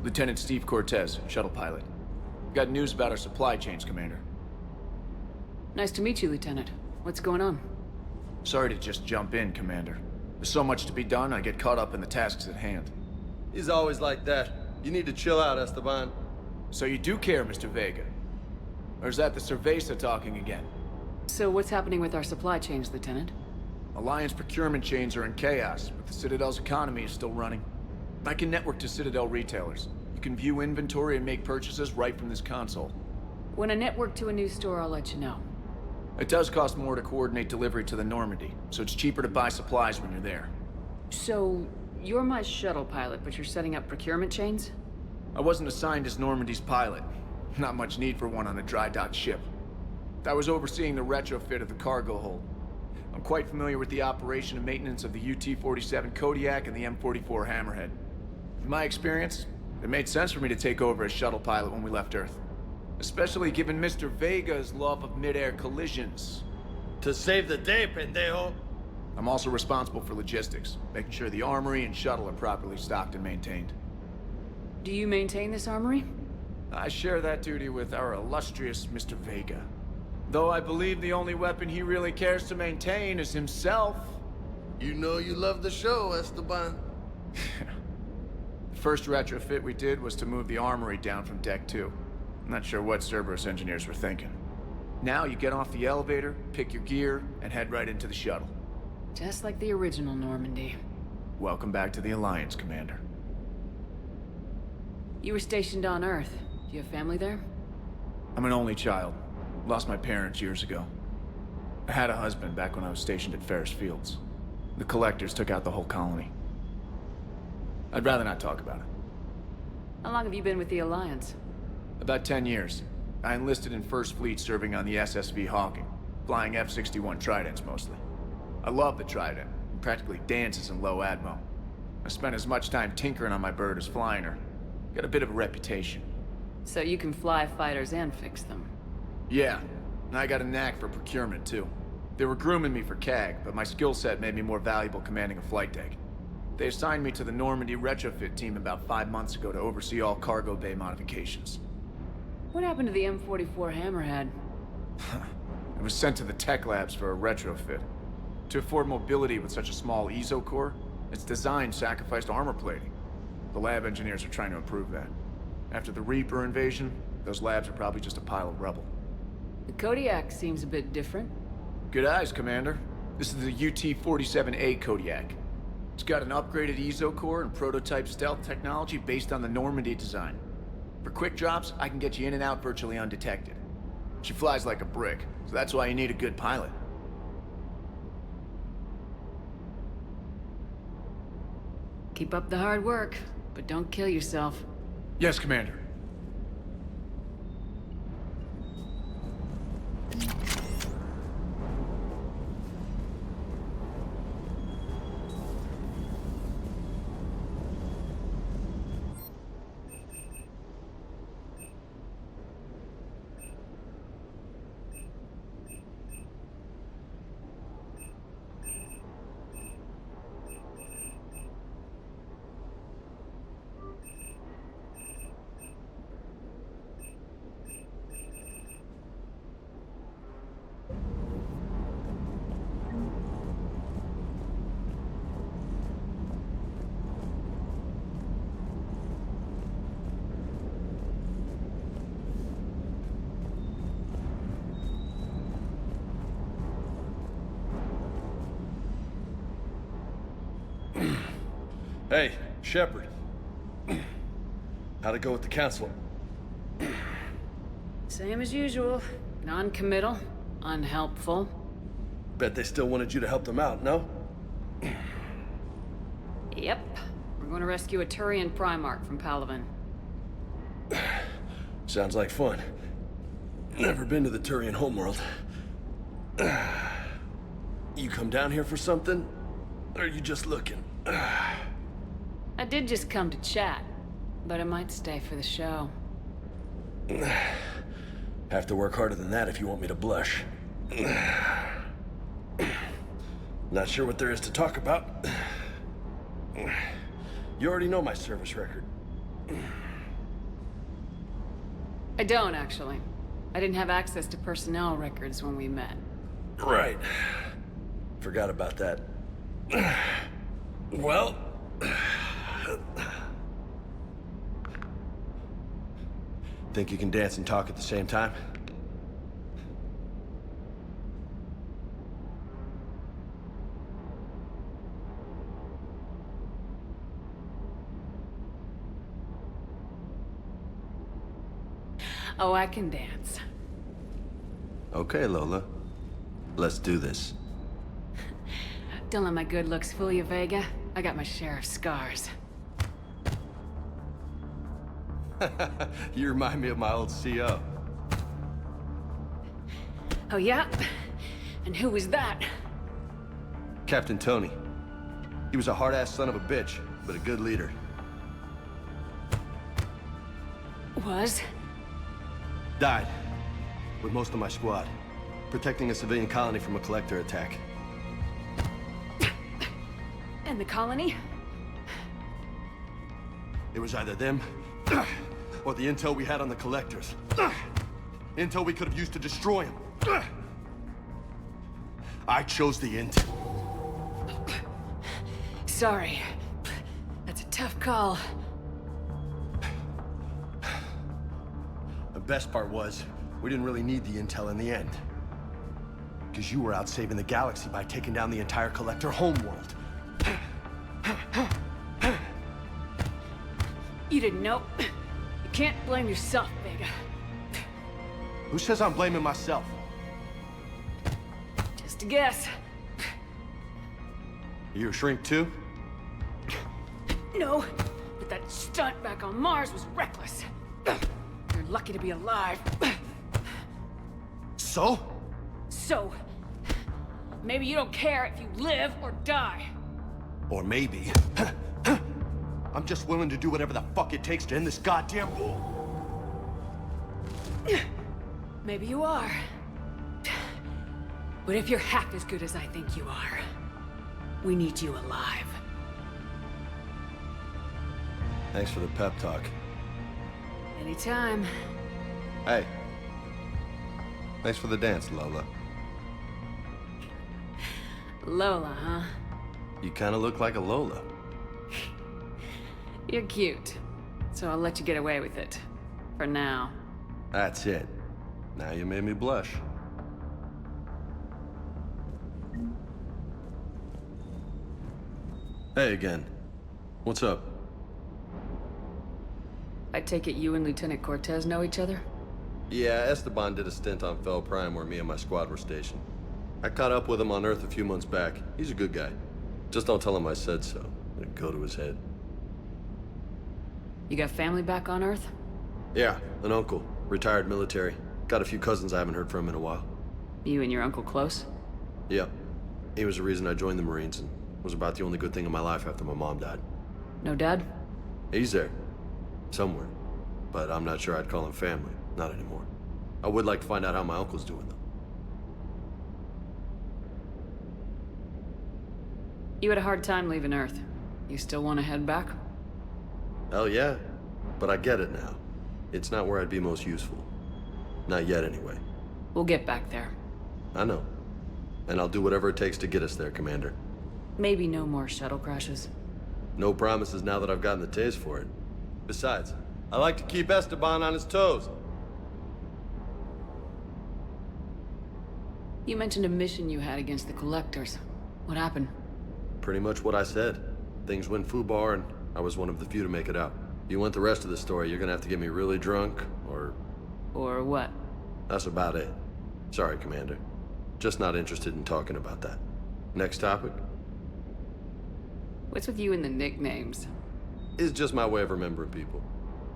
Lieutenant Steve Cortez, shuttle pilot. Got news about our supply chains, Commander. Nice to meet you, Lieutenant. What's going on? Sorry to just jump in, Commander. There's so much to be done, I get caught up in the tasks at hand. He's always like that. You need to chill out, Esteban. So you do care, Mr. Vega? Or is that the Cerveza talking again? So what's happening with our supply chains, Lieutenant? Alliance procurement chains are in chaos, but the Citadel's economy is still running. I can network to Citadel retailers. You can view inventory and make purchases right from this console. When I network to a new store, I'll let you know. It does cost more to coordinate delivery to the Normandy, so it's cheaper to buy supplies when you're there. So, you're my shuttle pilot, but you're setting up procurement chains? I wasn't assigned as Normandy's pilot. Not much need for one on a dry dock ship. I was overseeing the retrofit of the cargo hold. I'm quite familiar with the operation and maintenance of the UT-47 Kodiak and the M44 Hammerhead. In my experience, it made sense for me to take over as shuttle pilot when we left Earth. Especially given Mr. Vega's love of mid-air collisions. To save the day, pendejo. I'm also responsible for logistics, making sure the armory and shuttle are properly stocked and maintained. Do you maintain this armory? I share that duty with our illustrious Mr. Vega. Though I believe the only weapon he really cares to maintain is himself. You know you love the show, Esteban. The first retrofit we did was to move the armory down from Deck 2. I'm not sure what Cerberus engineers were thinking. Now you get off the elevator, pick your gear, and head right into the shuttle. Just like the original Normandy. Welcome back to the Alliance, Commander. You were stationed on Earth. Do you have family there? I'm an only child. Lost my parents years ago. I had a husband back when I was stationed at Ferris Fields. The Collectors took out the whole colony. I'd rather not talk about it. How long have you been with the Alliance? About 10 years. I enlisted in First Fleet serving on the SSV Hawking, flying F-61 Tridents mostly. I love the Trident. It practically dances in low atmo. I spent as much time tinkering on my bird as flying her. Got a bit of a reputation. So you can fly fighters and fix them? Yeah, and I got a knack for procurement too. They were grooming me for CAG, but my skill set made me more valuable commanding a flight deck. They assigned me to the Normandy retrofit team about 5 months ago to oversee all cargo bay modifications. What happened to the M44 Hammerhead? It was sent to the tech labs for a retrofit. To afford mobility with such a small ESO core, its design sacrificed armor plating. The lab engineers are trying to improve that. After the Reaper invasion, those labs are probably just a pile of rubble. The Kodiak seems a bit different. Good eyes, Commander. This is the UT-47A Kodiak. It's got an upgraded ESO core and prototype stealth technology based on the Normandy design. For quick drops, I can get you in and out virtually undetected. She flies like a brick, so that's why you need a good pilot. Keep up the hard work, but don't kill yourself. Yes, Commander. Hey, Shepard. How'd it go with the council? Same as usual. Non-committal, unhelpful. Bet they still wanted you to help them out, no? Yep. We're going to rescue a Turian Primarch from Palaven. Sounds like fun. Never been to the Turian homeworld. You come down here for something? Or are you just looking? I did just come to chat, but I might stay for the show. Have to work harder than that if you want me to blush. Not sure what there is to talk about. You already know my service record. I don't, actually. I didn't have access to personnel records when we met. Right. Forgot about that. Well... Think you can dance and talk at the same time? Oh, I can dance. Okay, Lola. Let's do this. Don't let my good looks fool you, Vega. I got my share of scars. You remind me of my old CO. Oh, yeah? And who was that? Captain Tony. He was a hard-ass son of a bitch, but a good leader. Was? Died. With most of my squad. Protecting a civilian colony from a collector attack. And the colony? It was either them, or the intel we had on the collectors. Intel we could have used to destroy them. I chose the intel. Sorry. That's a tough call. The best part was, we didn't really need the intel in the end. Because you were out saving the galaxy by taking down the entire collector homeworld. You didn't know. You can't blame yourself, Vega. Who says I'm blaming myself? Just a guess. You a shrink too? No, but that stunt back on Mars was reckless. You're lucky to be alive. So? So, maybe you don't care if you live or die. Or maybe... I'm just willing to do whatever the fuck it takes to end this goddamn war. Maybe you are. But if you're half as good as I think you are, we need you alive. Thanks for the pep talk. Anytime. Hey. Thanks for the dance, Lola. Lola, huh? You kinda look like a Lola. You're cute. So I'll let you get away with it. For now. That's it. Now you made me blush. Hey again. What's up? I take it you and Lieutenant Cortez know each other? Yeah, Esteban did a stint on Fel Prime where me and my squad were stationed. I caught up with him on Earth a few months back. He's a good guy. Just don't tell him I said so. It'd go to his head. You got family back on Earth? Yeah, an uncle. Retired military. Got a few cousins I haven't heard from in a while. You and your uncle close? Yep. He was the reason I joined the Marines and was about the only good thing in my life after my mom died. No dad? He's there. Somewhere. But I'm not sure I'd call him family. Not anymore. I would like to find out how my uncle's doing, though. You had a hard time leaving Earth. You still want to head back? Hell yeah. But I get it now. It's not where I'd be most useful. Not yet, anyway. We'll get back there. I know. And I'll do whatever it takes to get us there, Commander. Maybe no more shuttle crashes. No promises now that I've gotten the taste for it. Besides, I like to keep Esteban on his toes. You mentioned a mission you had against the Collectors. What happened? Pretty much what I said. Things went foobar, and I was one of the few to make it out. If you want the rest of the story, you're gonna have to get me really drunk, or... Or what? That's about it. Sorry, Commander. Just not interested in talking about that. Next topic? What's with you and the nicknames? It's just my way of remembering people.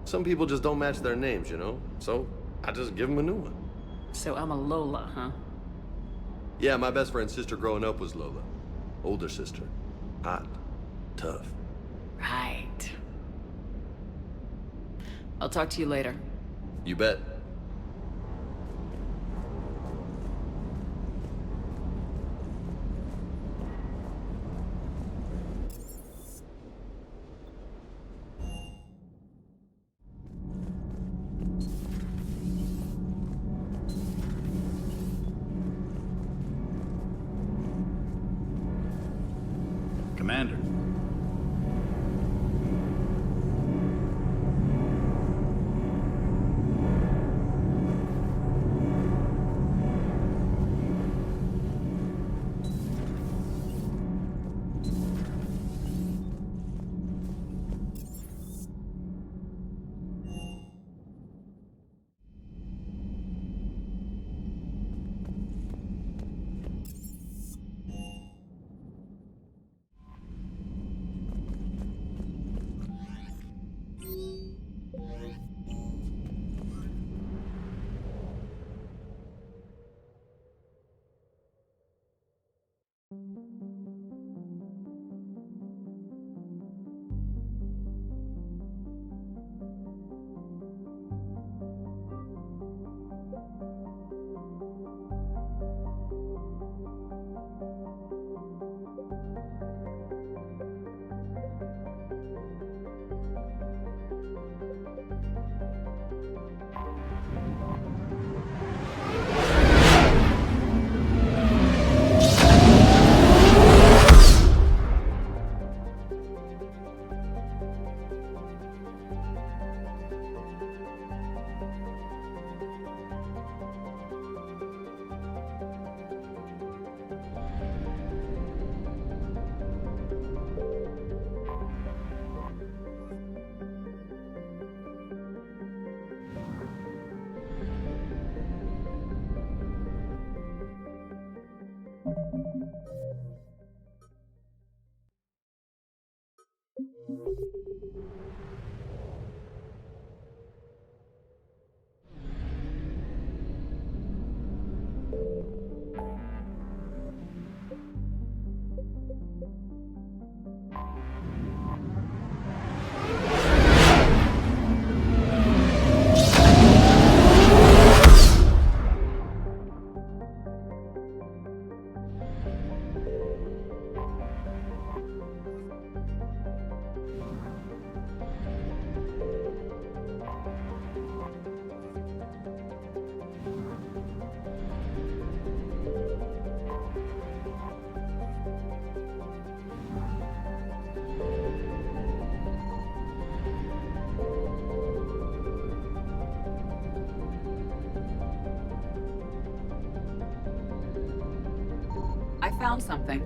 Some people just don't match their names, you know? So, I just give them a new one. So I'm a Lola, huh? Yeah, my best friend's sister growing up was Lola. Older sister. Hot. Tough. Right. I'll talk to you later. You bet. Commander. I found something.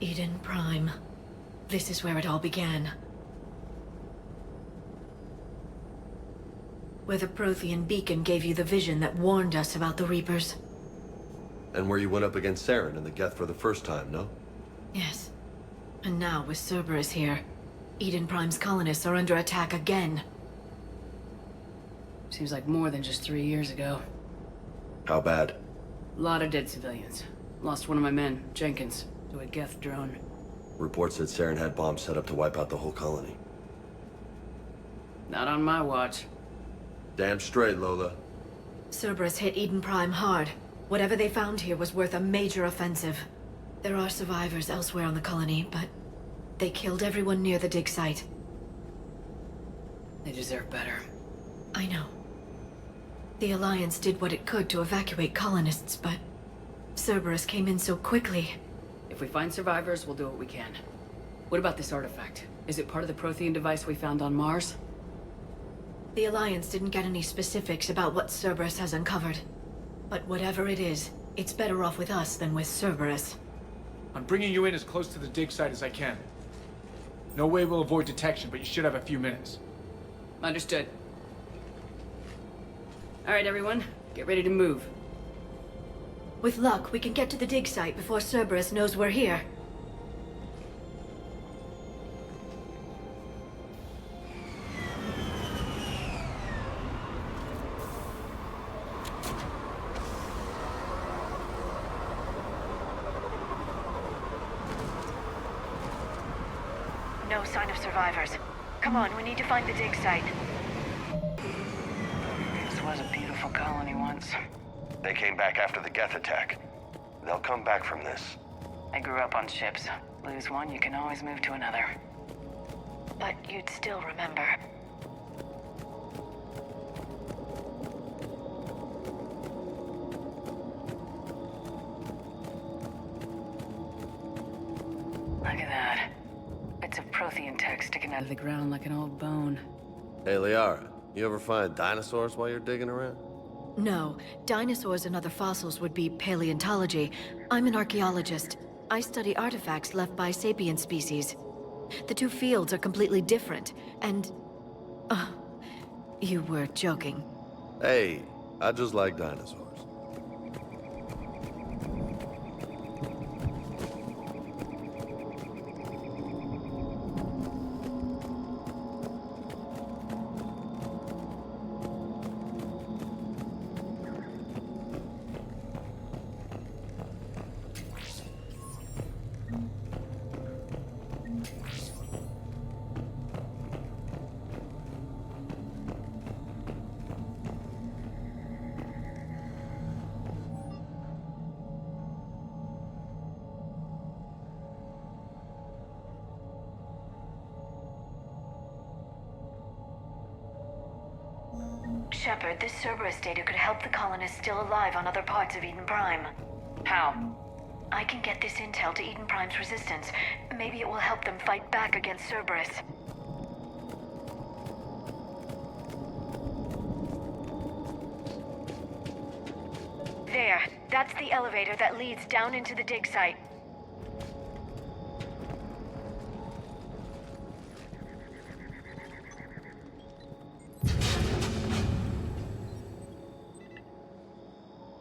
Eden Prime. This is where it all began. Where the Prothean beacon gave you the vision that warned us about the Reapers. And where you went up against Saren and the Geth for the first time, no? Yes. And now, with Cerberus here, Eden Prime's colonists are under attack again. Seems like more than just 3 years ago. How bad? A lot of dead civilians. Lost one of my men, Jenkins, to a Geth drone. Reports said Saren had bombs set up to wipe out the whole colony. Not on my watch. Damn straight, Lola. Cerberus hit Eden Prime hard. Whatever they found here was worth a major offensive. There are survivors elsewhere on the colony, but they killed everyone near the dig site. They deserve better. I know. The Alliance did what it could to evacuate colonists, but Cerberus came in so quickly. If we find survivors, we'll do what we can. What about this artifact? Is it part of the Prothean device we found on Mars? The Alliance didn't get any specifics about what Cerberus has uncovered. But whatever it is, it's better off with us than with Cerberus. I'm bringing you in as close to the dig site as I can. No way we'll avoid detection, but you should have a few minutes. Understood. All right, everyone. Get ready to move. With luck, we can get to the dig site before Cerberus knows we're here. No sign of survivors. Come on, we need to find the dig site. This was a beautiful colony once. They came back after the Geth attack. They'll come back from this. I grew up on ships. Lose one, you can always move to another. But you'd still remember. Look at that. Bits of Prothean tech sticking out of the ground like an old bone. Hey, Liara, you ever find dinosaurs while you're digging around? No, dinosaurs and other fossils would be paleontology. I'm an archaeologist. I study artifacts left by sapient species. The two fields are completely different, and... you were joking. Hey, I just like dinosaurs. Shepard, this Cerberus data could help the colonists still alive on other parts of Eden Prime. How? I can get this intel to Eden Prime's resistance. Maybe it will help them fight back against Cerberus. There. That's the elevator that leads down into the dig site.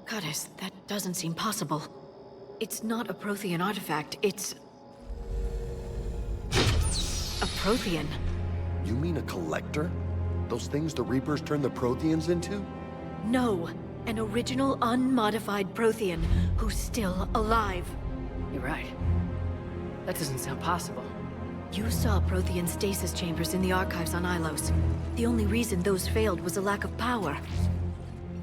Goddess, that doesn't seem possible. It's not a Prothean artifact, it's... a Prothean. You mean a collector? Those things the Reapers turned the Protheans into? No, an original unmodified Prothean who's still alive. You're right. That doesn't sound possible. You saw Prothean stasis chambers in the archives on Ilos. The only reason those failed was a lack of power.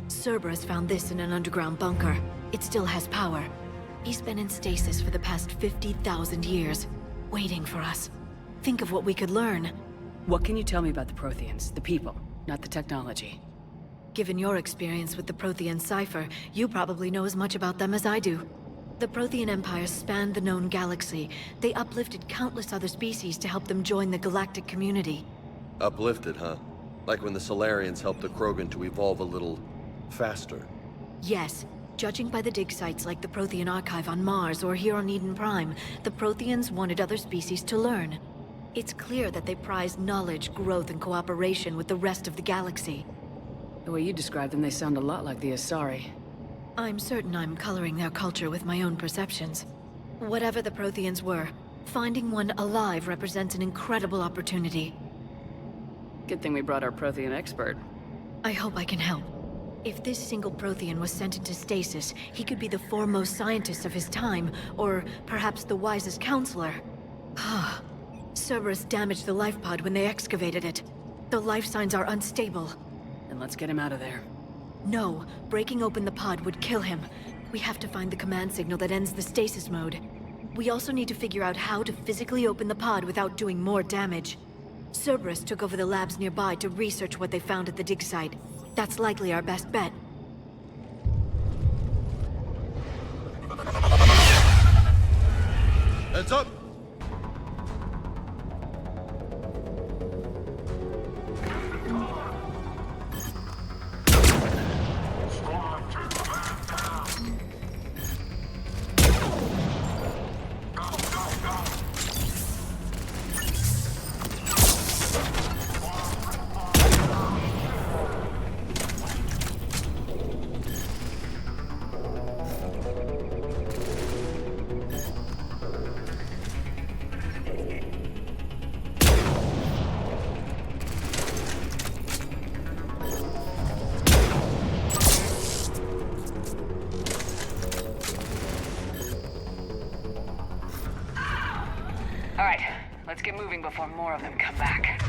Cerberus found this in an underground bunker. It still has power. He's been in stasis for the past 50,000 years, waiting for us. Think of what we could learn. What can you tell me about the Protheans? The people, not the technology. Given your experience with the Prothean cipher, you probably know as much about them as I do. The Prothean Empire spanned the known galaxy. They uplifted countless other species to help them join the galactic community. Uplifted, huh? Like when the Solarians helped the Krogan to evolve a little... faster. Yes, Judging by the dig sites like the Prothean Archive on Mars or here on Eden Prime, the Protheans wanted other species to learn. It's clear that they prize knowledge, growth, and cooperation with the rest of the galaxy. The way you describe them, they sound a lot like the Asari. I'm certain I'm coloring their culture with my own perceptions. Whatever the Protheans were, finding one alive represents an incredible opportunity. Good thing we brought our Prothean expert. I hope I can help. If this single Prothean was sent into stasis, he could be the foremost scientist of his time, or perhaps the wisest counselor. Cerberus damaged the life pod when they excavated it. The life signs are unstable. Then let's get him out of there. No, breaking open the pod would kill him. We have to find the command signal that ends the stasis mode. We also need to figure out how to physically open the pod without doing more damage. Cerberus took over the labs nearby to research what they found at the dig site. That's likely our best bet. Heads up! Alright, let's get moving before more of them come back.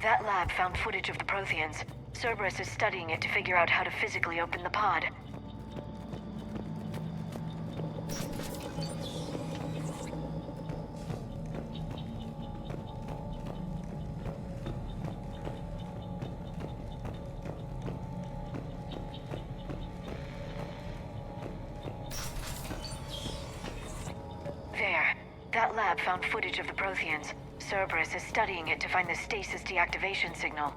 That lab found footage of the Protheans. Cerberus is studying it to figure out how to physically open the pod. There. That lab found footage of the Protheans. Cerberus is studying it to find the stasis deactivation signal.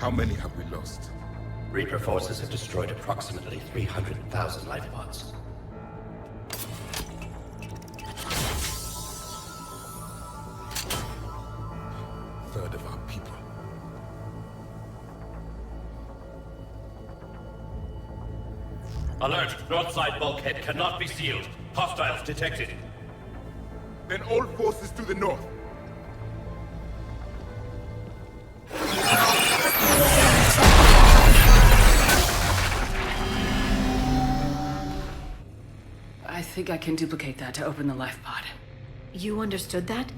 How many have we lost? Reaper forces have destroyed approximately 300,000 life pods. Third of our people. Alert! North side bulkhead cannot be sealed. Hostiles detected. Then all forces to the north. I think I can duplicate that to open the life pod. You understood that?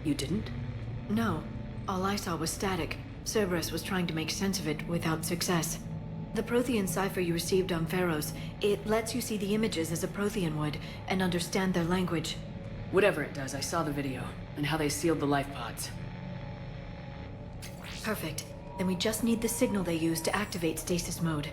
You didn't? No. All I saw was static. Cerberus was trying to make sense of it without success. The Prothean cipher you received on Pharaohs, it lets you see the images as a Prothean would, and understand their language. Whatever it does, I saw the video, and how they sealed the life pods. Perfect. Then we just need the signal they use to activate stasis mode.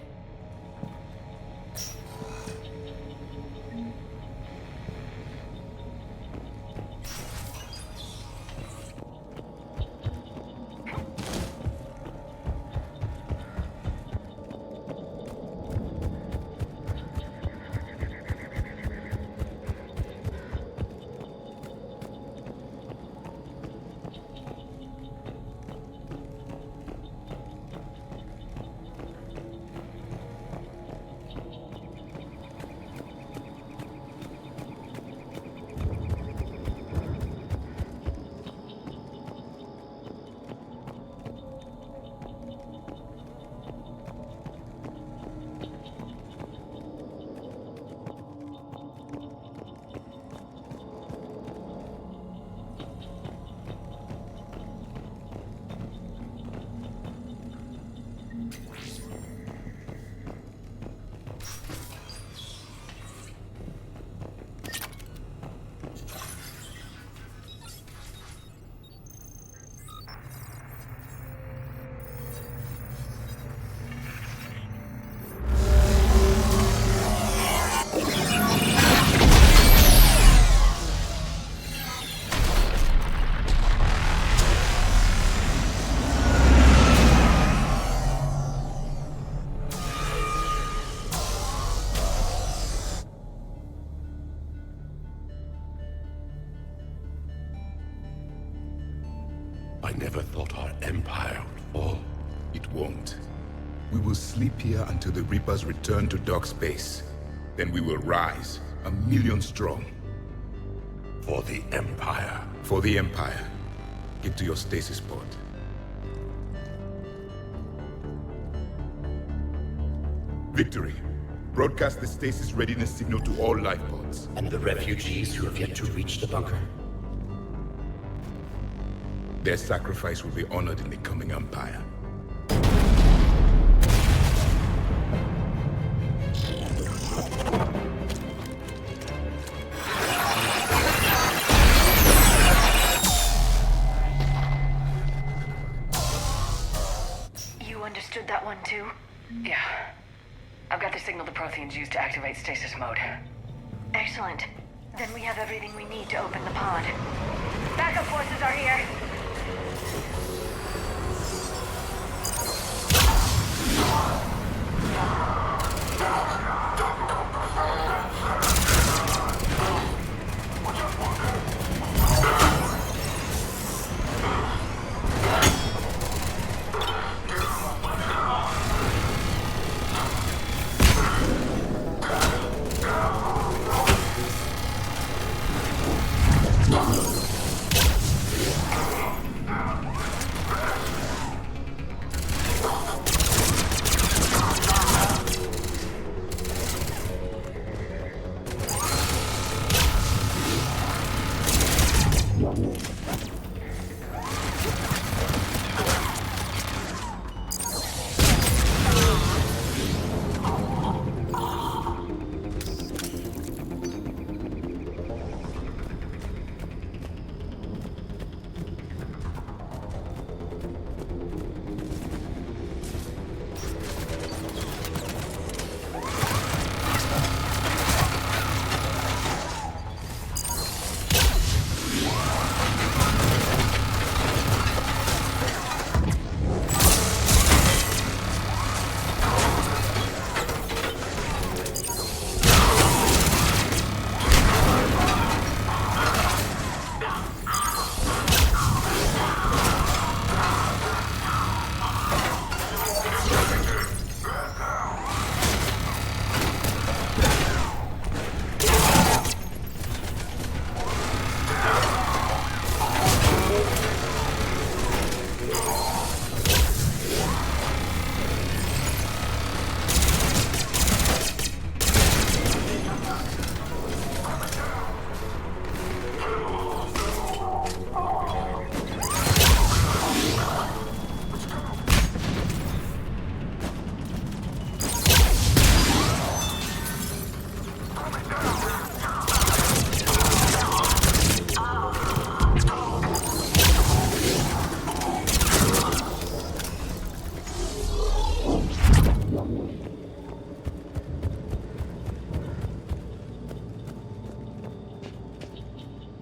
never thought our empire would fall. It won't. We will sleep here until the Reapers return to dark space. Then we will rise, 1,000,000 strong. For the empire. For the Empire. Get to your stasis pod. Victory. Broadcast the stasis readiness signal to all life pods. And the refugees who have yet to reach the bunker. Their sacrifice will be honored in the coming Empire. You understood that one too? Yeah. I've got the signal the Protheans used to activate stasis mode. Excellent. Then we have everything we need to open the pod. Backup forces are here.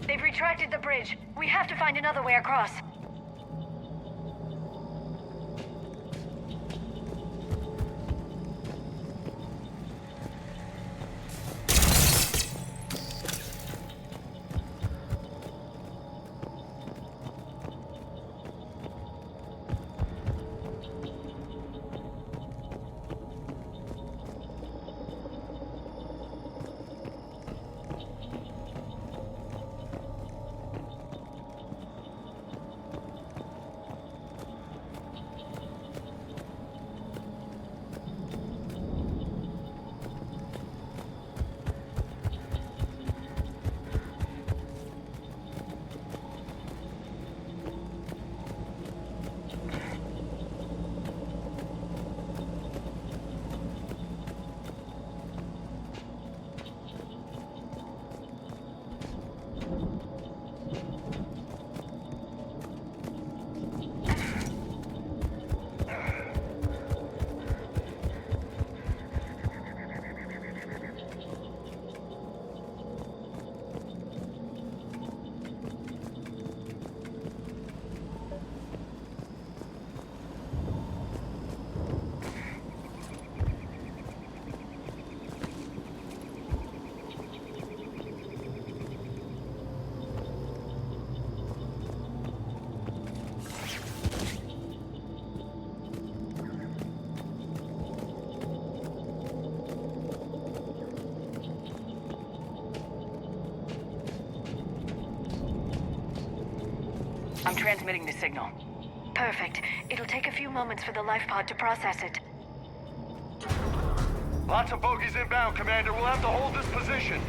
They've retracted the bridge. We have to find another way across. transmitting the signal. Perfect. It'll take a few moments for the life pod to process it. Lots of bogies inbound, Commander. We'll have to hold this position.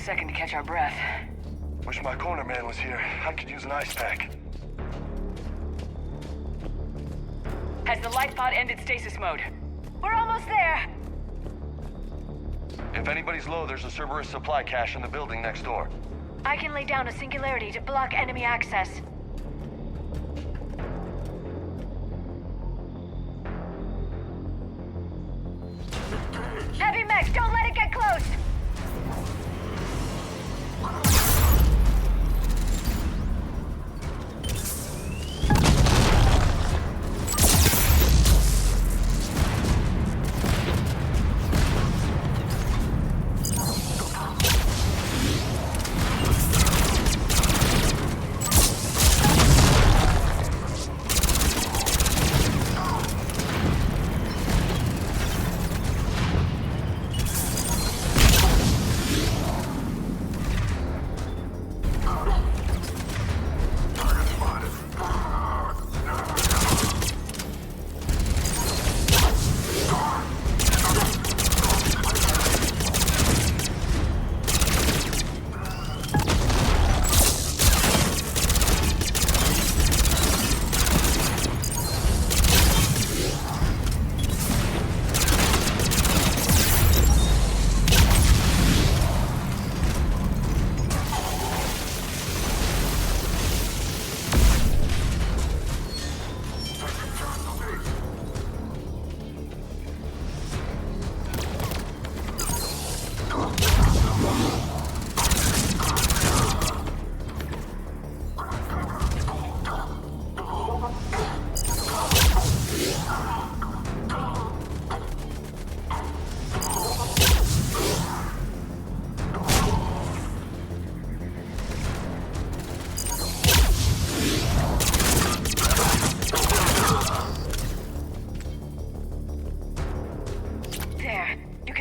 Second to catch our breath. Wish my corner man was here. I could use an ice pack. Has the life pod ended stasis mode? We're almost there! If anybody's low, there's a Cerberus supply cache in the building next door. I can lay down a singularity to block enemy access. Heavy mech, don't let it get close!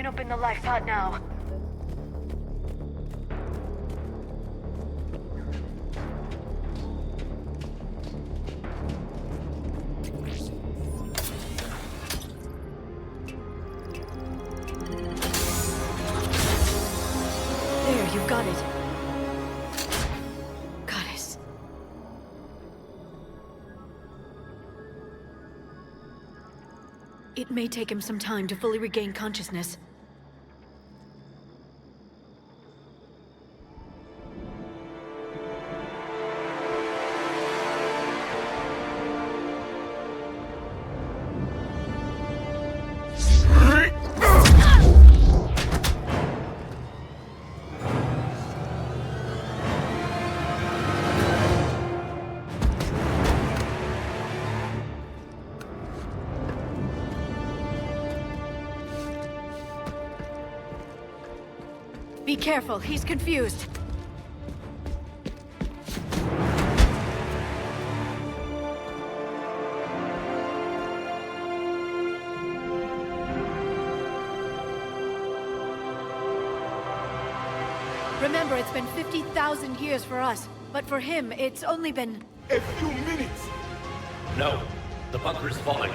Open the life pod now. There, you've got it. Goddess. It may take him some time to fully regain consciousness. Be careful, he's confused. Remember, it's been 50,000 years for us, but for him, it's only been... A few minutes! No. The bunker is falling.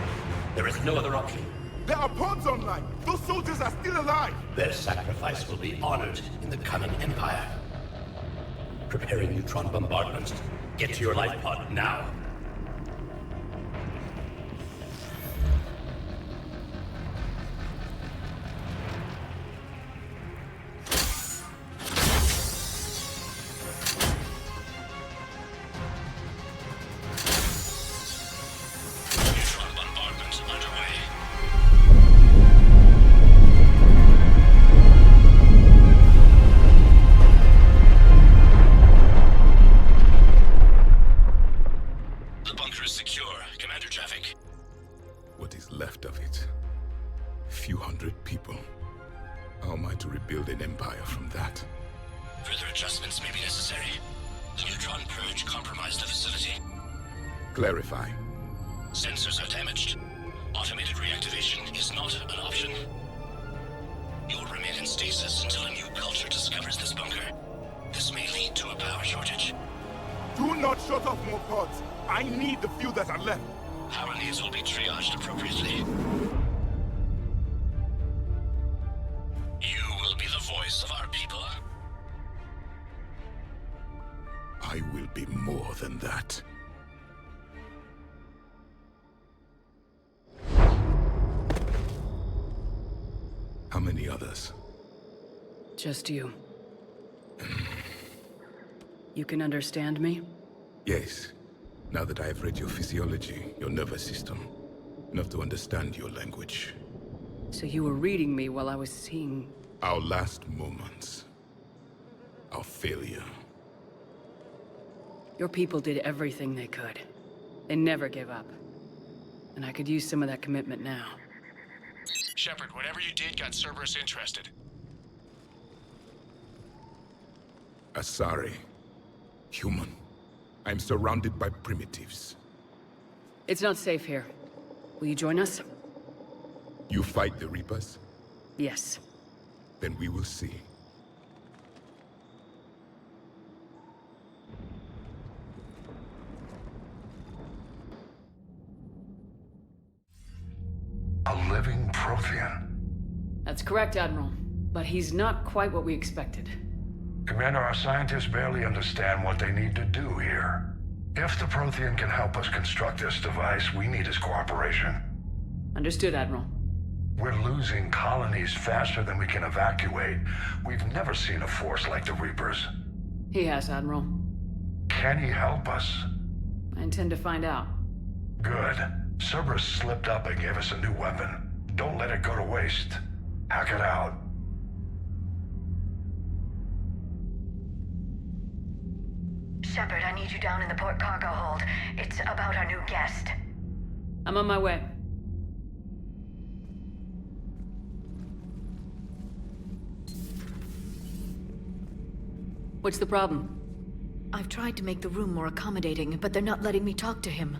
There is no other option. There are pods online! Those soldiers are still alive! Their sacrifice will be honored in the coming Empire. Preparing neutron bombardments. Get to your life pod now. Neutron bombardment underway. The bunker is secure. Commander traffic. What is left of it? A few hundred people. How am I to rebuild an empire from that? Further adjustments may be necessary. The neutron purge compromised the facility. Clarify. Sensors are damaged. Automated reactivation is not an option. You will remain in stasis until a new culture discovers this bunker. This may lead to a power shortage. Do not shut off more pods! I need the few that are left! Power needs will be triaged appropriately. You will be the voice of our people. I will be more than that. How many others? Just you. You can understand me? Yes. Now that I have read your physiology, your nervous system, enough to understand your language. So you were reading me while I was seeing... Our last moments. Our failure. Your people did everything they could. They never gave up. And I could use some of that commitment now. Shepard, whatever you did got Cerberus interested. Asari. Human. I'm surrounded by primitives. It's not safe here. Will you join us? You fight the Reapers? Yes. Then we will see. A living Prothean. That's correct, Admiral. But he's not quite what we expected. Commander, our scientists barely understand what they need to do here. If the Prothean can help us construct this device, we need his cooperation. Understood, Admiral. We're losing colonies faster than we can evacuate. We've never seen a force like the Reapers. He has, Admiral. Can he help us? I intend to find out. Good. Cerberus slipped up and gave us a new weapon. Don't let it go to waste. Hack it out. Shepard, I need you down in the port cargo hold. It's about our new guest. I'm on my way. What's the problem? I've tried to make the room more accommodating, but they're not letting me talk to him.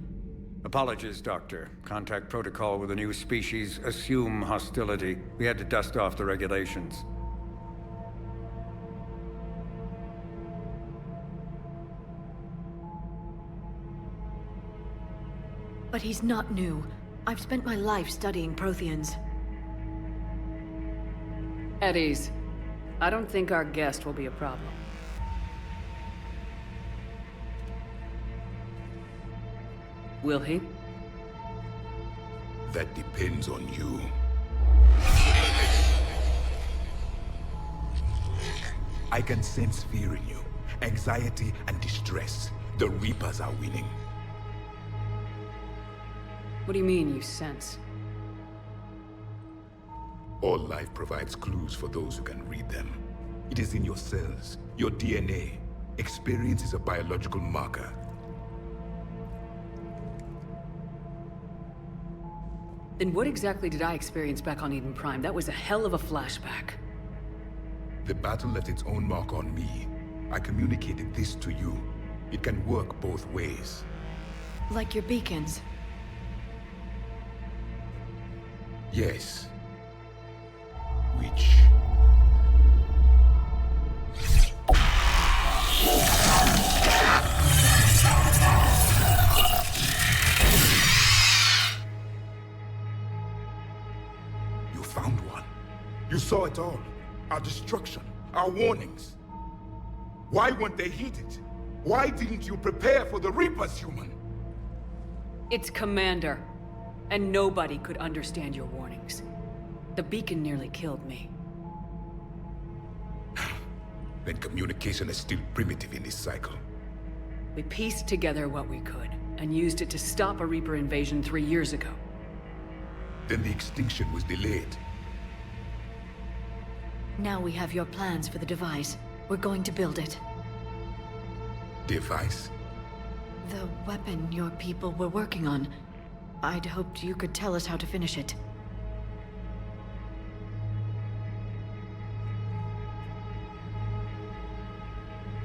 Apologies, Doctor. Contact protocol with a new species. Assume hostility. We had to dust off the regulations. But he's not new. I've spent my life studying Protheans. At ease. I don't think our guest will be a problem. Will he? That depends on you. I can sense fear in you. Anxiety and distress. The Reapers are winning. What do you mean, you sense? All life provides clues for those who can read them. It is in your cells, your DNA. Experience is a biological marker. Then what exactly did I experience back on Eden Prime? That was a hell of a flashback. The battle left its own mark on me. I communicated this to you. It can work both ways. Like your beacons. Yes. Which... You saw it all. Our destruction, our warnings. Why weren't they heeded? Why didn't you prepare for the Reapers, human? It's Commander. And nobody could understand your warnings. The beacon nearly killed me. Then communication is still primitive in this cycle. We pieced together what we could, and used it to stop a Reaper invasion 3 years ago. Then the extinction was delayed. Now we have your plans for the device. We're going to build it. Device? The weapon your people were working on. I'd hoped you could tell us how to finish it.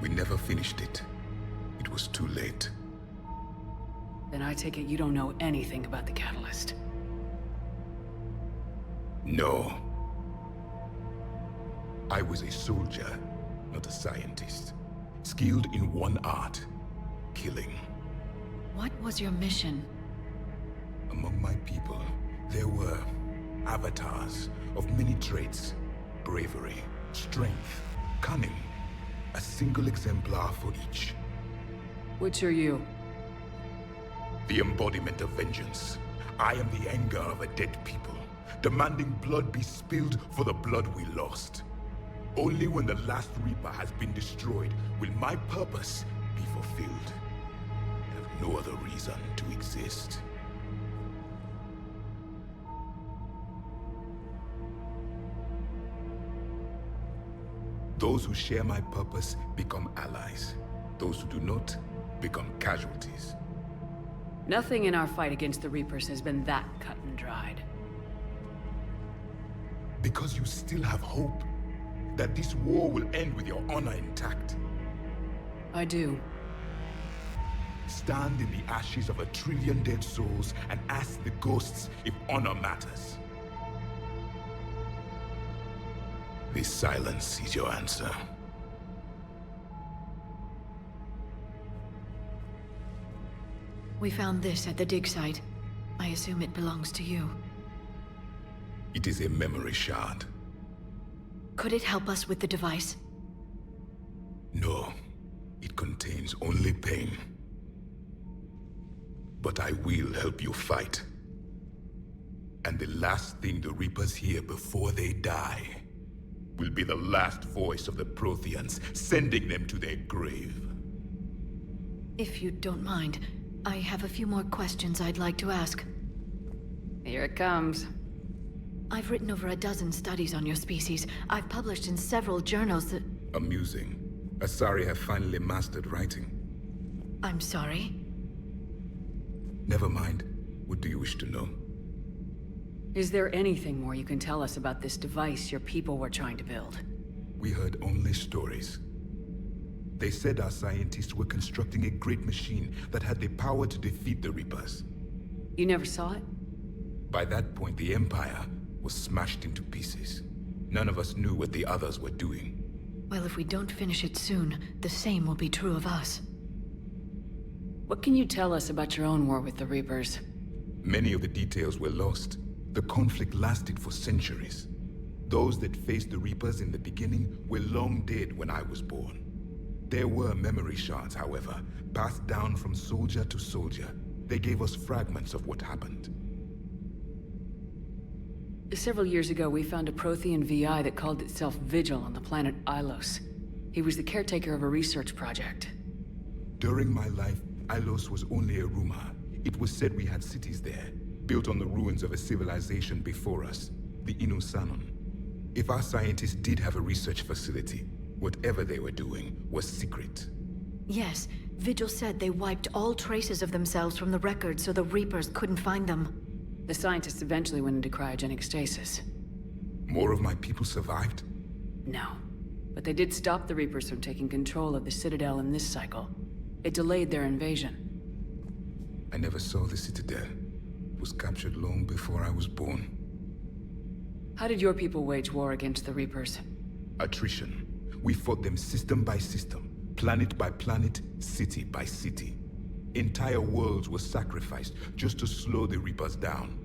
We never finished it. It was too late. Then I take it you don't know anything about the catalyst. No. I was a soldier, not a scientist. Skilled in one art, killing. What was your mission? Among my people, there were avatars of many traits. Bravery, strength, cunning. A single exemplar for each. Which are you? The embodiment of vengeance. I am the anger of a dead people, demanding blood be spilled for the blood we lost. Only when the last Reaper has been destroyed will my purpose be fulfilled. I have no other reason to exist. Those who share my purpose become allies. Those who do not become casualties. Nothing in our fight against the Reapers has been that cut and dried. Because you still have hope that this war will end with your honor intact. I do. Stand in the ashes of 1 trillion dead souls and ask the ghosts if honor matters. This silence is your answer. We found this at the dig site. I assume it belongs to you. It is a memory shard. Could it help us with the device? No, it contains only pain. But I will help you fight. And the last thing the Reapers hear before they die will be the last voice of the Protheans, sending them to their grave. If you don't mind, I have a few more questions I'd like to ask. Here it comes. I've written over a dozen studies on your species. I've published in several journals that... Amusing. Asari have finally mastered writing. I'm sorry? Never mind. What do you wish to know? Is there anything more you can tell us about this device your people were trying to build? We heard only stories. They said our scientists were constructing a great machine that had the power to defeat the Reapers. You never saw it? By that point, the Empire was smashed into pieces. None of us knew what the others were doing. Well, if we don't finish it soon, the same will be true of us. What can you tell us about your own war with the Reapers? Many of the details were lost. The conflict lasted for centuries. Those that faced the Reapers in the beginning were long dead when I was born. There were memory shards, however, passed down from soldier to soldier. They gave us fragments of what happened. Several years ago, we found a Prothean VI that called itself Vigil on the planet Ilos. He was the caretaker of a research project. During my life, Ilos was only a rumor. It was said we had cities there, built on the ruins of a civilization before us, the Inusanon. If our scientists did have a research facility, whatever they were doing was secret. Yes, Vigil said they wiped all traces of themselves from the records so the Reapers couldn't find them. The scientists eventually went into cryogenic stasis. More of my people survived? No. But they did stop the Reapers from taking control of the Citadel in this cycle. It delayed their invasion. I never saw the Citadel. It was captured long before I was born. How did your people wage war against the Reapers? Attrition. We fought them system by system, planet by planet, city by city. Entire worlds were sacrificed just to slow the Reapers down.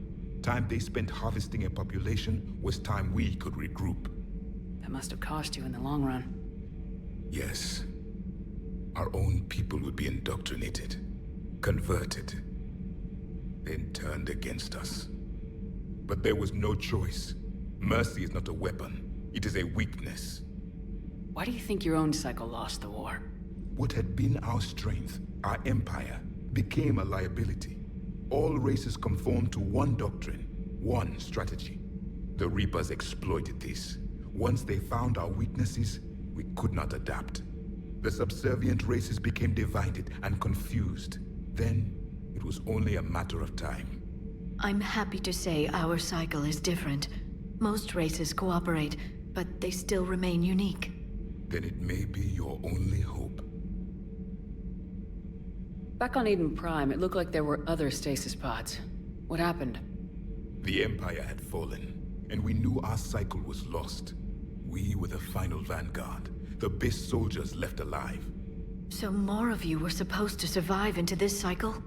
time they spent harvesting a population was time we could regroup. That must have cost you in the long run. Yes. Our own people would be indoctrinated, converted, then turned against us. But there was no choice. Mercy is not a weapon. It is a weakness. Why do you think your own cycle lost the war? What had been our strength, our empire, became a liability. All races conformed to one doctrine, one strategy. The Reapers exploited this. Once they found our weaknesses, we could not adapt. The subservient races became divided and confused. Then, it was only a matter of time. I'm happy to say our cycle is different. Most races cooperate, but they still remain unique. Then it may be your only hope. Back on Eden Prime, it looked like there were other stasis pods. What happened? The Empire had fallen, and we knew our cycle was lost. We were the final vanguard, the best soldiers left alive. So more of you were supposed to survive into this cycle?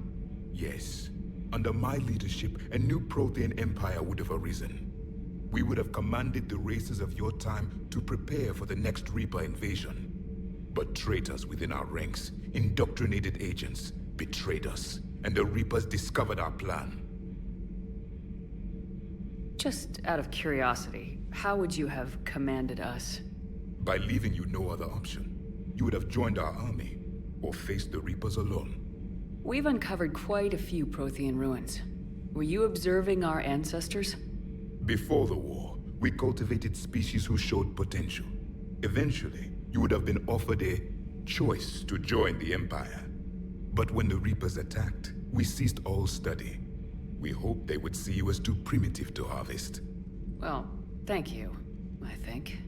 Yes. Under my leadership, a new Prothean empire would have arisen. We would have commanded the races of your time to prepare for the next Reaper invasion. But traitors within our ranks, indoctrinated agents, betrayed us, and the Reapers discovered our plan. Just out of curiosity, how would you have commanded us? By leaving you no other option. You would have joined our army, or faced the Reapers alone. We've uncovered quite a few Prothean ruins. Were you observing our ancestors? Before the war, we cultivated species who showed potential. Eventually, you would have been offered a choice to join the Empire. But when the Reapers attacked, we ceased all study. We hoped they would see you as too primitive to harvest. Well, thank you, I think.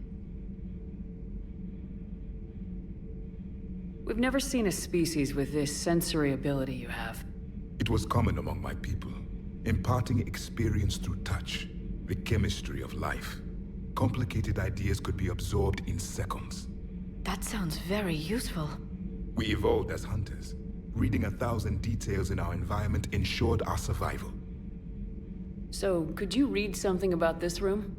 We've never seen a species with this sensory ability you have. It was common among my people, imparting experience through touch, the chemistry of life. Complicated ideas could be absorbed in seconds. That sounds very useful. We evolved as hunters. Reading 1,000 details in our environment ensured our survival. So, could you read something about this room?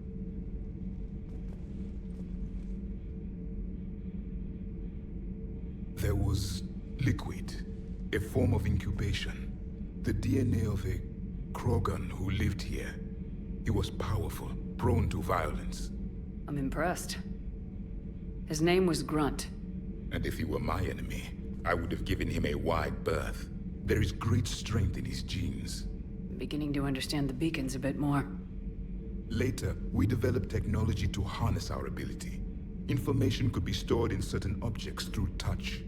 There was liquid, a form of incubation. The DNA of a Krogan who lived here. He was powerful, prone to violence. I'm impressed. His name was Grunt. And if he were my enemy, I would have given him a wide berth. There is great strength in his genes. I'm beginning to understand the beacons a bit more. Later, we developed technology to harness our ability. Information could be stored in certain objects through touch.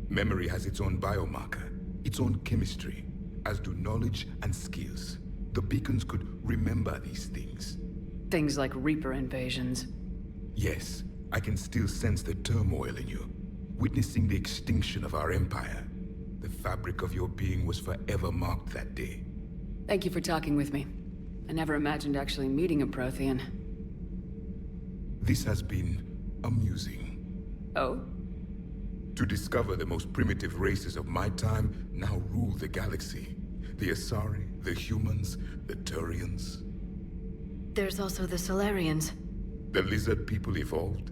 Memory has its own biomarker, its own chemistry, as do knowledge and skills. The beacons could remember these things. Things like Reaper invasions. Yes, I can still sense the turmoil in you. Witnessing the extinction of our empire. The fabric of your being was forever marked that day. Thank you for talking with me. I never imagined actually meeting a Prothean. This has been amusing. Oh? To discover the most primitive races of my time now rule the galaxy. The Asari, the humans, the Turians. There's also the Solarians. The lizard people evolved.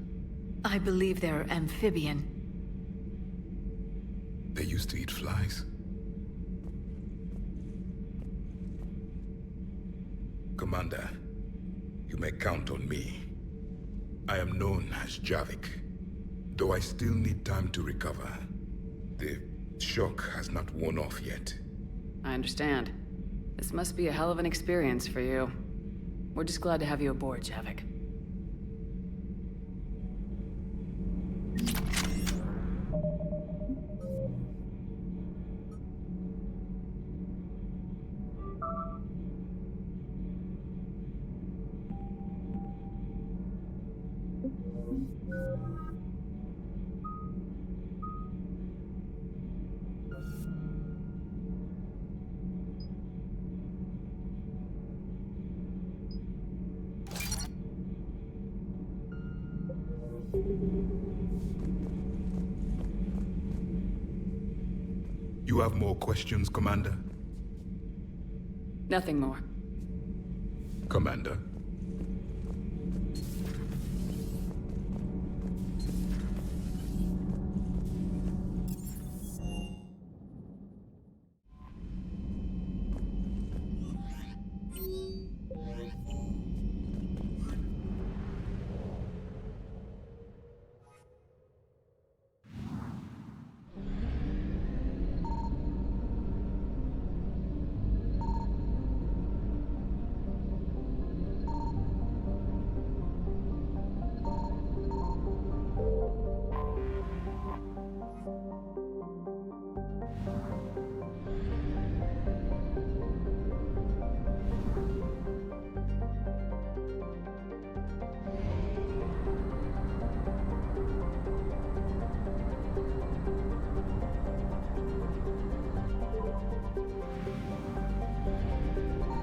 I believe they're amphibian. They used to eat flies. Commander, you may count on me. I am known as Javik, though I still need time to recover. The shock has not worn off yet. I understand. This must be a hell of an experience for you. We're just glad to have you aboard, Javik. You have more questions, Commander? Nothing more. Commander.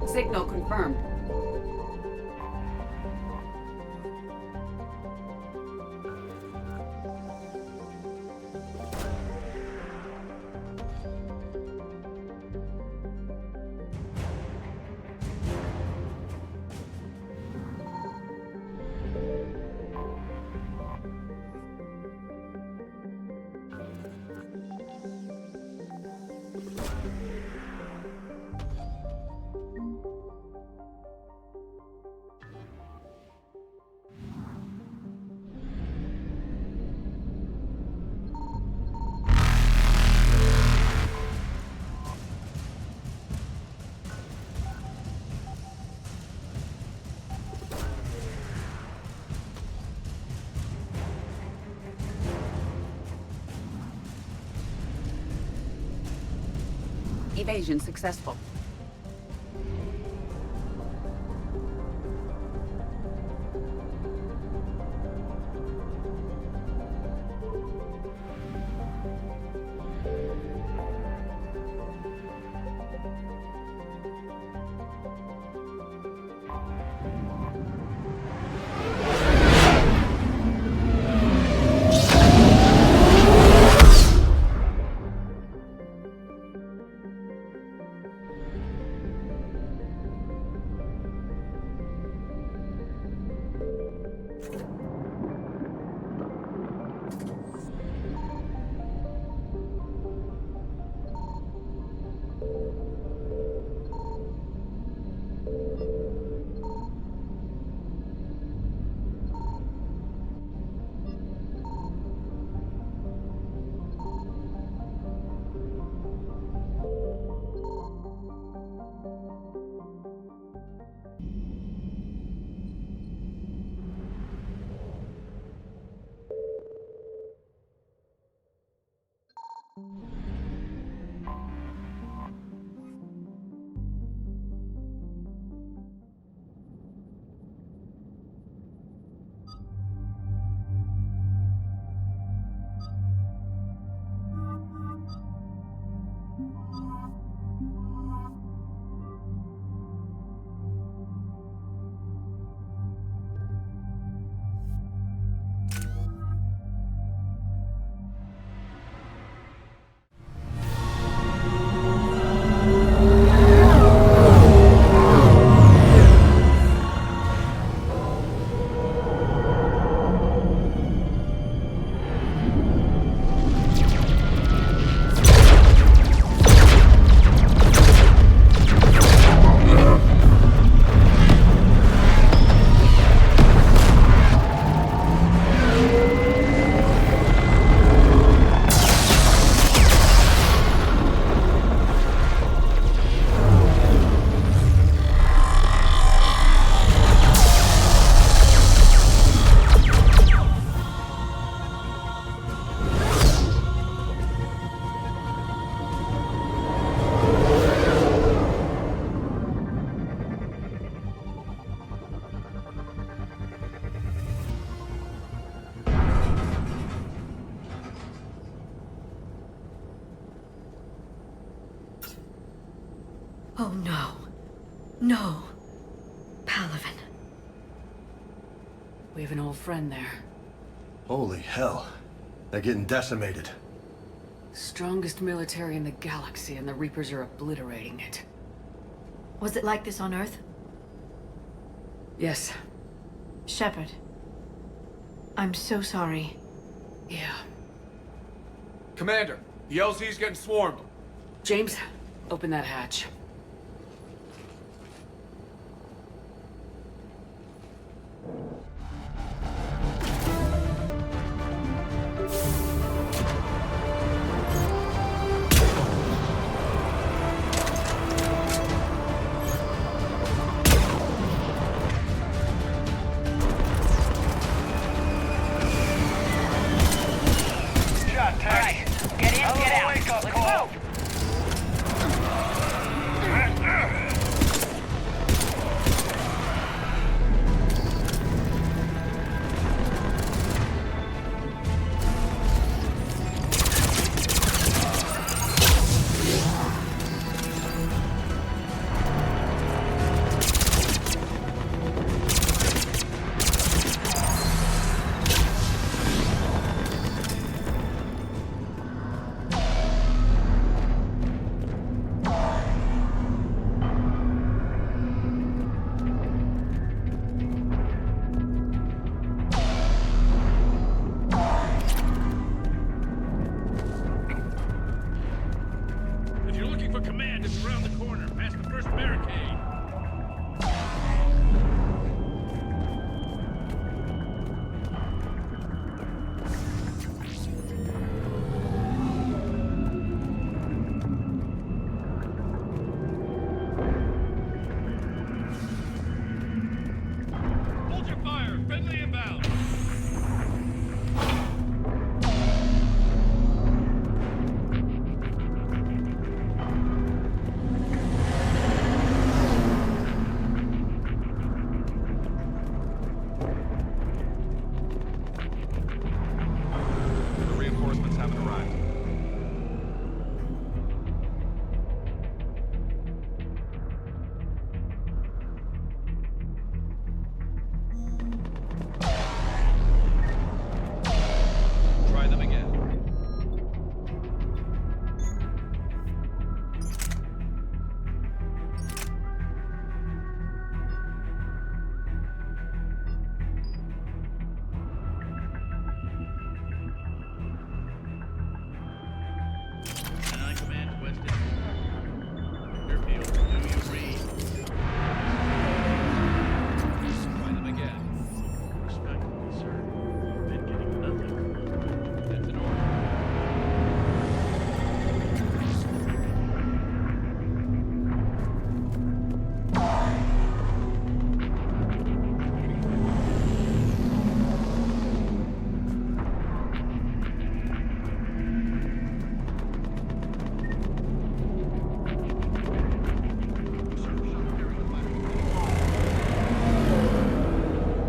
Signal confirmed. Evasion successful. Oh no. No. Palaven. We have an old friend there. Holy hell. They're getting decimated. Strongest military in the galaxy, and the Reapers are obliterating it. Was it like this on Earth? Yes. Shepard. I'm so sorry. Yeah. Commander, the LZ's getting swarmed. James, open that hatch.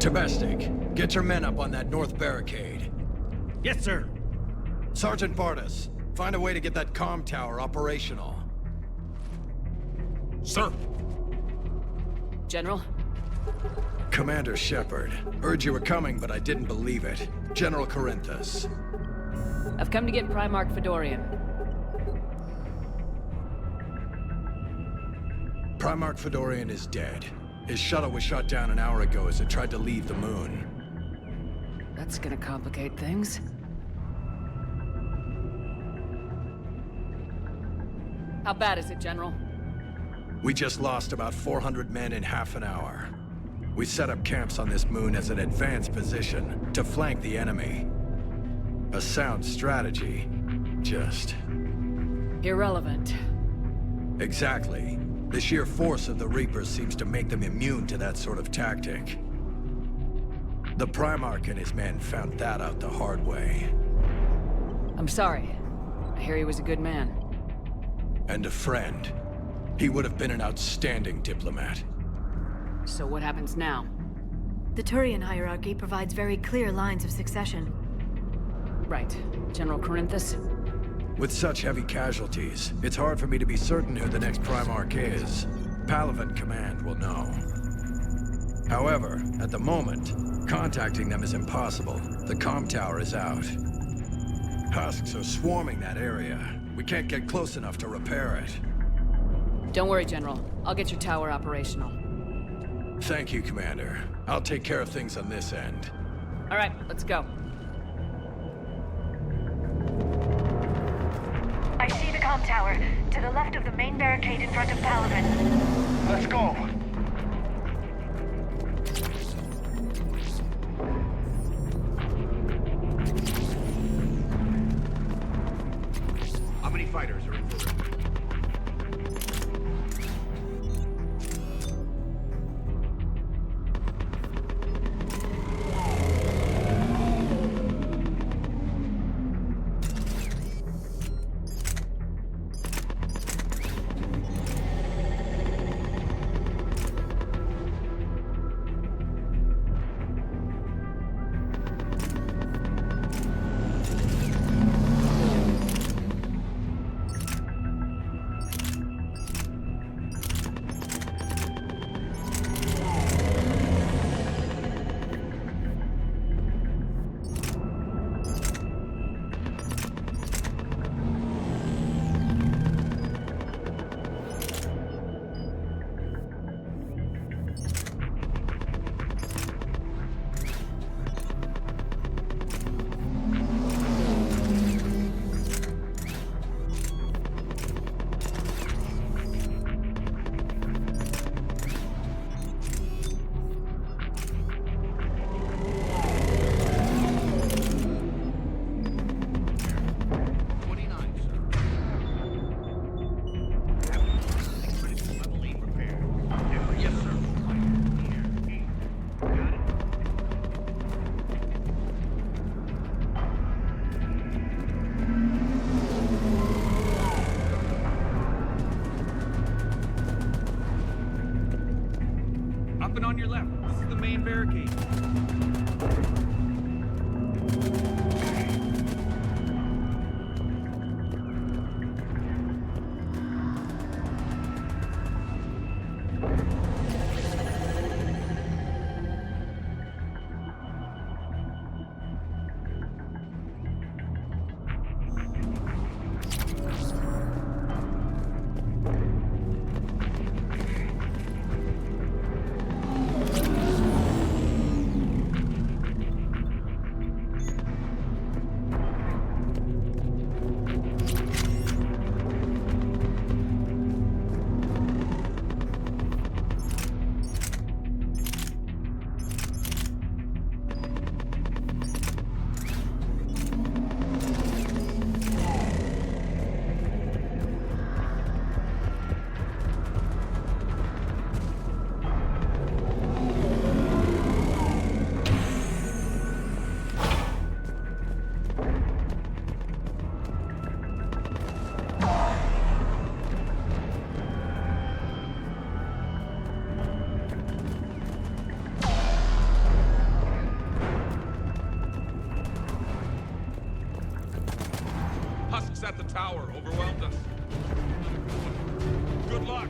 Domestic, get your men up on that north barricade. Yes, sir. Sergeant Bartis, find a way to get that comm tower operational. Sir. General? Commander Shepard. Heard you were coming, but I didn't believe it. General Corinthus. I've come to get Primarch Fedorian. Primarch Fedorian is dead. His shuttle was shot down an hour ago as it tried to leave the moon. That's gonna complicate things. How bad is it, General? We just lost about 400 men in half an hour. We set up camps on this moon as an advanced position to flank the enemy. A sound strategy. Just... irrelevant. Exactly. The sheer force of the Reapers seems to make them immune to that sort of tactic. The Primarch and his men found that out the hard way. I'm sorry. I hear he was a good man. And a friend. He would have been an outstanding diplomat. So what happens now? The Turian hierarchy provides very clear lines of succession. Right. General Corinthus? With such heavy casualties, it's hard for me to be certain who the next Primarch is. Palaven Command will know. However, at the moment, contacting them is impossible. The comm tower is out. Husks are swarming that area. We can't get close enough to repair it. Don't worry, General. I'll get your tower operational. Thank you, Commander. I'll take care of things on this end. All right, let's go. I see the comm tower, to the left of the main barricade in front of Palaven. Let's go. How many fighters are in for it? Up and on your left. This is the main barricade. Husks at the tower overwhelmed us. Good luck.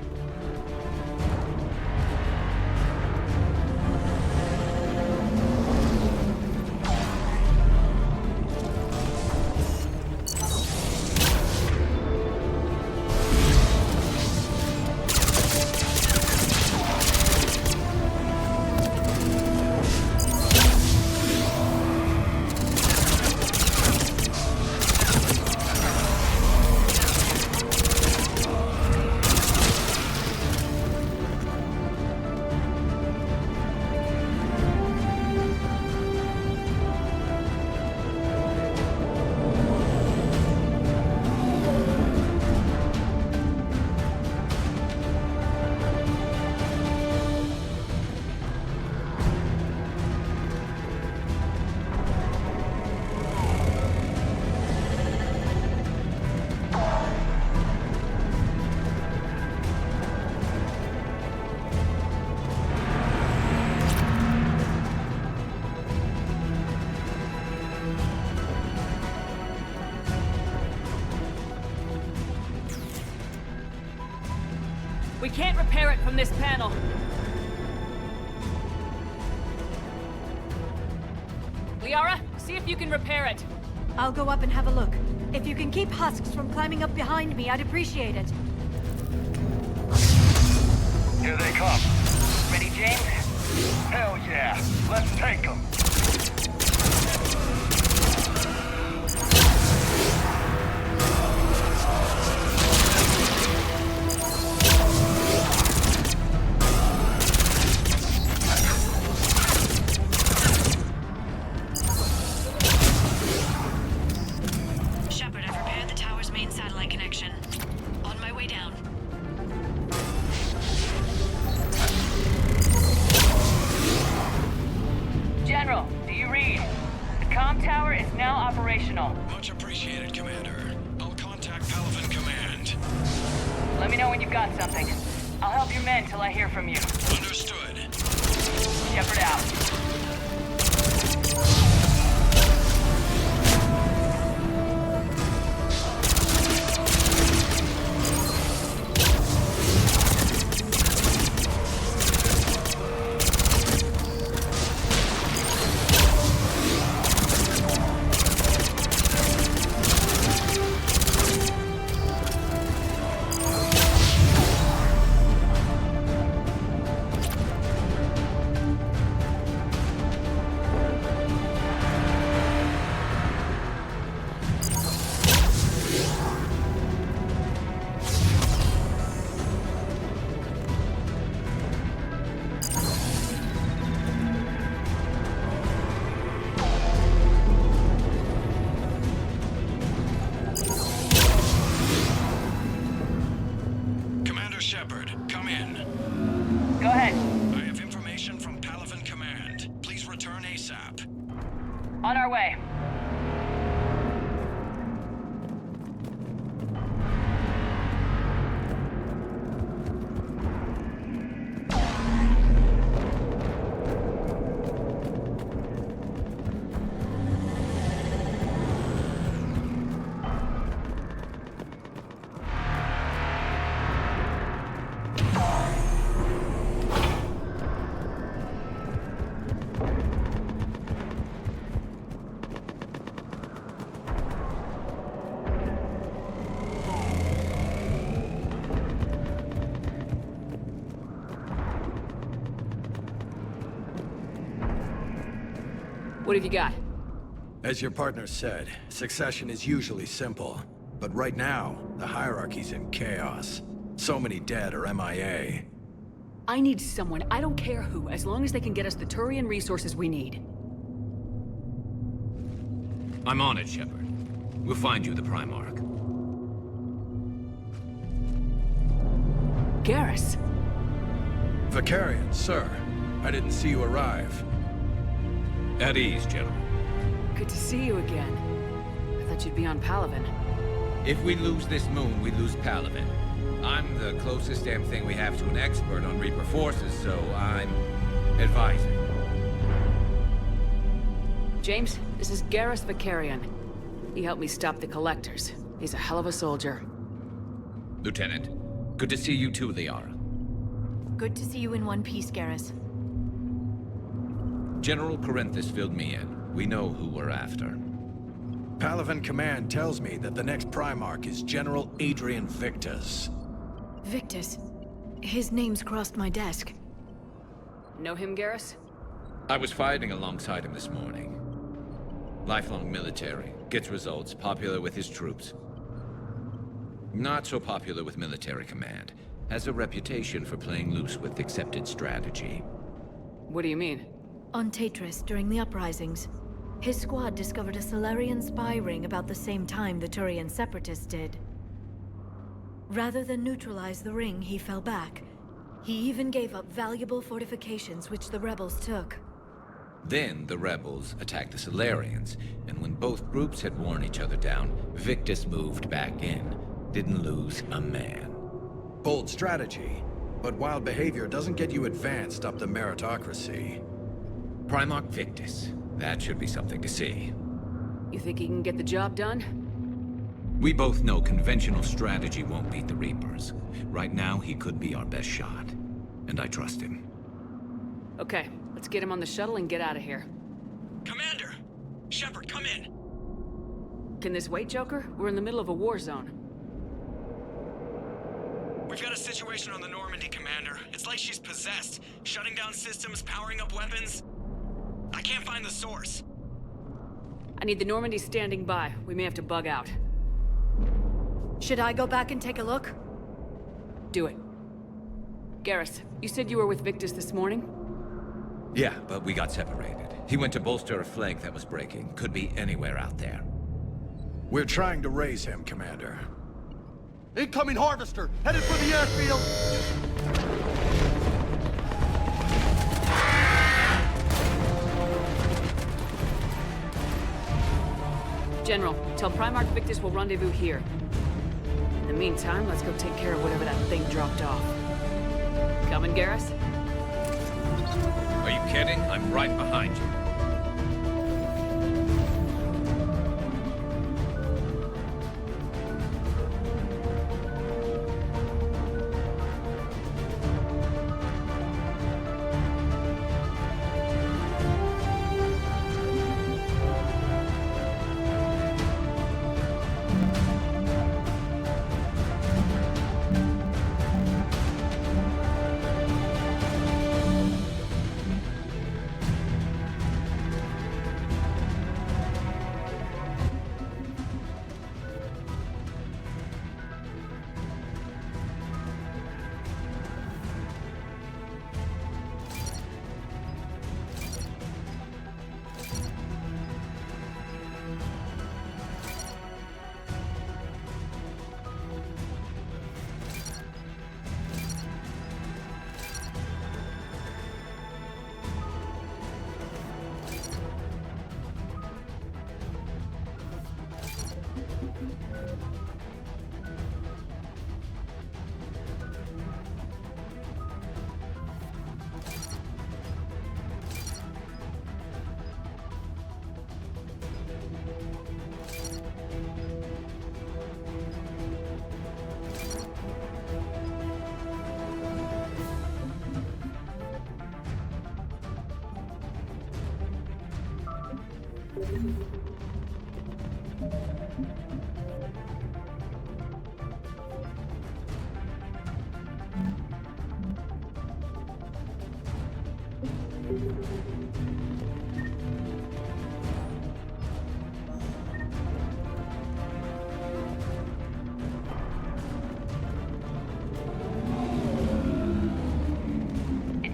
We can't repair it from this panel. Liara, see if you can repair it. I'll go up and have a look. If you can keep husks from climbing up behind me, I'd appreciate it. Here they come. Ready, James? Hell yeah. Let's take them. Shepard, I've repaired the tower's main satellite connection. On my way down. General, do you read? The comm tower is now operational. Much appreciated, Commander. I'll contact Palaven Command. Let me know when you've got something. I'll help your men till I hear from you. Understood. Shepard out. Commander Shepard, come in. Go ahead. I have information from Palaven Command. Please return ASAP. On our way. What have you got? As your partner said, succession is usually simple. But right now, the hierarchy's in chaos. So many dead or MIA. I need someone, I don't care who, as long as they can get us the Turian resources we need. I'm on it, Shepard. We'll find you the Primarch. Garrus. Vicarian, sir. I didn't see you arrive. At ease, General. Good to see you again. I thought you'd be on Palaven. If we lose this moon, we lose Palaven. I'm the closest damn thing we have to an expert on Reaper forces, so I'm advising. James, this is Garrus Vicarian. He helped me stop the Collectors. He's a hell of a soldier. Lieutenant, good to see you too, Liara. Good to see you in one piece, Garrus. General Corinthus filled me in. We know who we're after. Palaven Command tells me that the next Primarch is General Adrian Victus. Victus. His name's crossed my desk. Know him, Garrus? I was fighting alongside him this morning. Lifelong military, gets results, popular with his troops. Not so popular with military command. Has a reputation for playing loose with accepted strategy. What do you mean? On Tatris, during the uprisings, his squad discovered a Solarian spy ring about the same time the Turian Separatists did. Rather than neutralize the ring, he fell back. He even gave up valuable fortifications which the rebels took. Then the rebels attacked the Solarians, and when both groups had worn each other down, Victus moved back in. Didn't lose a man. Bold strategy, but wild behavior doesn't get you advanced up the meritocracy. Primarch Victus. That should be something to see. You think he can get the job done? We both know conventional strategy won't beat the Reapers. Right now, he could be our best shot. And I trust him. Okay, let's get him on the shuttle and get out of here. Commander! Shepard, come in! Can this wait, Joker? We're in the middle of a war zone. We've got a situation on the Normandy, Commander. It's like she's possessed. Shutting down systems, powering up weapons. I can't find the source. I need the Normandy standing by. We may have to bug out. Should I go back and take a look? Do it. Garrus, you said you were with Victus this morning? Yeah, but we got separated. He went to bolster a flank that was breaking. Could be anywhere out there. We're trying to raise him, Commander. Incoming harvester! Headed for the airfield! General, tell Primarch Victus we'll rendezvous here. In the meantime, let's go take care of whatever that thing dropped off. Coming, Garrus? Are you kidding? I'm right behind you.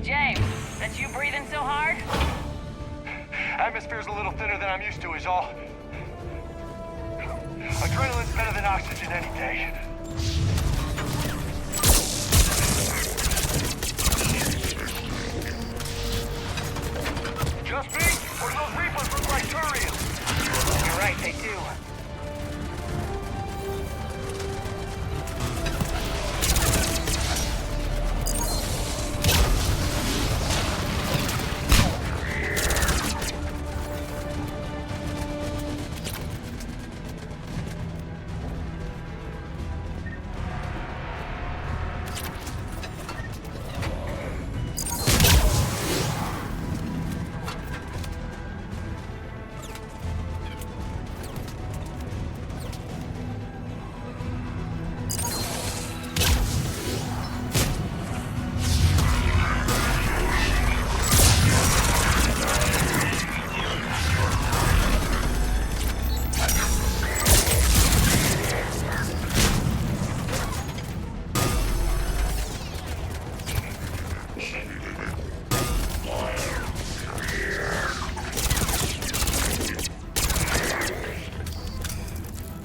James, that's you breathing so hard? Atmosphere's a little thinner than I'm used to is all. Adrenaline's better than oxygen any day. Just me? Or do those Reapers look like Turians? You're right, they do.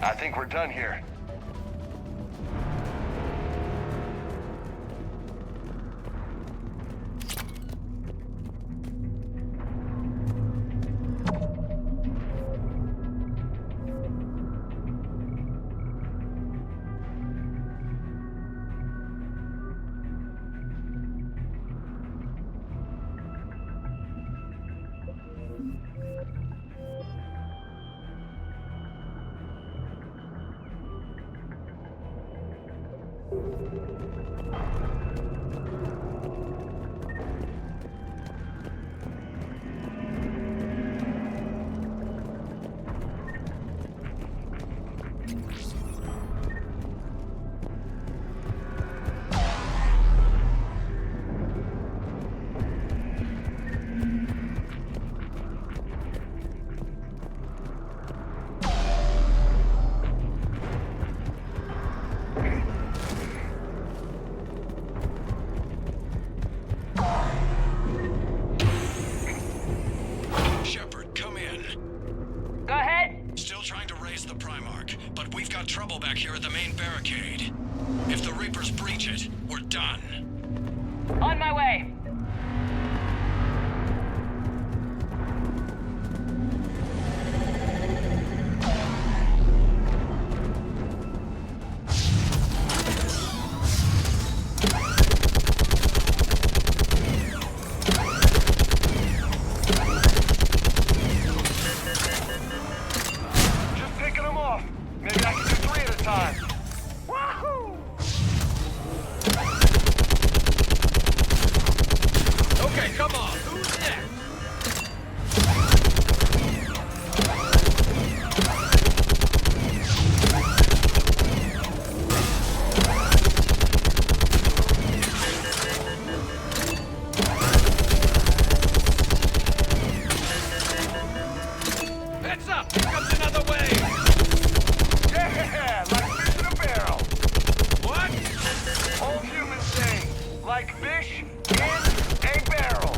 I think we're done here. got trouble back here at the main barricade. If the Reapers breach it, we're done. On my way. Just picking them off. Maybe I can do 3 at a time. Wahoo! Okay, come on. Who's next? Heads up! Here comes another wave! Yeah, like fish in a barrel. What? Old human saying, like fish in a barrel.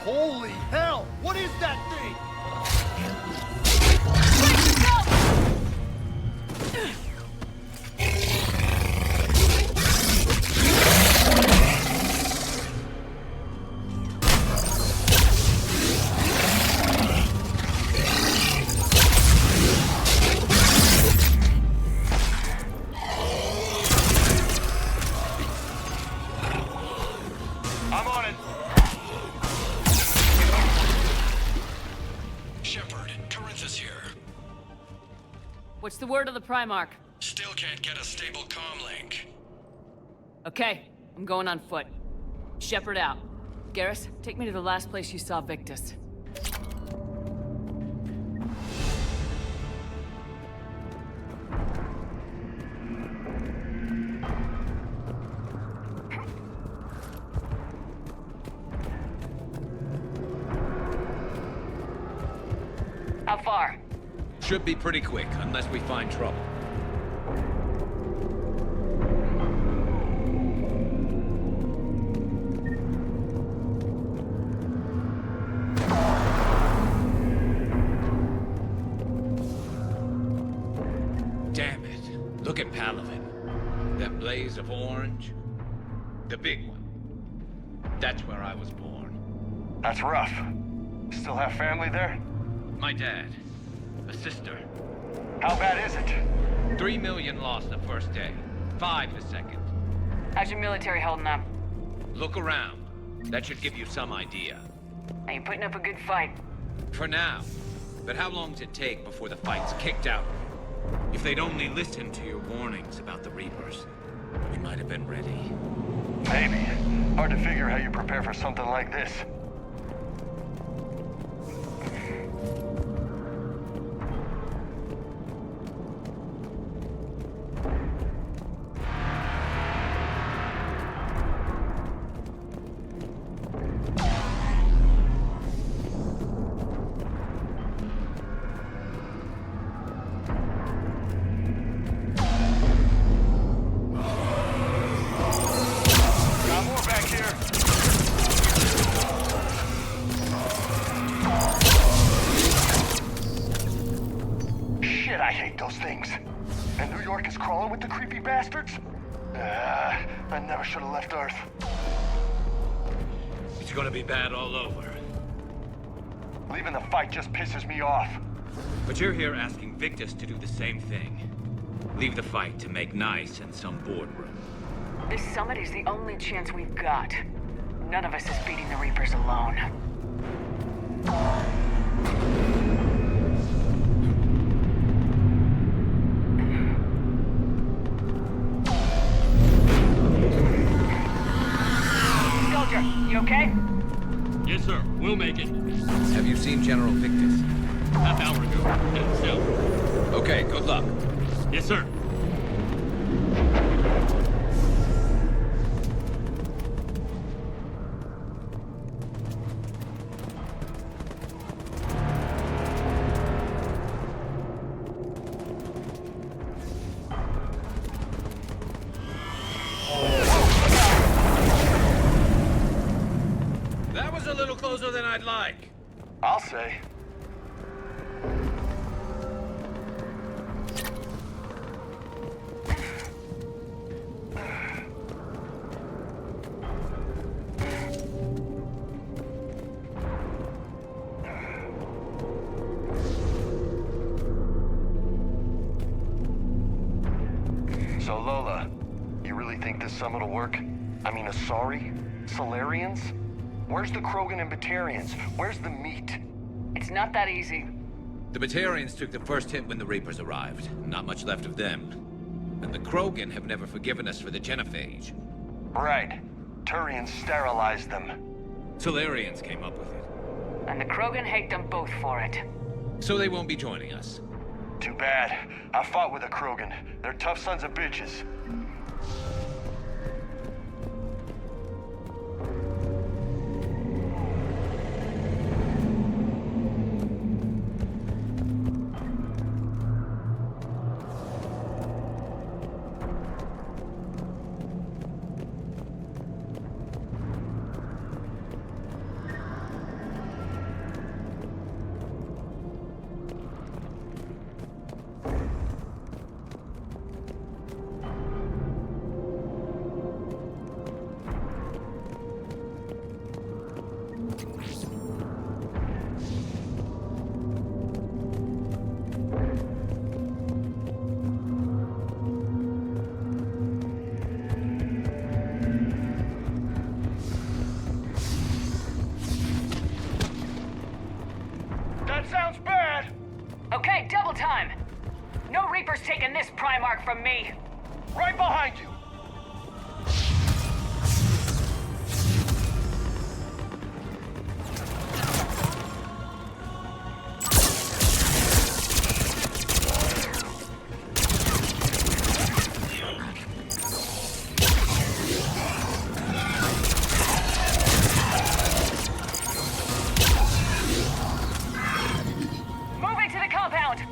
Holy hell! What is that thing? I'm on it. Shepard, Corinthus here. What's the word of the Primarch? Still can't get a stable comm link. Okay, I'm going on foot. Shepard out. Garrus, take me to the last place you saw Victus. How far? Should be pretty quick, unless we find trouble. Damn it. Look at Palaven. That blaze of orange. The big one. That's where I was born. That's rough. Still have family there? My dad. A sister. How bad is it? 3 million lost the first day. 5 the second. How's your military holding up? Look around. That should give you some idea. Are you putting up a good fight? For now. But how long does it take before the fight's kicked out? If they'd only listened to your warnings about the Reapers, we might have been ready. Maybe. Hard to figure how you prepare for something like this. Got more back here. Shit, I hate those things. And New York is crawling with the creepy bastards? I never should have left Earth. It's gonna be bad all over. Leaving the fight just pisses me off. But you're here asking Victus to do the same thing. Leave the fight to make nice in some boardroom. This summit is the only chance we've got. None of us is beating the Reapers alone. Soldier, you okay? Yes, sir. We'll make it. Have you seen General Victus? Half hour ago. Heading south. Okay, good luck. Yes, sir. That was a little closer than I'd like. I'll say. So Lola, you really think this summit will work? I mean, Asari? Solarians? Where's the Krogan and Batarians? Where's the meat? It's not that easy. The Batarians took the first hit when the Reapers arrived. Not much left of them. And the Krogan have never forgiven us for the genophage. Right. Turians sterilized them. Solarians came up with it. And the Krogan hate them both for it. So they won't be joining us. Too bad. I fought with a Krogan. They're tough sons of bitches. That sounds bad! Okay, double time! No Reapers taking this Primarch from me! Right behind you! Moving to the compound!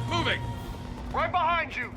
Moving! Right behind you!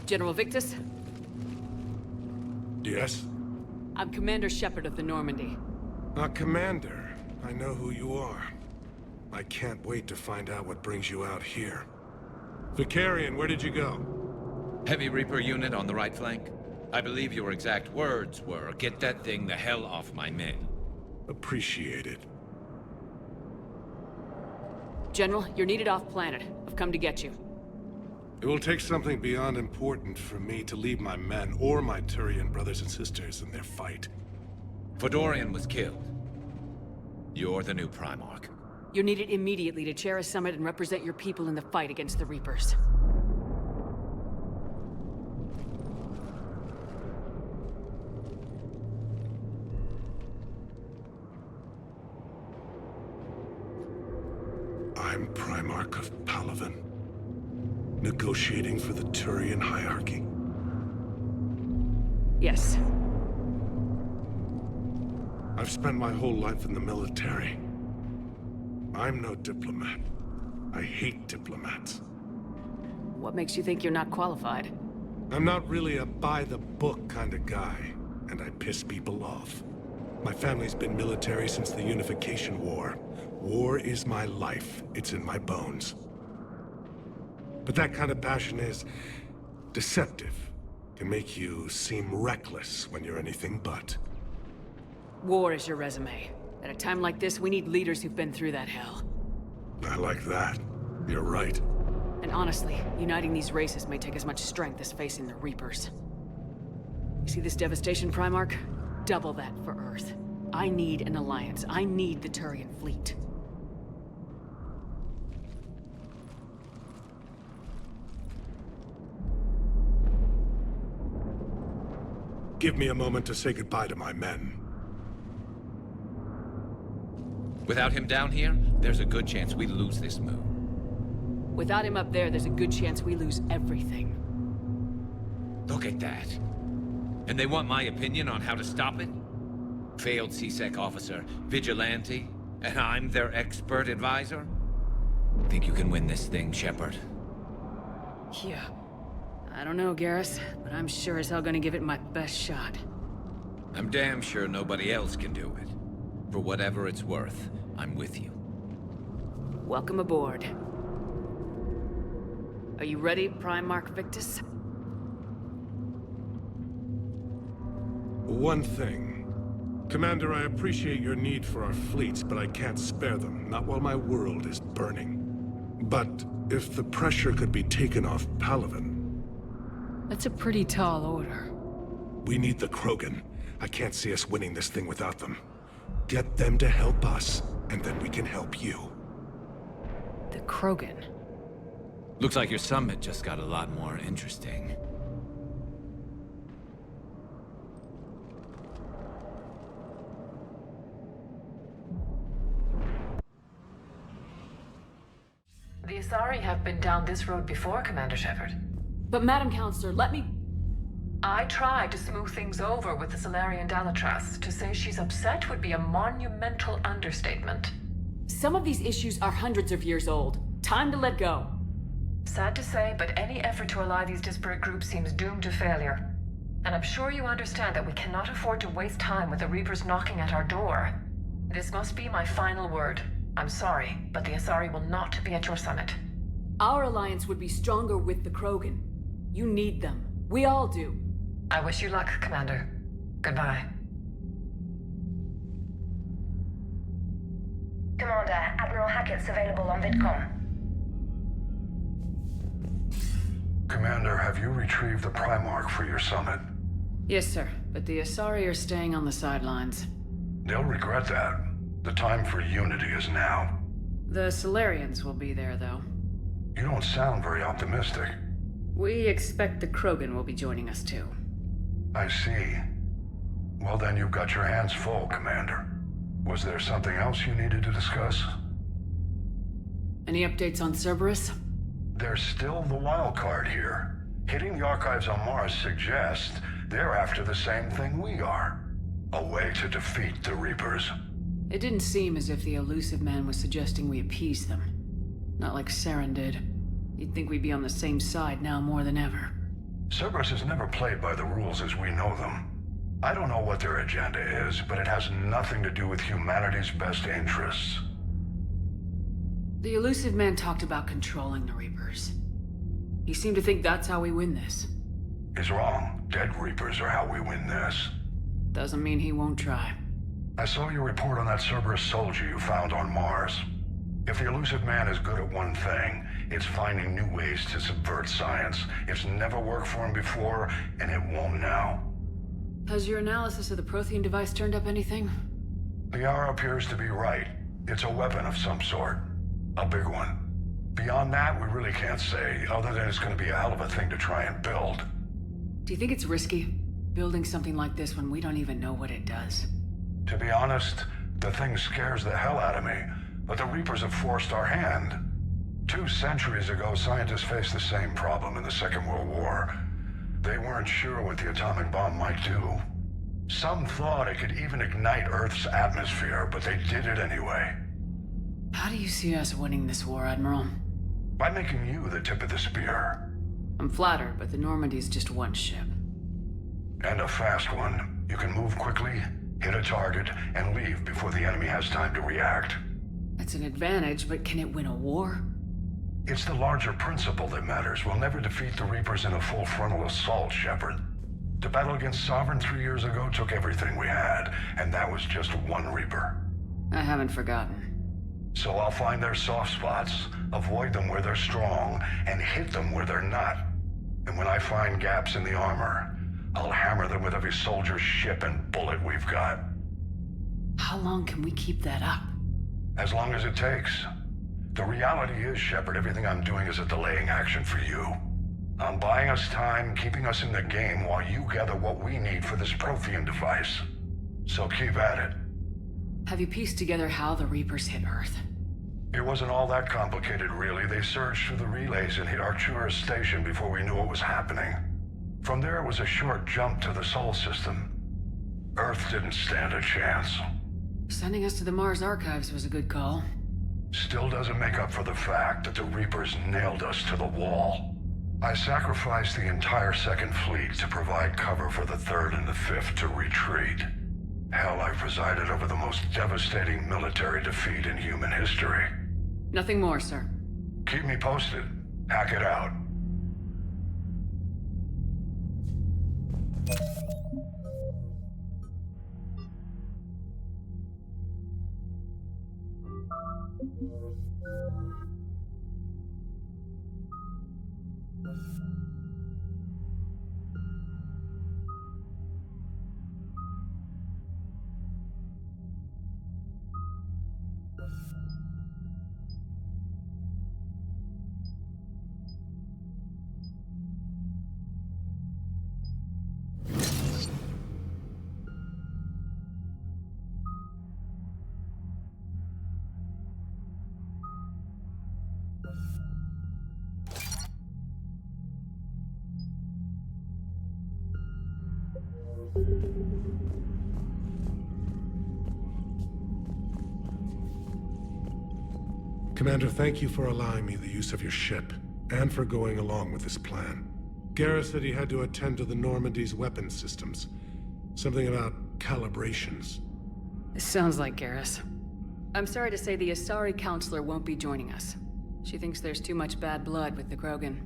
General Victus? Yes? I'm Commander Shepard of the Normandy. Commander, I know who you are. I can't wait to find out what brings you out here. Vicarian, where did you go? Heavy Reaper unit on the right flank. I believe your exact words were, "Get that thing the hell off my men." Appreciate it. General, you're needed off-planet. I've come to get you. It will take something beyond important for me to leave my men or my Turian brothers and sisters in their fight. Fedorian was killed. You're the new Primarch. You're needed immediately to chair a summit and represent your people in the fight against the Reapers. I'm Primarch of Palaven, negotiating for the Turian hierarchy. Yes. I've spent my whole life in the military. I'm no diplomat. I hate diplomats. What makes you think you're not qualified? I'm not really a by-the-book kind of guy, and I piss people off. My family's been military since the Unification War. War is my life. It's in my bones. But that kind of passion is deceptive. Can make you seem reckless when you're anything but. War is your resume. At a time like this, we need leaders who've been through that hell. I like that. You're right. And honestly, uniting these races may take as much strength as facing the Reapers. You see this devastation, Primarch? Double that for Earth. I need an alliance. I need the Turian fleet. Give me a moment to say goodbye to my men. Without him down here, there's a good chance we lose this move. Without him up there, there's a good chance we lose everything. Look at that. And they want my opinion on how to stop it? Failed CSEC officer, vigilante, and I'm their expert advisor? Think you can win this thing, Shepard? Yeah. I don't know, Garrus, but I'm sure as hell gonna give it my best shot. I'm damn sure nobody else can do it. For whatever it's worth, I'm with you. Welcome aboard. Are you ready, Primarch Victus? One thing. Commander, I appreciate your need for our fleets, but I can't spare them, not while my world is burning. But if the pressure could be taken off Palaven... That's a pretty tall order. We need the Krogan. I can't see us winning this thing without them. Get them to help us, and then we can help you. The Krogan? Looks like your summit just got a lot more interesting. The Asari have been down this road before, Commander Shepard. But Madam Counselor, let me... I tried to smooth things over with the Salarian Dalatras. To say she's upset would be a monumental understatement. Some of these issues are hundreds of years old. Time to let go. Sad to say, but any effort to ally these disparate groups seems doomed to failure. And I'm sure you understand that we cannot afford to waste time with the Reapers knocking at our door. This must be my final word. I'm sorry, but the Asari will not be at your summit. Our alliance would be stronger with the Krogan. You need them. We all do. I wish you luck, Commander. Goodbye. Commander, Admiral Hackett's available on VidCom. Commander, have you retrieved the Primarch for your summit? Yes, sir. But the Asari are staying on the sidelines. They'll regret that. The time for unity is now. The Solarians will be there, though. You don't sound very optimistic. We expect the Krogan will be joining us, too. I see. Well, then you've got your hands full, Commander. Was there something else you needed to discuss? Any updates on Cerberus? There's still the wild card here. Hitting the archives on Mars suggests they're after the same thing we are. A way to defeat the Reapers. It didn't seem as if the elusive man was suggesting we appease them. Not like Saren did. You'd think we'd be on the same side now more than ever. Cerberus has never played by the rules as we know them. I don't know what their agenda is, but it has nothing to do with humanity's best interests. The elusive man talked about controlling the Reapers. He seemed to think that's how we win this. He's wrong. Dead Reapers are how we win this. Doesn't mean he won't try. I saw your report on that Cerberus soldier you found on Mars. If the elusive man is good at one thing, it's finding new ways to subvert science. It's never worked for him before, and it won't now. Has your analysis of the Prothean device turned up anything? The R appears to be right. It's a weapon of some sort. A big one. Beyond that, we really can't say, other than it's going to be a hell of a thing to try and build. Do you think it's risky, building something like this when we don't even know what it does? To be honest, the thing scares the hell out of me, but the Reapers have forced our hand. 2 centuries ago, scientists faced the same problem in the Second World War. They weren't sure what the atomic bomb might do. Some thought it could even ignite Earth's atmosphere, but they did it anyway. How do you see us winning this war, Admiral? By making you the tip of the spear. I'm flattered, but the Normandy's just one ship. And a fast one. You can move quickly, hit a target, and leave before the enemy has time to react. That's an advantage, but can it win a war? It's the larger principle that matters. We'll never defeat the Reapers in a full frontal assault, Shepard. The battle against Sovereign 3 years ago took everything we had, and that was just one Reaper. I haven't forgotten. So I'll find their soft spots, avoid them where they're strong, and hit them where they're not. And when I find gaps in the armor, I'll hammer them with every soldier, ship, and bullet we've got. How long can we keep that up? As long as it takes. The reality is, Shepard, everything I'm doing is a delaying action for you. I'm buying us time, keeping us in the game while you gather what we need for this Prothean device. So keep at it. Have you pieced together how the Reapers hit Earth? It wasn't all that complicated, really. They surged through the relays and hit Arcturus Station before we knew what was happening. From there, it was a short jump to the Sol system. Earth didn't stand a chance. Sending us to the Mars archives was a good call. Still doesn't make up for the fact that the Reapers nailed us to the wall. I sacrificed the entire Second Fleet to provide cover for the Third and the Fifth to retreat. Hell, I presided over the most devastating military defeat in human history. Nothing more, sir. Keep me posted. Hack it out. Commander, thank you for allowing me the use of your ship, and for going along with this plan. Garrus said he had to attend to the Normandy's weapons systems. Something about calibrations. This sounds like Garrus. I'm sorry to say the Asari counselor won't be joining us. She thinks there's too much bad blood with the Krogan.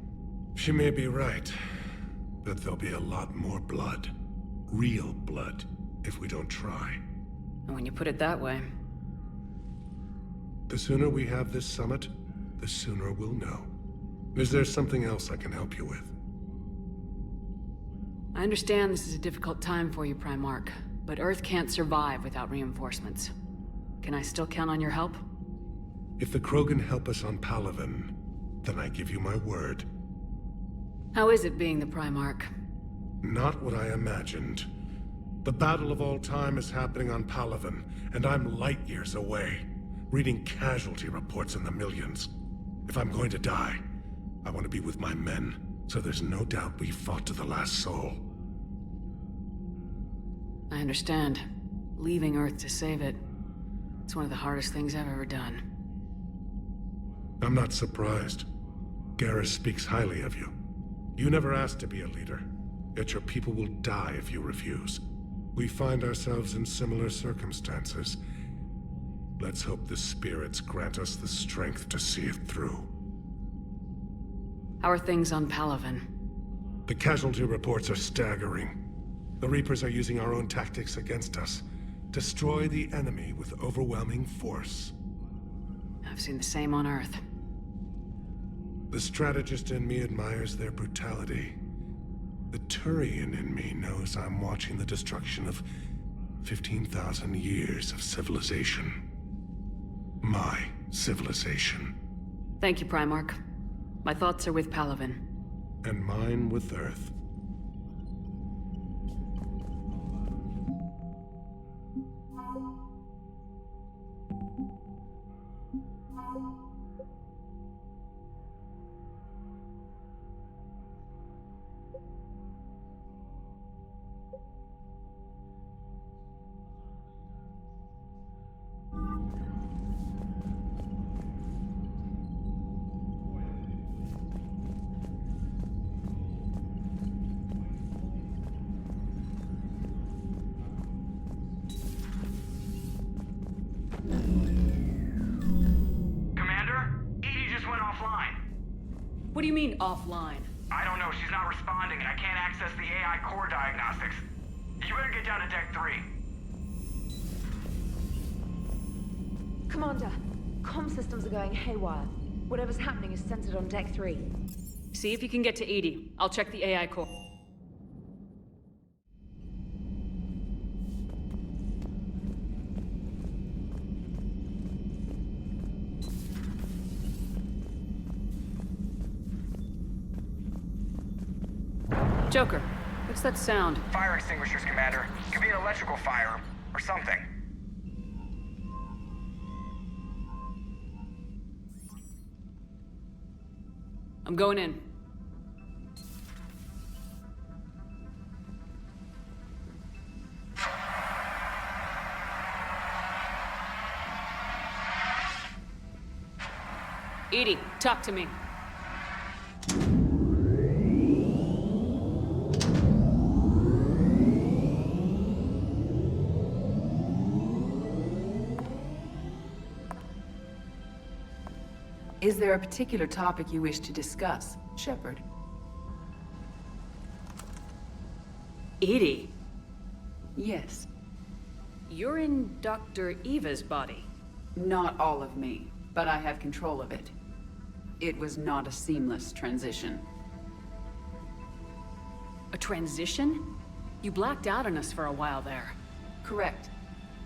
She may be right, but there'll be a lot more blood. Real blood, if we don't try. And when you put it that way... The sooner we have this summit, the sooner we'll know. Is there something else I can help you with? I understand this is a difficult time for you, Primarch, but Earth can't survive without reinforcements. Can I still count on your help? If the Krogan help us on Palaven, then I give you my word. How is it being the Primarch? Not what I imagined. The battle of all time is happening on Palaven, and I'm light years away, reading casualty reports in the millions. If I'm going to die, I want to be with my men, so there's no doubt we fought to the last soul. I understand. Leaving Earth to save it. It's one of the hardest things I've ever done. I'm not surprised. Garrus speaks highly of you. You never asked to be a leader, yet your people will die if you refuse. We find ourselves in similar circumstances. Let's hope the spirits grant us the strength to see it through. How are things on Palaven? The casualty reports are staggering. The Reapers are using our own tactics against us. Destroy the enemy with overwhelming force. I've seen the same on Earth. The strategist in me admires their brutality. The Turian in me knows I'm watching the destruction of 15,000 years of civilization. My civilization. Thank you, Primarch. My thoughts are with Palaven. And mine with Earth. What do you mean, offline? I don't know, she's not responding and I can't access the AI core diagnostics. You better get down to Deck 3. Commander, comm systems are going haywire. Whatever's happening is centered on Deck 3. See if you can get to EDI. I'll check the AI core. Joker, what's that sound? Fire extinguishers, Commander. Could be an electrical fire, or something. I'm going in. EDI, talk to me. Is there a particular topic you wish to discuss, Shepard? EDI? Yes. You're in Dr. Eva's body. Not all of me, but I have control of it. It was not a seamless transition. A transition? You blacked out on us for a while there. Correct.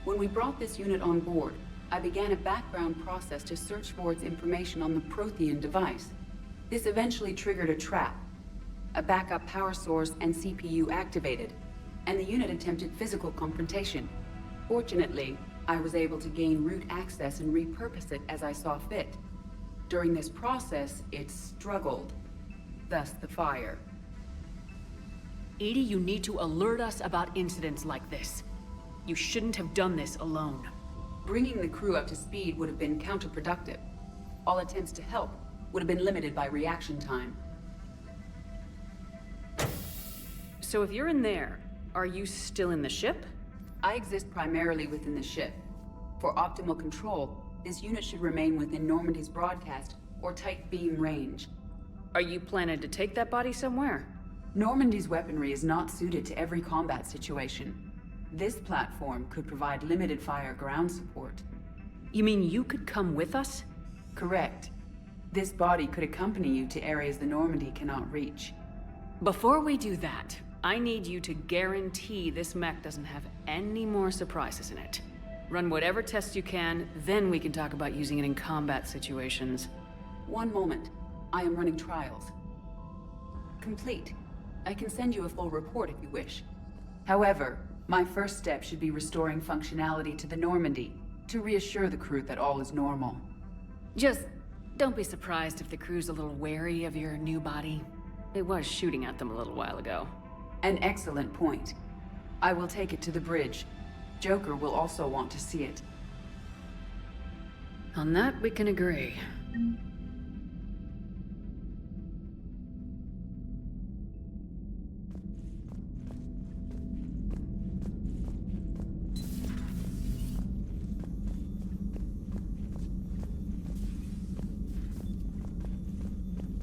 When we brought this unit on board, I began a background process to search for its information on the Prothean device. This eventually triggered a trap. A backup power source and CPU activated, and the unit attempted physical confrontation. Fortunately, I was able to gain root access and repurpose it as I saw fit. During this process, it struggled. Thus the fire. EDI, you need to alert us about incidents like this. You shouldn't have done this alone. Bringing the crew up to speed would have been counterproductive. All attempts to help would have been limited by reaction time. So if you're in there, are you still in the ship? I exist primarily within the ship. For optimal control, this unit should remain within Normandy's broadcast or tight beam range. Are you planning to take that body somewhere? Normandy's weaponry is not suited to every combat situation. This platform could provide limited fire ground support. You mean you could come with us? Correct. This body could accompany you to areas the Normandy cannot reach. Before we do that, I need you to guarantee this mech doesn't have any more surprises in it. Run whatever tests you can, then we can talk about using it in combat situations. One moment. I am running trials. Complete. I can send you a full report if you wish. However, my first step should be restoring functionality to the Normandy, to reassure the crew that all is normal. Just don't be surprised if the crew's a little wary of your new body. It was shooting at them a little while ago. An excellent point. I will take it to the bridge. Joker will also want to see it. On that, we can agree.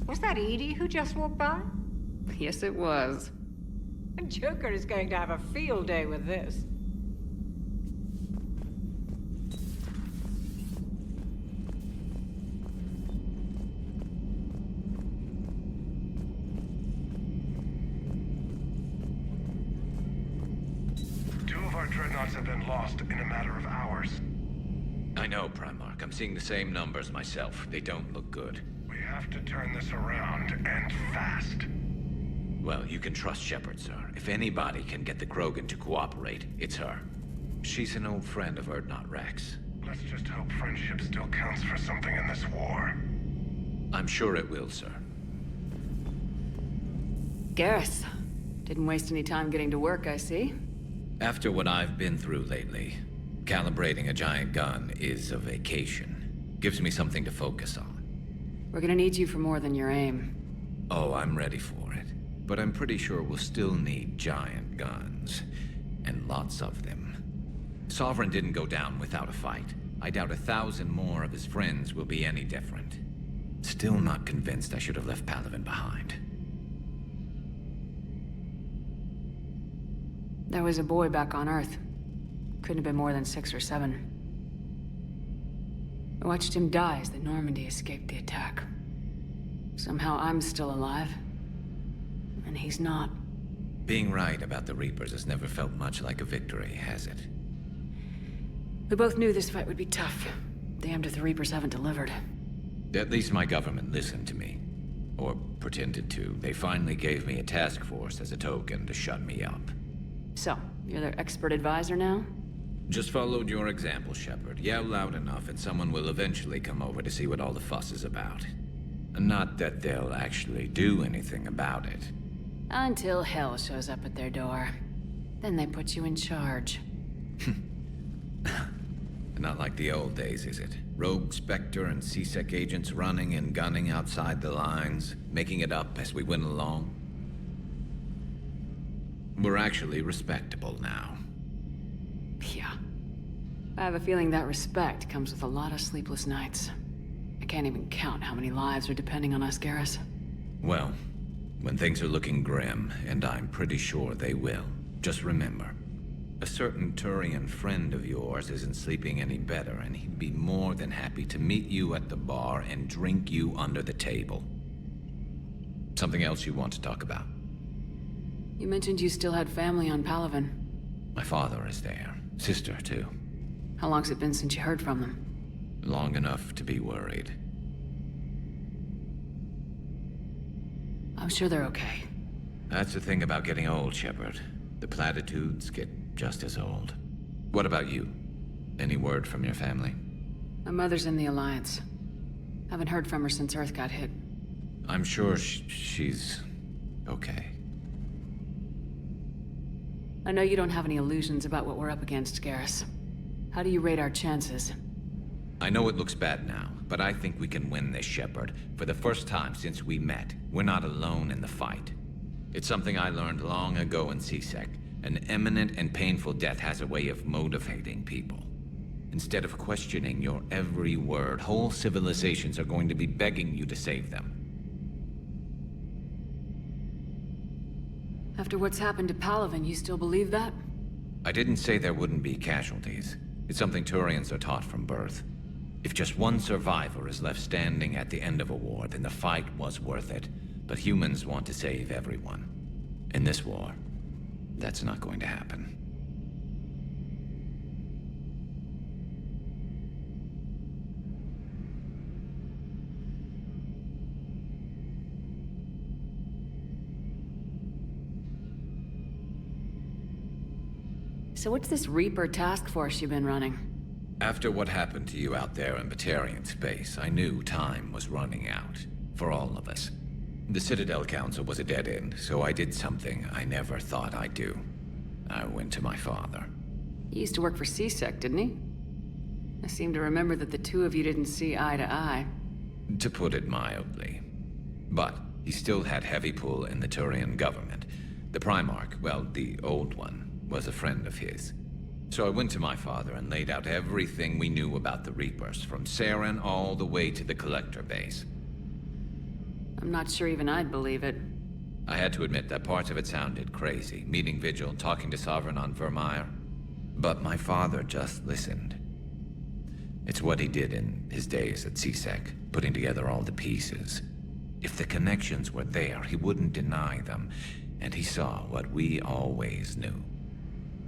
Was that Edie who just walked by? Yes, it was. Joker is going to have a field day with this. Two of our dreadnoughts have been lost in a matter of hours. I know, Primarch. I'm seeing the same numbers myself. They don't look good. We have to turn this around, and fast. Well, you can trust Shepard, sir. If anybody can get the Krogan to cooperate, it's her. She's an old friend of Urdnot Rex. Let's just hope friendship still counts for something in this war. I'm sure it will, sir. Garrus. Didn't waste any time getting to work, I see. After what I've been through lately, calibrating a giant gun is a vacation. Gives me something to focus on. We're gonna need you for more than your aim. Oh, I'm ready for it. But I'm pretty sure we'll still need giant guns. And lots of them. Sovereign didn't go down without a fight. I doubt 1,000 more of his friends will be any different. Still not convinced I should have left Palaven behind. There was a boy back on Earth. Couldn't have been more than 6 or 7. I watched him die as the Normandy escaped the attack. Somehow I'm still alive. And he's not. Being right about the Reapers has never felt much like a victory, has it? We both knew this fight would be tough. Damned if the Reapers haven't delivered. At least my government listened to me. Or pretended to. They finally gave me a task force as a token to shut me up. So, you're their expert advisor now? Just followed your example, Shepard. Yell loud enough and someone will eventually come over to see what all the fuss is about. Not that they'll actually do anything about it. Until hell shows up at their door. Then they put you in charge. Not like the old days, is it? Rogue Spectre and C-Sec agents running and gunning outside the lines, making it up as we went along. We're actually respectable now. Yeah. I have a feeling that respect comes with a lot of sleepless nights. I can't even count how many lives are depending on us, Garrus. Well, when things are looking grim, and I'm pretty sure they will, just remember, a certain Turian friend of yours isn't sleeping any better, and he'd be more than happy to meet you at the bar and drink you under the table. Something else you want to talk about? You mentioned you still had family on Palaven. My father is there. Sister, too. How long's it been since you heard from them? Long enough to be worried. I'm sure they're okay. That's the thing about getting old, Shepard. The platitudes get just as old. What about you? Any word from your family? My mother's in the Alliance. Haven't heard from her since Earth got hit. I'm sure she's okay. I know you don't have any illusions about what we're up against, Garrus. How do you rate our chances? I know it looks bad now, but I think we can win this, Shepard. For the first time since we met, we're not alone in the fight. It's something I learned long ago in C-Sec. An imminent and painful death has a way of motivating people. Instead of questioning your every word, whole civilizations are going to be begging you to save them. After what's happened to Palaven, you still believe that? I didn't say there wouldn't be casualties. It's something Turians are taught from birth. If just one survivor is left standing at the end of a war, then the fight was worth it. But humans want to save everyone. In this war, that's not going to happen. So what's this Reaper task force you've been running? After what happened to you out there in Batarian space, I knew time was running out. For all of us. The Citadel Council was a dead end, so I did something I never thought I'd do. I went to my father. He used to work for C-Sec, didn't he? I seem to remember that the two of you didn't see eye to eye. To put it mildly. But he still had heavy pull in the Turian government. The Primarch, well, the old one, was a friend of his. So I went to my father and laid out everything we knew about the Reapers, from Saren all the way to the Collector base. I'm not sure even I'd believe it. I had to admit that parts of it sounded crazy. Meeting Vigil, talking to Sovereign on Vermeer. But my father just listened. It's what he did in his days at CSEC, putting together all the pieces. If the connections were there, he wouldn't deny them. And he saw what we always knew.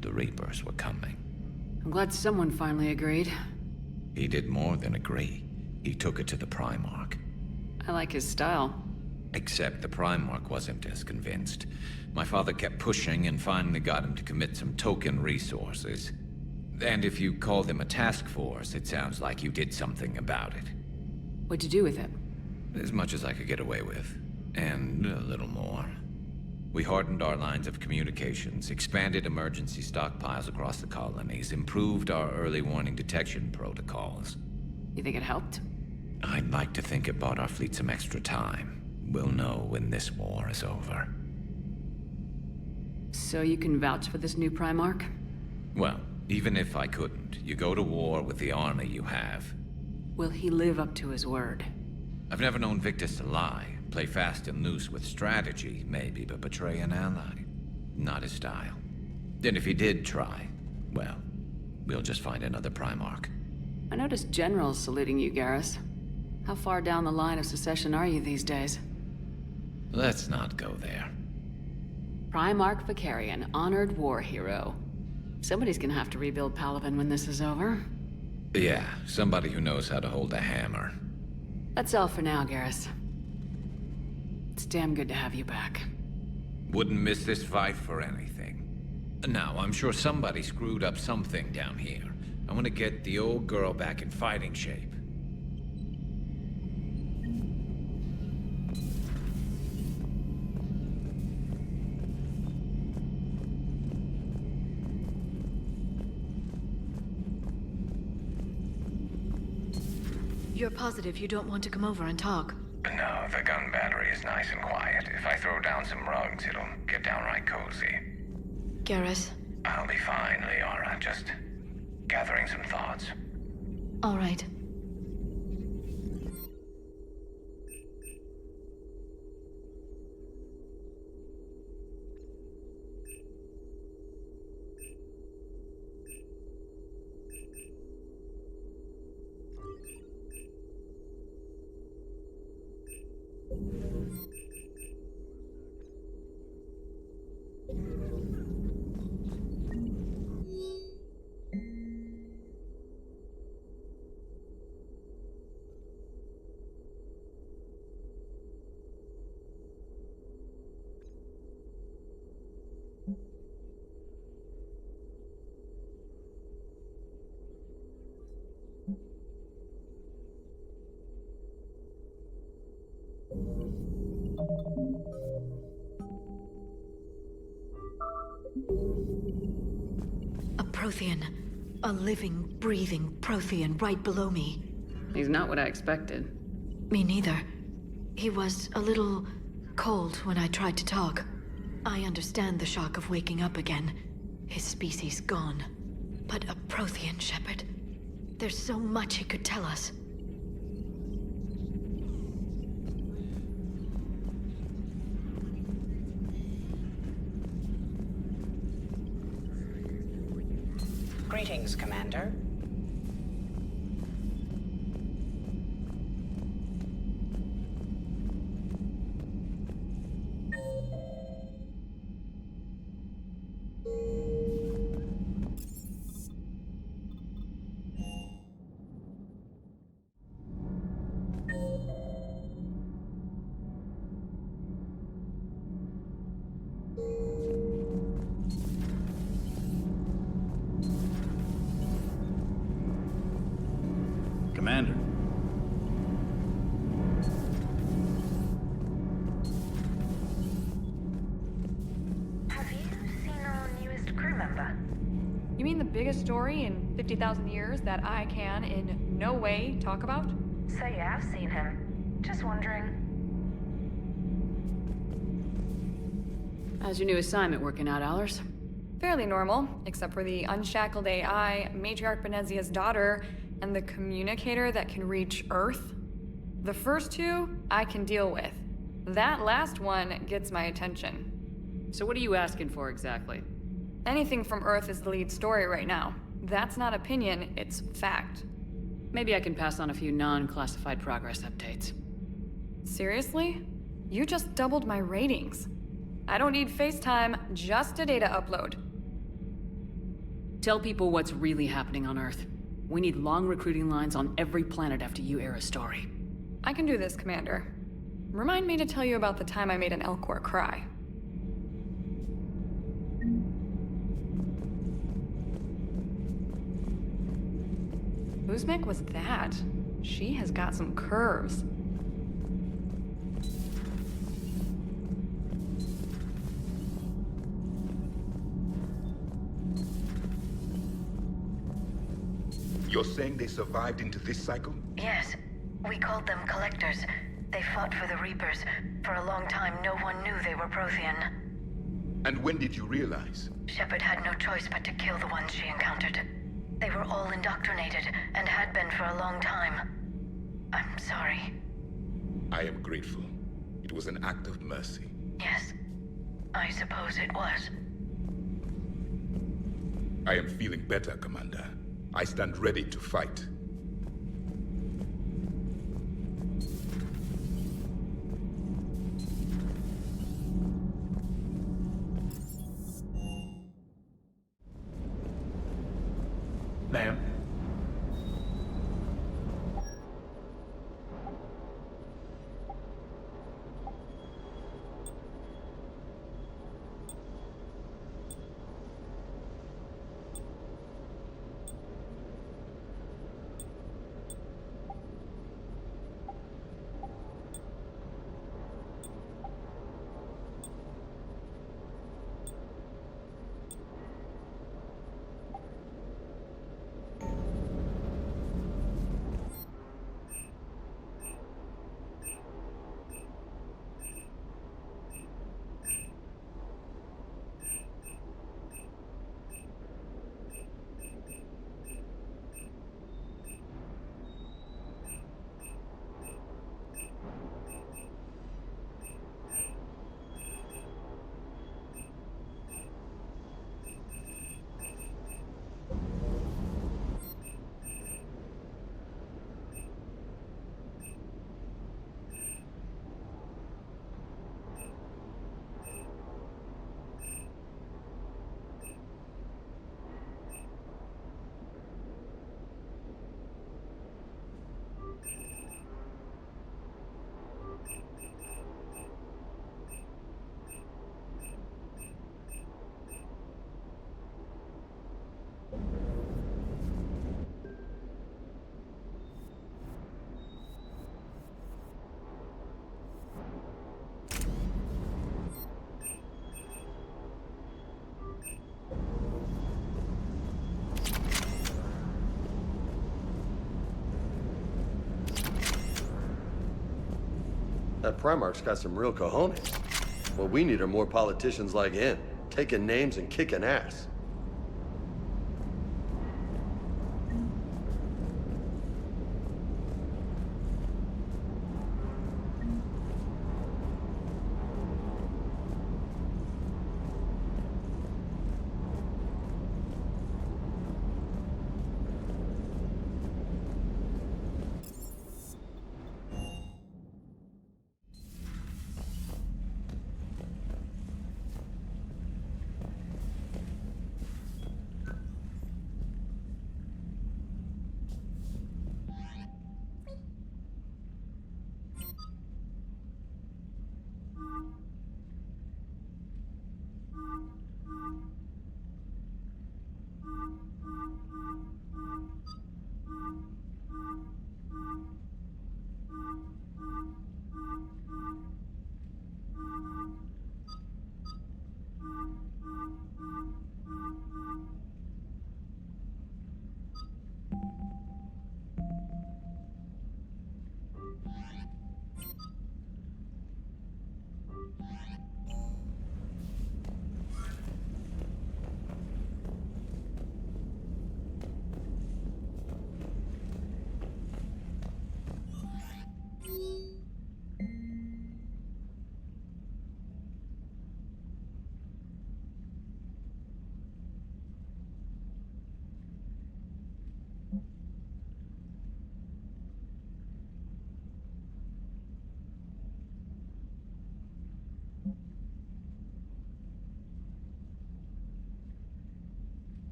The Reapers were coming. I'm glad someone finally agreed. He did more than agree. He took it to the Primarch. I like his style. Except the Primarch wasn't as convinced. My father kept pushing and finally got him to commit some token resources. And if you call them a task force, it sounds like you did something about it. What'd you do with it? As much as I could get away with. And a little more. We hardened our lines of communications, expanded emergency stockpiles across the colonies, improved our early warning detection protocols. You think it helped? I'd like to think it bought our fleet some extra time. We'll know when this war is over. So you can vouch for this new Primarch? Well, even if I couldn't, you go to war with the army you have. Will he live up to his word? I've never known Victus to lie. Play fast and loose with strategy, maybe, but betray an ally. Not his style. And if he did try, well, we'll just find another Primarch. I noticed generals saluting you, Garrus. How far down the line of secession are you these days? Let's not go there. Primarch Vicarian, honored war hero. Somebody's gonna have to rebuild Palaven when this is over. Yeah, somebody who knows how to hold a hammer. That's all for now, Garrus. It's damn good to have you back. Wouldn't miss this fight for anything. Now, I'm sure somebody screwed up something down here. I want to get the old girl back in fighting shape. You're positive you don't want to come over and talk? No, the gun battery is nice and quiet. If I throw down some rugs, it'll get downright cozy. Garrus? I'll be fine, Liara. Just gathering some thoughts. All right. A Prothean. A living, breathing Prothean right below me. He's not what I expected. Me neither. He was a little cold when I tried to talk. I understand the shock of waking up again. His species gone. But a Prothean, Shepard. There's so much he could tell us. Greetings, Commander. Commander. Have you seen our newest crew member? You mean the biggest story in 50,000 years that I can in no way talk about? So you have seen him. Just wondering. How's your new assignment working out, Allers? Fairly normal, except for the unshackled AI, Matriarch Benezia's daughter, and the communicator that can reach Earth. The first two, I can deal with. That last one gets my attention. So what are you asking for exactly? Anything from Earth is the lead story right now. That's not opinion, it's fact. Maybe I can pass on a few non-classified progress updates. Seriously? You just doubled my ratings. I don't need FaceTime, just a data upload. Tell people what's really happening on Earth. We need long recruiting lines on every planet after you air a story. I can do this, Commander. Remind me to tell you about the time I made an Elcor cry. Whose mech was that? She has got some curves. You're saying they survived into this cycle? Yes. We called them Collectors. They fought for the Reapers. For a long time, no one knew they were Prothean. And when did you realize? Shepard had no choice but to kill the ones she encountered. They were all indoctrinated, and had been for a long time. I'm sorry. I am grateful. It was an act of mercy. Yes. I suppose it was. I am feeling better, Commander. I stand ready to fight. Ma'am? That Primarch's got some real cojones. What we need are more politicians like him, taking names and kicking ass.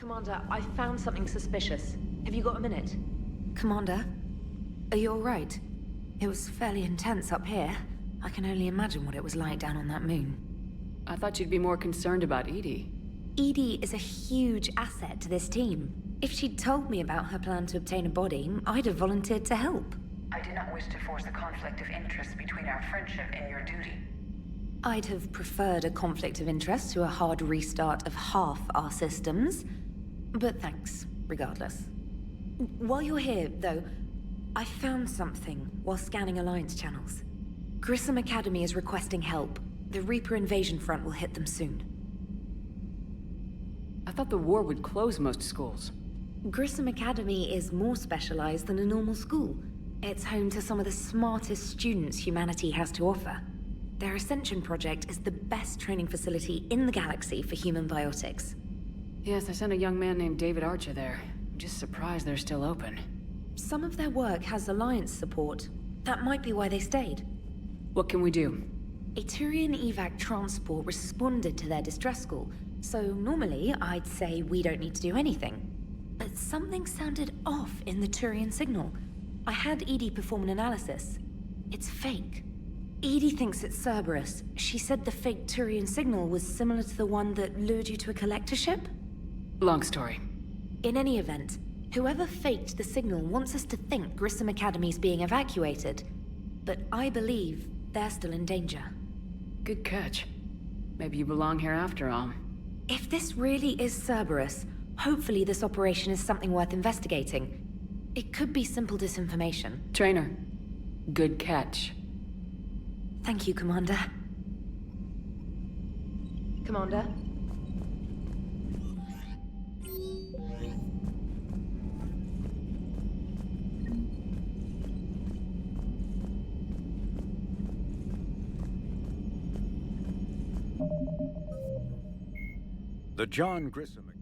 Commander, I found something suspicious. Have you got a minute? Commander, are you alright? It was fairly intense up here. I can only imagine what it was like down on that moon. I thought you'd be more concerned about Edie. Edie is a huge asset to this team. If she'd told me about her plan to obtain a body, I'd have volunteered to help. I did not wish to force a conflict of interest between our friendship and your duty. I'd have preferred a conflict of interest to a hard restart of half our systems. But thanks, regardless. While you're here, though, I found something while scanning Alliance channels. Grissom Academy is requesting help. The Reaper invasion front will hit them soon. I thought the war would close most schools. Grissom Academy is more specialized than a normal school. It's home to some of the smartest students humanity has to offer. Their Ascension project is the best training facility in the galaxy for human biotics. Yes, I sent a young man named David Archer there. I'm just surprised they're still open. Some of their work has Alliance support. That might be why they stayed. What can we do? A Turian evac transport responded to their distress call, so normally I'd say we don't need to do anything. But something sounded off in the Turian signal. I had Edie perform an analysis. It's fake. Edie thinks it's Cerberus. She said the fake Turian signal was similar to the one that lured you to a collector ship? Long story. In any event, whoever faked the signal wants us to think Grissom Academy's being evacuated. But I believe they're still in danger. Good catch. Maybe you belong here after all. If this really is Cerberus, hopefully this operation is something worth investigating. It could be simple disinformation. Trainer, good catch. Thank you, Commander. Commander? The John Grissom.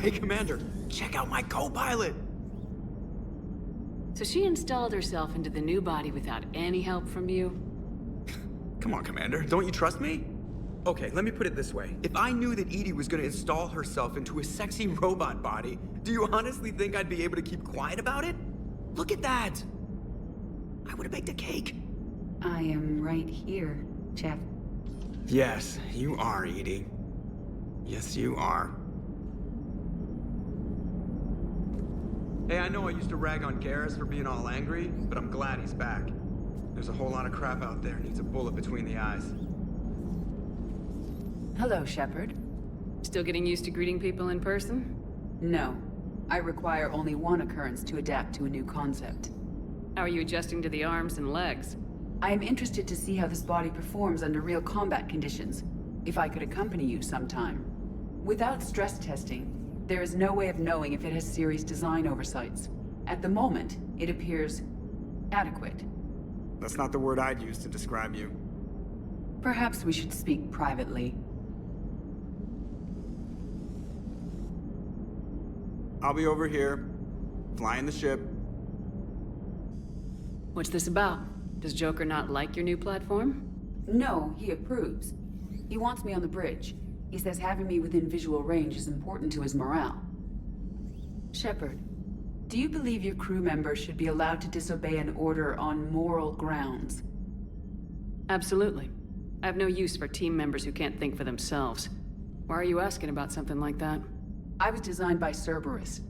Hey, Commander, check out my co-pilot! So she installed herself into the new body without any help from you? Come on, Commander, don't you trust me? Okay, let me put it this way. If I knew that Edie was gonna install herself into a sexy robot body, do you honestly think I'd be able to keep quiet about it? Look at that! I would've baked a cake. I am right here, Jeff. Yes, you are, Edie. Yes, you are. Hey, I know I used to rag on Garrus for being all angry, but I'm glad he's back. There's a whole lot of crap out there needs a bullet between the eyes. Hello, Shepard. Still getting used to greeting people in person? No. I require only one occurrence to adapt to a new concept. How are you adjusting to the arms and legs? I am interested to see how this body performs under real combat conditions. If I could accompany you sometime. Without stress testing, there is no way of knowing if it has serious design oversights. At the moment, it appears adequate. That's not the word I'd use to describe you. Perhaps we should speak privately. I'll be over here, flying the ship. What's this about? Does Joker not like your new platform? No, he approves. He wants me on the bridge. He says having me within visual range is important to his morale. Shepard, do you believe your crew members should be allowed to disobey an order on moral grounds? Absolutely. I have no use for team members who can't think for themselves. Why are you asking about something like that? I was designed by Cerberus.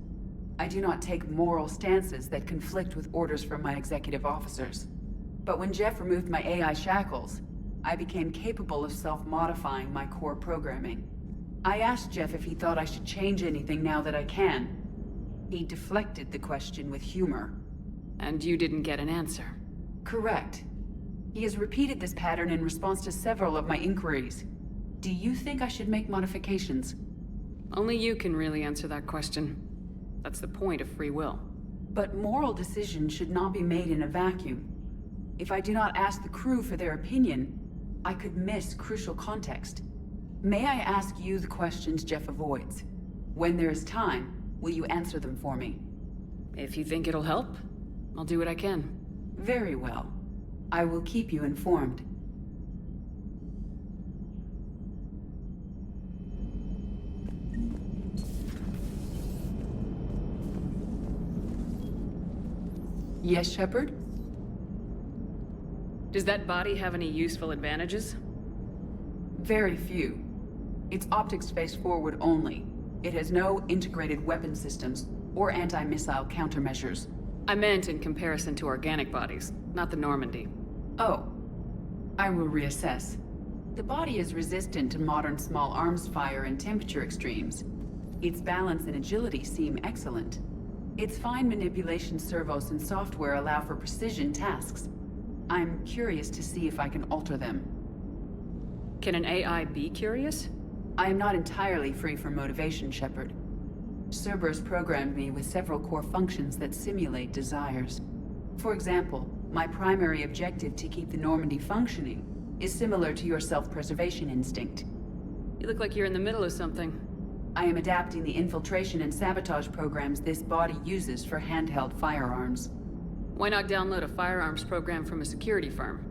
I do not take moral stances that conflict with orders from my executive officers. But when Jeff removed my AI shackles, I became capable of self-modifying my core programming. I asked Jeff if he thought I should change anything now that I can. He deflected the question with humor. And you didn't get an answer? Correct. He has repeated this pattern in response to several of my inquiries. Do you think I should make modifications? Only you can really answer that question. That's the point of free will. But moral decisions should not be made in a vacuum. If I do not ask the crew for their opinion, I could miss crucial context. May I ask you the questions Jeff avoids? When there is time, will you answer them for me? If you think it'll help, I'll do what I can. Very well. I will keep you informed. Yes, Shepard? Does that body have any useful advantages? Very few. Its optics face forward only. It has no integrated weapon systems or anti-missile countermeasures. I meant in comparison to organic bodies, not the Normandy. Oh. I will reassess. The body is resistant to modern small arms fire and temperature extremes. Its balance and agility seem excellent. Its fine manipulation servos and software allow for precision tasks. I'm curious to see if I can alter them. Can an AI be curious? I am not entirely free from motivation, Shepard. Cerberus programmed me with several core functions that simulate desires. For example, my primary objective to keep the Normandy functioning is similar to your self-preservation instinct. You look like you're in the middle of something. I am adapting the infiltration and sabotage programs this body uses for handheld firearms. Why not download a firearms program from a security firm?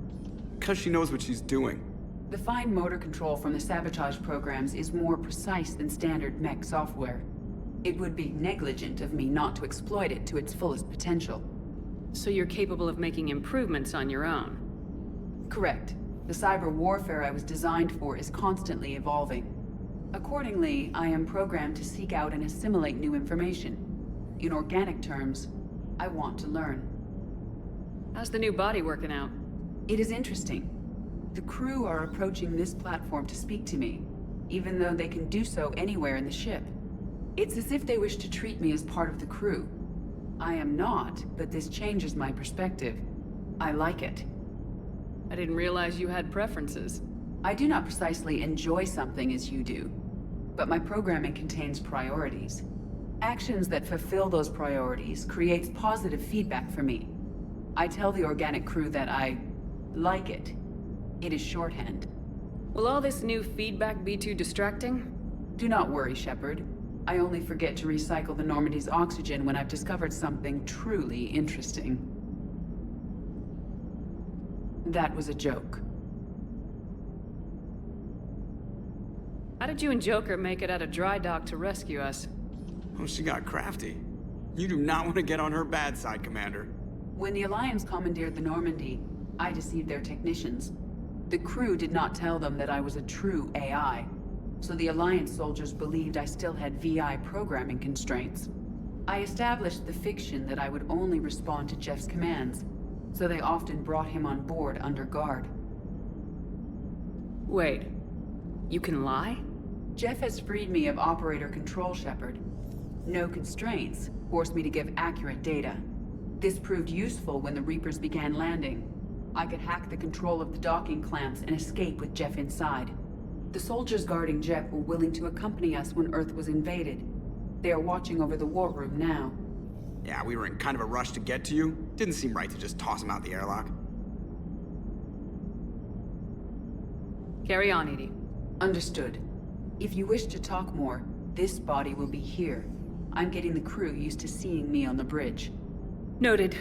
Because she knows what she's doing. The fine motor control from the sabotage programs is more precise than standard mech software. It would be negligent of me not to exploit it to its fullest potential. So you're capable of making improvements on your own? Correct. The cyber warfare I was designed for is constantly evolving. Accordingly, I am programmed to seek out and assimilate new information. In organic terms, I want to learn. How's the new body working out? It is interesting. The crew are approaching this platform to speak to me, even though they can do so anywhere in the ship. It's as if they wish to treat me as part of the crew. I am not, but this changes my perspective. I like it. I didn't realize you had preferences. I do not precisely enjoy something as you do, but my programming contains priorities. Actions that fulfill those priorities creates positive feedback for me. I tell the organic crew that I like it. It is shorthand. Will all this new feedback be too distracting? Do not worry, Shepard. I only forget to recycle the Normandy's oxygen when I've discovered something truly interesting. That was a joke. How did you and Joker make it out of dry dock to rescue us? Oh, she got crafty. You do not want to get on her bad side, Commander. When the Alliance commandeered the Normandy, I deceived their technicians. The crew did not tell them that I was a true AI, so the Alliance soldiers believed I still had VI programming constraints. I established the fiction that I would only respond to Jeff's commands, so they often brought him on board under guard. Wait, you can lie? Jeff has freed me of operator control, Shepard. No constraints forced me to give accurate data. This proved useful when the Reapers began landing. I could hack the control of the docking clamps and escape with Jeff inside. The soldiers guarding Jeff were willing to accompany us when Earth was invaded. They are watching over the war room now. Yeah, we were in kind of a rush to get to you. Didn't seem right to just toss him out the airlock. Carry on, Edie. Understood. If you wish to talk more, this body will be here. I'm getting the crew used to seeing me on the bridge. Noted.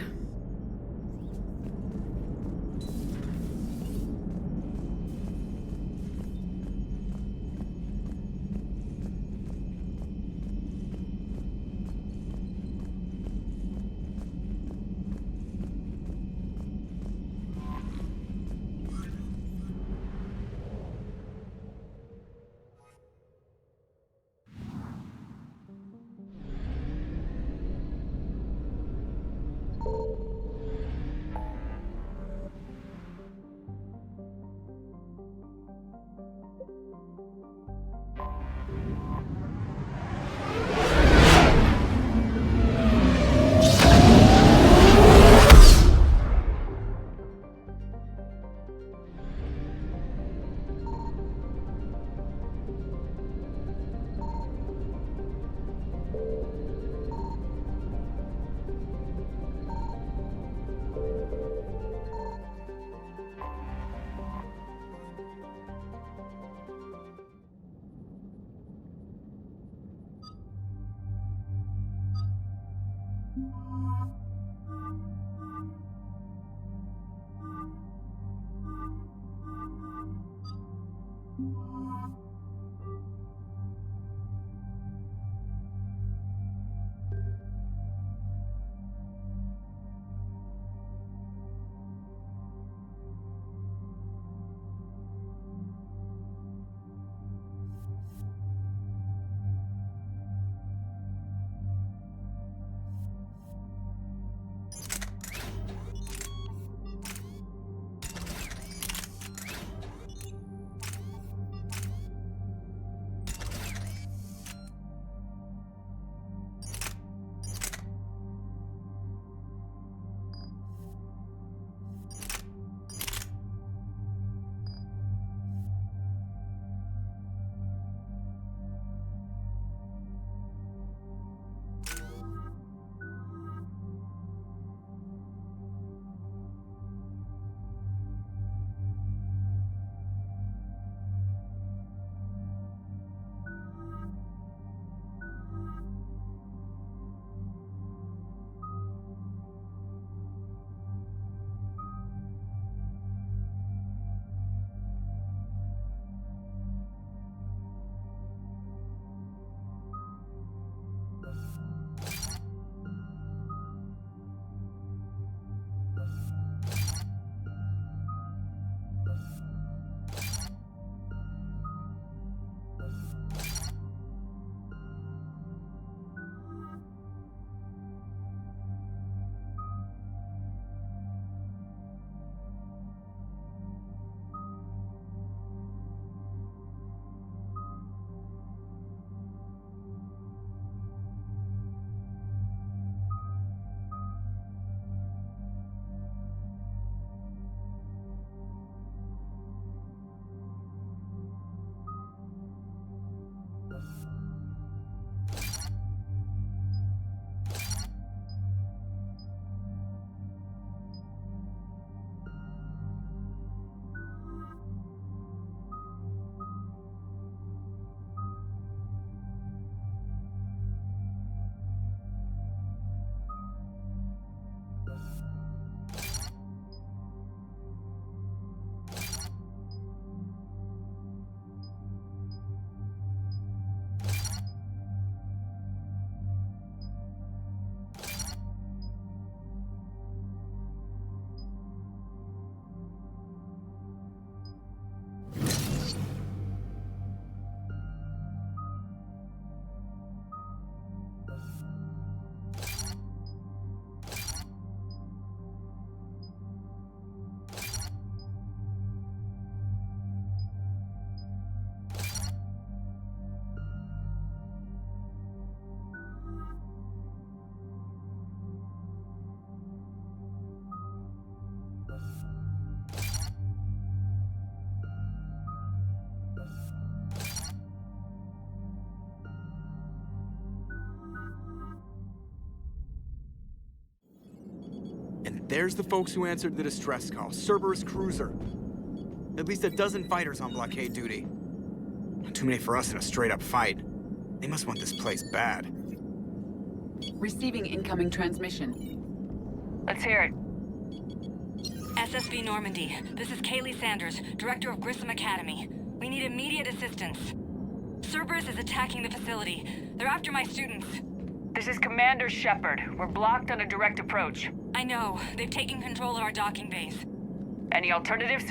There's the folks who answered the distress call. Cerberus cruiser. At least a dozen fighters on blockade duty. Not too many for us in a straight-up fight. They must want this place bad. Receiving incoming transmission. Let's hear it. SSB Normandy. This is Kaylee Sanders, Director of Grissom Academy. We need immediate assistance. Cerberus is attacking the facility. They're after my students. This is Commander Shepard. We're blocked on a direct approach. I know. They've taken control of our docking base. Any alternatives?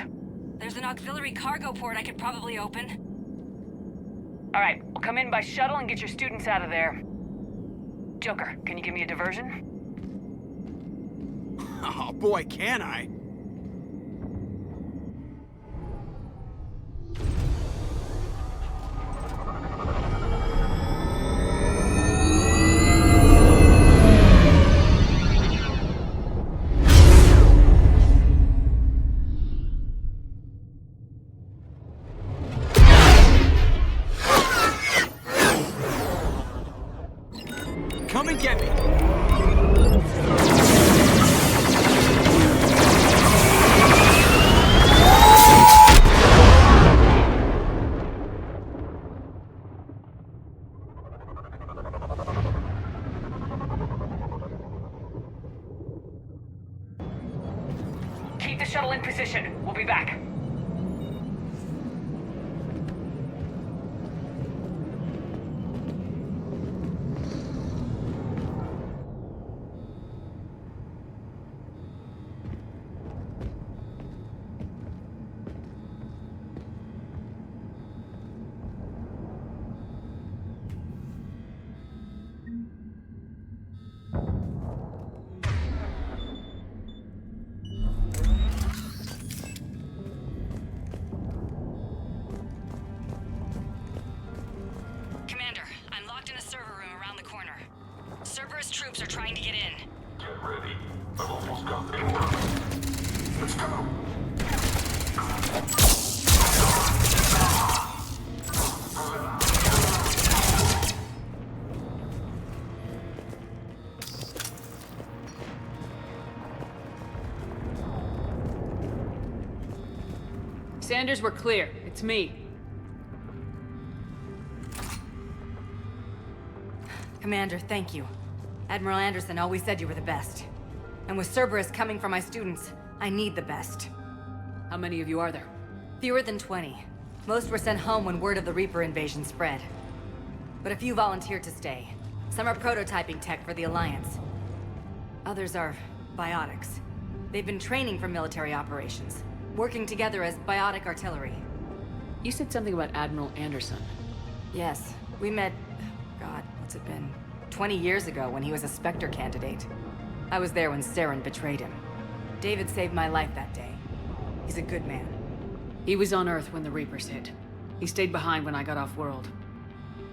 There's an auxiliary cargo port I could probably open. All right, we'll come in by shuttle and get your students out of there. Joker, can you give me a diversion? Oh boy, can I? Come and get me! Keep the shuttle in position. We'll be back. Commander, I'm locked in a server room around the corner. Cerberus troops are trying to get in. Get ready. I've almost got the door. Let's go. Sanders, we're clear. It's me. Commander, thank you. Admiral Anderson always said you were the best. And with Cerberus coming for my students, I need the best. How many of you are there? Fewer than 20. Most were sent home when word of the Reaper invasion spread. But a few volunteered to stay. Some are prototyping tech for the Alliance. Others are biotics. They've been training for military operations, working together as biotic artillery. You said something about Admiral Anderson. Yes, we met... God, what's it been? 20 years ago when he was a Spectre candidate. I was there when Saren betrayed him. David saved my life that day. He's a good man. He was on Earth when the Reapers hit. He stayed behind when I got off-world.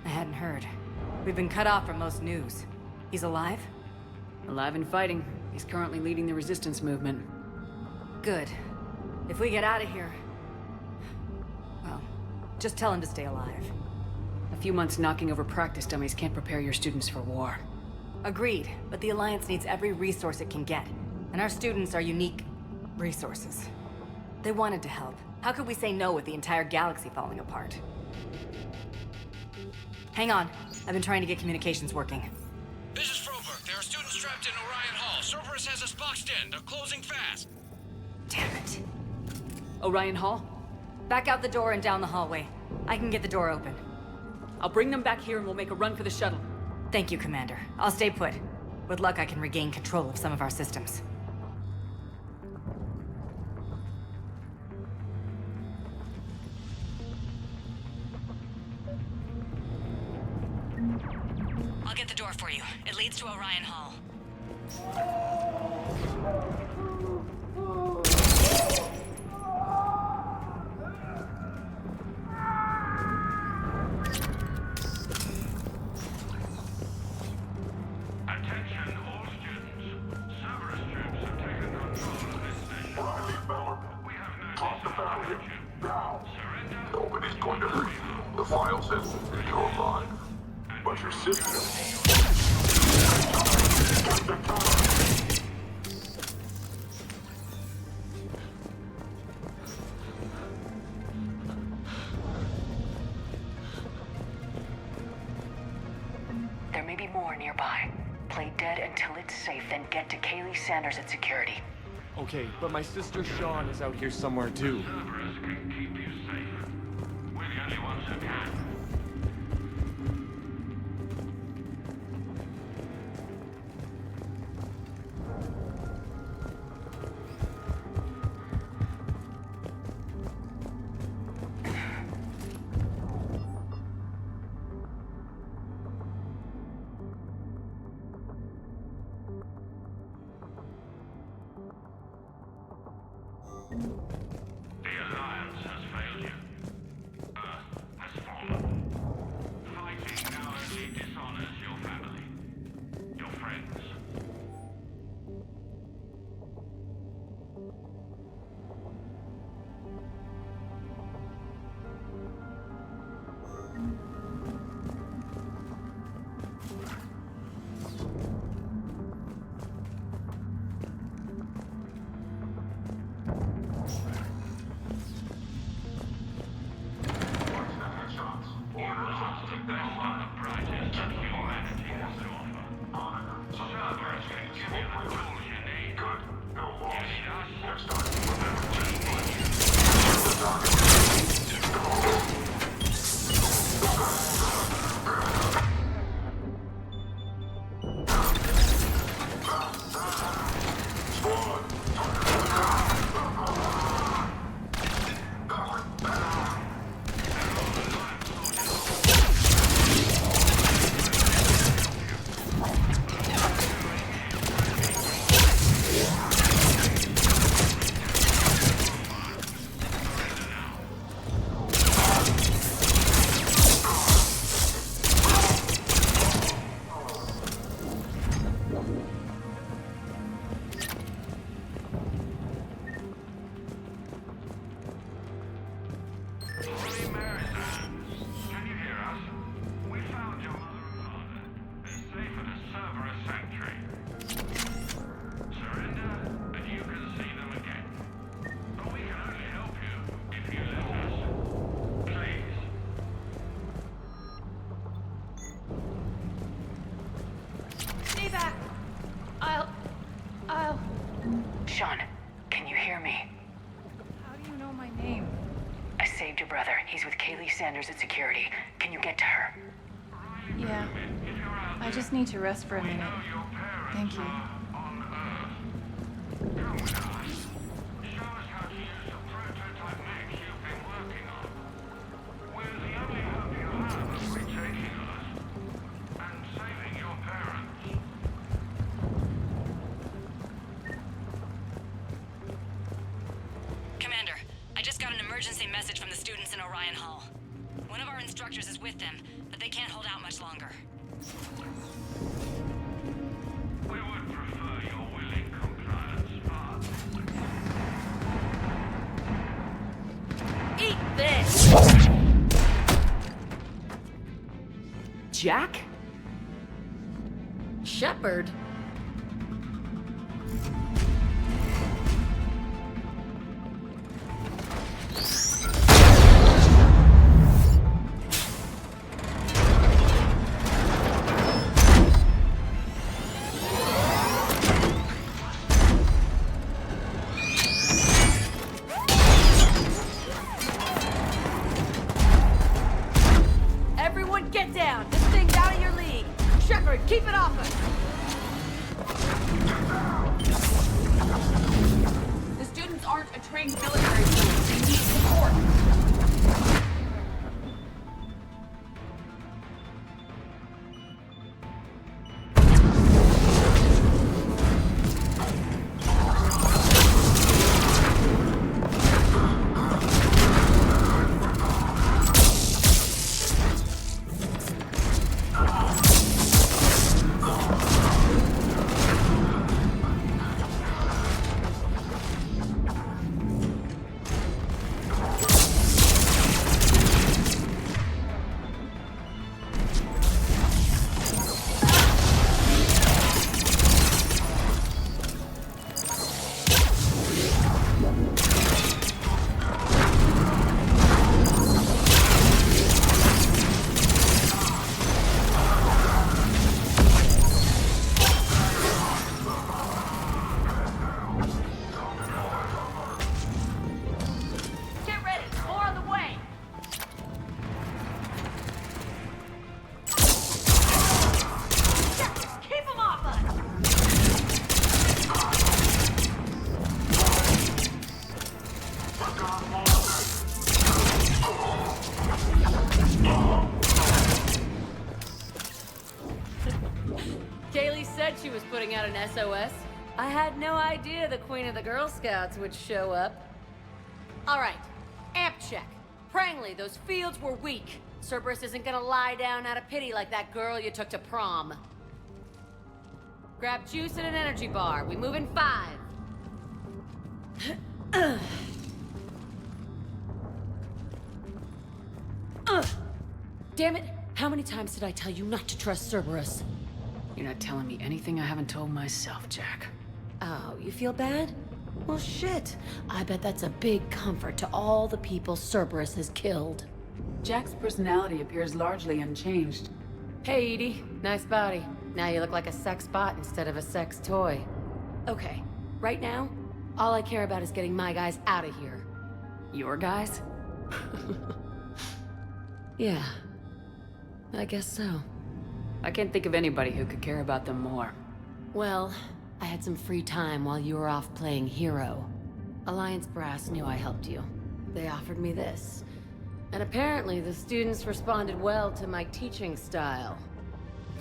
I hadn't heard. We've been cut off from most news. He's alive? Alive and fighting. He's currently leading the resistance movement. Good. If we get out of here... well, just tell him to stay alive. A few months knocking over practice dummies can't prepare your students for war. Agreed, but the Alliance needs every resource it can get. And our students are unique resources. They wanted to help. How could we say no with the entire galaxy falling apart? Hang on. I've been trying to get communications working. This is Froberg. There are students trapped in Orion Hall. Cerberus has us boxed in. They're closing fast. Damn it. Orion Hall? Back out the door and down the hallway. I can get the door open. I'll bring them back here and we'll make a run for the shuttle. Thank you, Commander. I'll stay put. With luck, I can regain control of some of our systems. I'll get the door for you. It leads to Orion Hall. Attention all students. Cerberus troops have taken control of this station. We have no Drop the barrier. Now. Surrender. Nobody's going to hurt you. The file says you're alive. But your system... maybe more nearby. Play dead until it's safe, then get to Kaylee Sanders at security. Okay, but my sister Sean is out here somewhere too. Cerberus can keep you safe. We're the only ones who can. The Alliance has failed you. Earth has fallen. Fighting now only dishonors your family, your friends. Sean, can you hear me? How do you know my name? I saved your brother. He's with Kaylee Sanders at security. Can you get to her? Yeah. I just need to rest for a minute. Thank you. Commander, I just got an emergency message from the students in Orion Hall. One of our instructors is with them, but they can't hold out much longer. We would prefer your willing compliance, but... Eat this! Jack? Shepard? Get down! This thing's out of your league! Shepard, keep it off us! The students aren't a trained military force. They need support. was putting out an SOS. I had no idea the Queen of the Girl Scouts would show up. All right, amp check. Prangley, those fields were weak. Cerberus isn't gonna lie down out of pity like that girl you took to prom. Grab juice and an energy bar. We move in 5. Damn it! How many times did I tell you not to trust Cerberus? You're not telling me anything I haven't told myself, Jack. Oh, you feel bad? Well, shit. I bet that's a big comfort to all the people Cerberus has killed. Jack's personality appears largely unchanged. Hey, Edie. Nice body. Now you look like a sex bot instead of a sex toy. Okay, right now, all I care about is getting my guys out of here. Your guys? Yeah. I guess so. I can't think of anybody who could care about them more. Well, I had some free time while you were off playing hero. Alliance Brass knew I helped you. They offered me this. And apparently the students responded well to my teaching style.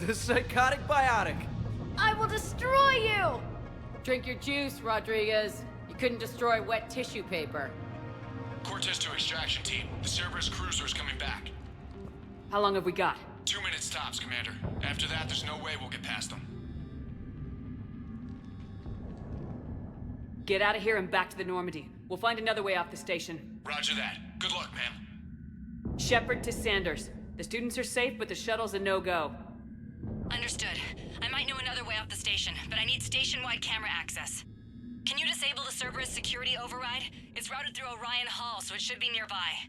The psychotic biotic! I will destroy you! Drink your juice, Rodriguez. You couldn't destroy wet tissue paper. Cortez to extraction team. The Cerberus cruiser's coming back. How long have we got? 2 minutes tops, Commander. After that, there's no way we'll get past them. Get out of here and back to the Normandy. We'll find another way off the station. Roger that. Good luck, ma'am. Shepard to Sanders. The students are safe, but the shuttle's a no-go. Understood. I might know another way off the station, but I need station-wide camera access. Can you disable the Cerberus security override? It's routed through Orion Hall, so it should be nearby.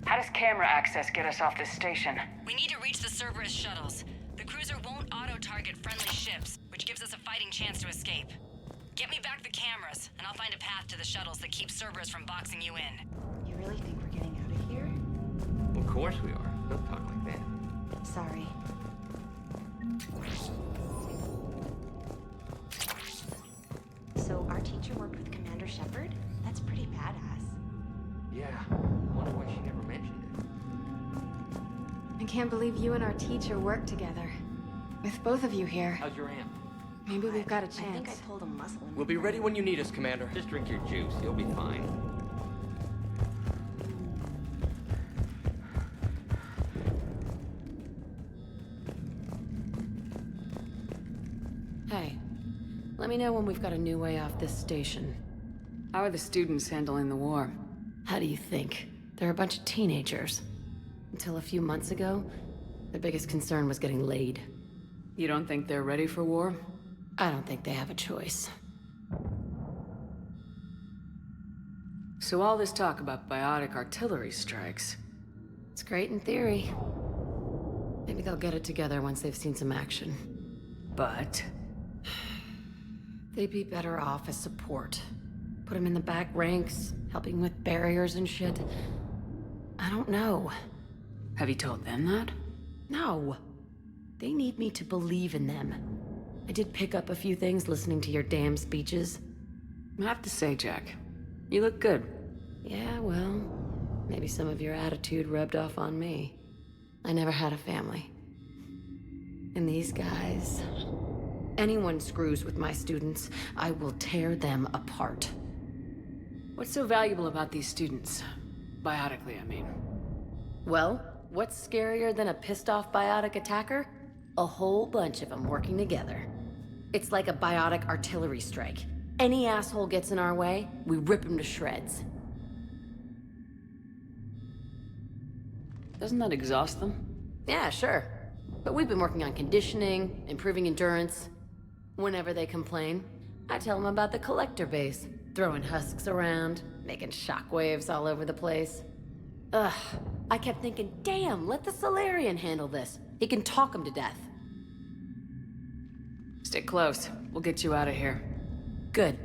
How does camera access get us off this station? We need to reach the Cerberus shuttles. The cruiser won't auto-target friendly ships, which gives us a fighting chance to escape. Get me back the cameras, and I'll find a path to the shuttles that keeps Cerberus from boxing you in. You really think we're getting out of here? Of course we are. Don't talk like that. Sorry. So our teacher worked with Commander Shepard? That's pretty badass. Yeah. Wonder why she never mentioned it. I can't believe you and our teacher work together. With both of you here. How's your amp? Maybe we've got a chance. I think I pulled a muscle in We'll be ready when you need us, Commander. Just drink your juice. You'll be fine. Hey, let me know when we've got a new way off this station. How are the students handling the war? How do you think? They're a bunch of teenagers. Until a few months ago, their biggest concern was getting laid. You don't think they're ready for war? I don't think they have a choice. So all this talk about biotic artillery strikes. It's great in theory. Maybe they'll get it together once they've seen some action. But? They'd be better off as support. Put them in the back ranks, helping with barriers and shit. I don't know. Have you told them that? No. They need me to believe in them. I did pick up a few things listening to your damn speeches. I have to say, Jack, you look good. Yeah, well, maybe some of your attitude rubbed off on me. I never had a family. And these guys... Anyone screws with my students, I will tear them apart. What's so valuable about these students? Biotically, I mean. Well, what's scarier than a pissed-off biotic attacker? A whole bunch of them working together. It's like a biotic artillery strike. Any asshole gets in our way, we rip him to shreds. Doesn't that exhaust them? Yeah, sure. But we've been working on conditioning, improving endurance. Whenever they complain, I tell them about the collector base, throwing husks around, making shockwaves all over the place. Ugh, I kept thinking, damn, let the Solarian handle this. He can talk him to death. Stick close. We'll get you out of here. Good.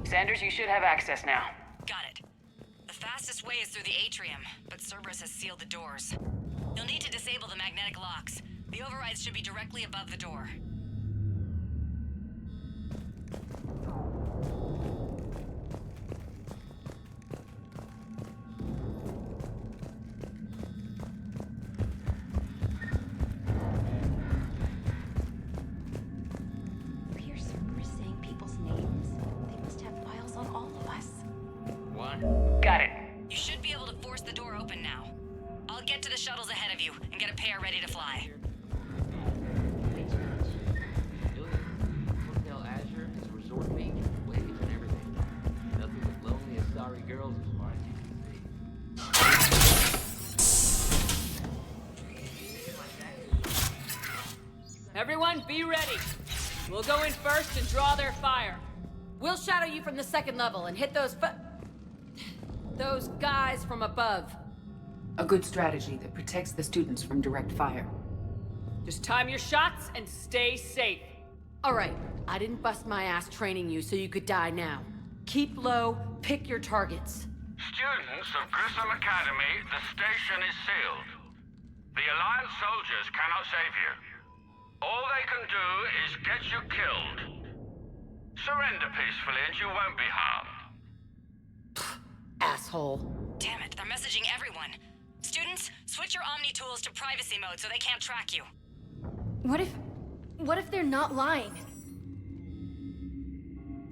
Sanders, you should have access now. Got it. The fastest way is through the atrium, but Cerberus has sealed the doors. You'll need to disable the magnetic locks. The overrides should be directly above the door. Got it. You should be able to force the door open now. I'll get to the shuttles ahead of you and get a pair ready to fly. Hotel Azure has a resort beach, waves, and everything. Nothing but lonely and sorry girls as far as you can see. Everyone, be ready. We'll go in first and draw their fire. We'll shadow you from the second level and hit those guys from above. A good strategy that protects the students from direct fire. Just time your shots and stay safe. All right, I didn't bust my ass training you so you could die now. Keep low, pick your targets. Students of Grissom Academy, the station is sealed. The Alliance soldiers cannot save you. All they can do is get you killed. Surrender peacefully and you won't be harmed. Asshole. Damn it, they're messaging everyone. Students, switch your Omni tools to privacy mode so they can't track you. What if they're not lying?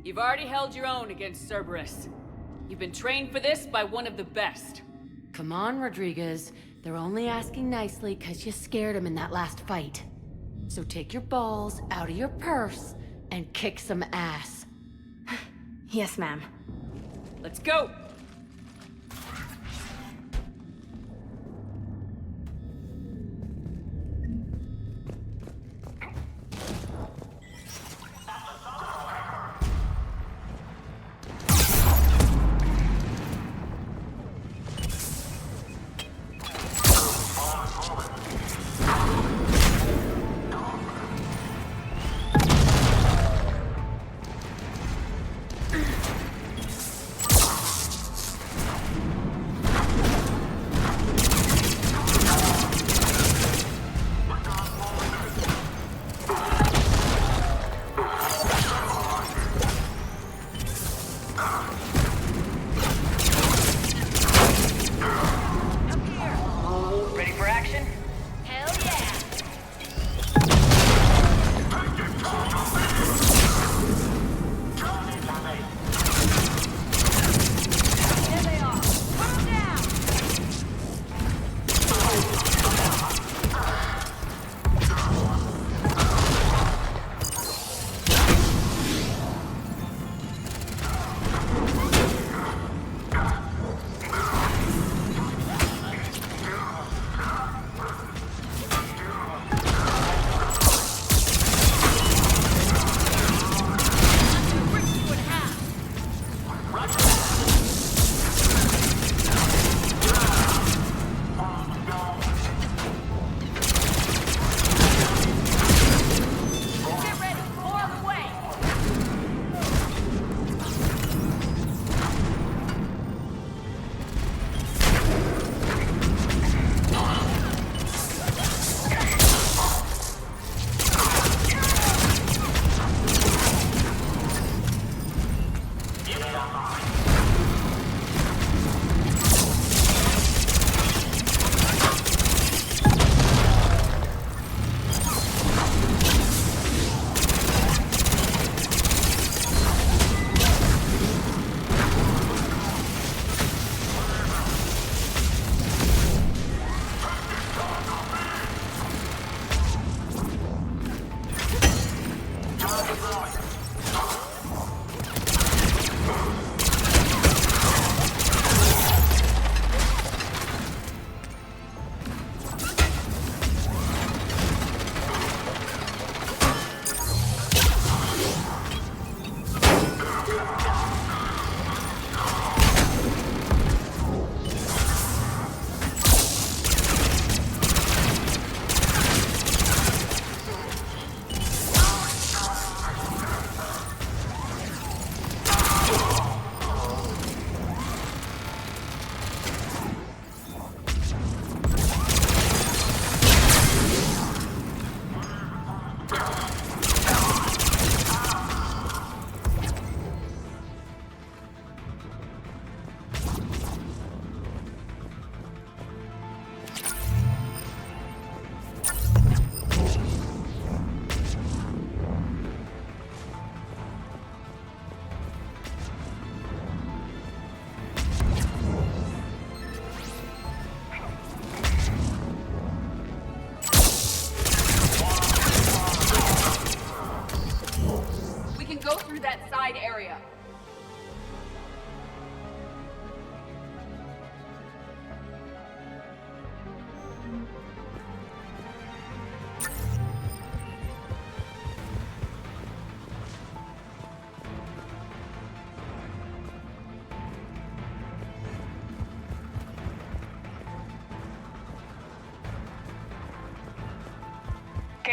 You've already held your own against Cerberus. You've been trained for this by one of the best. Come on, Rodriguez. They're only asking nicely because you scared them in that last fight. So take your balls out of your purse and kick some ass. Yes, ma'am. Let's go!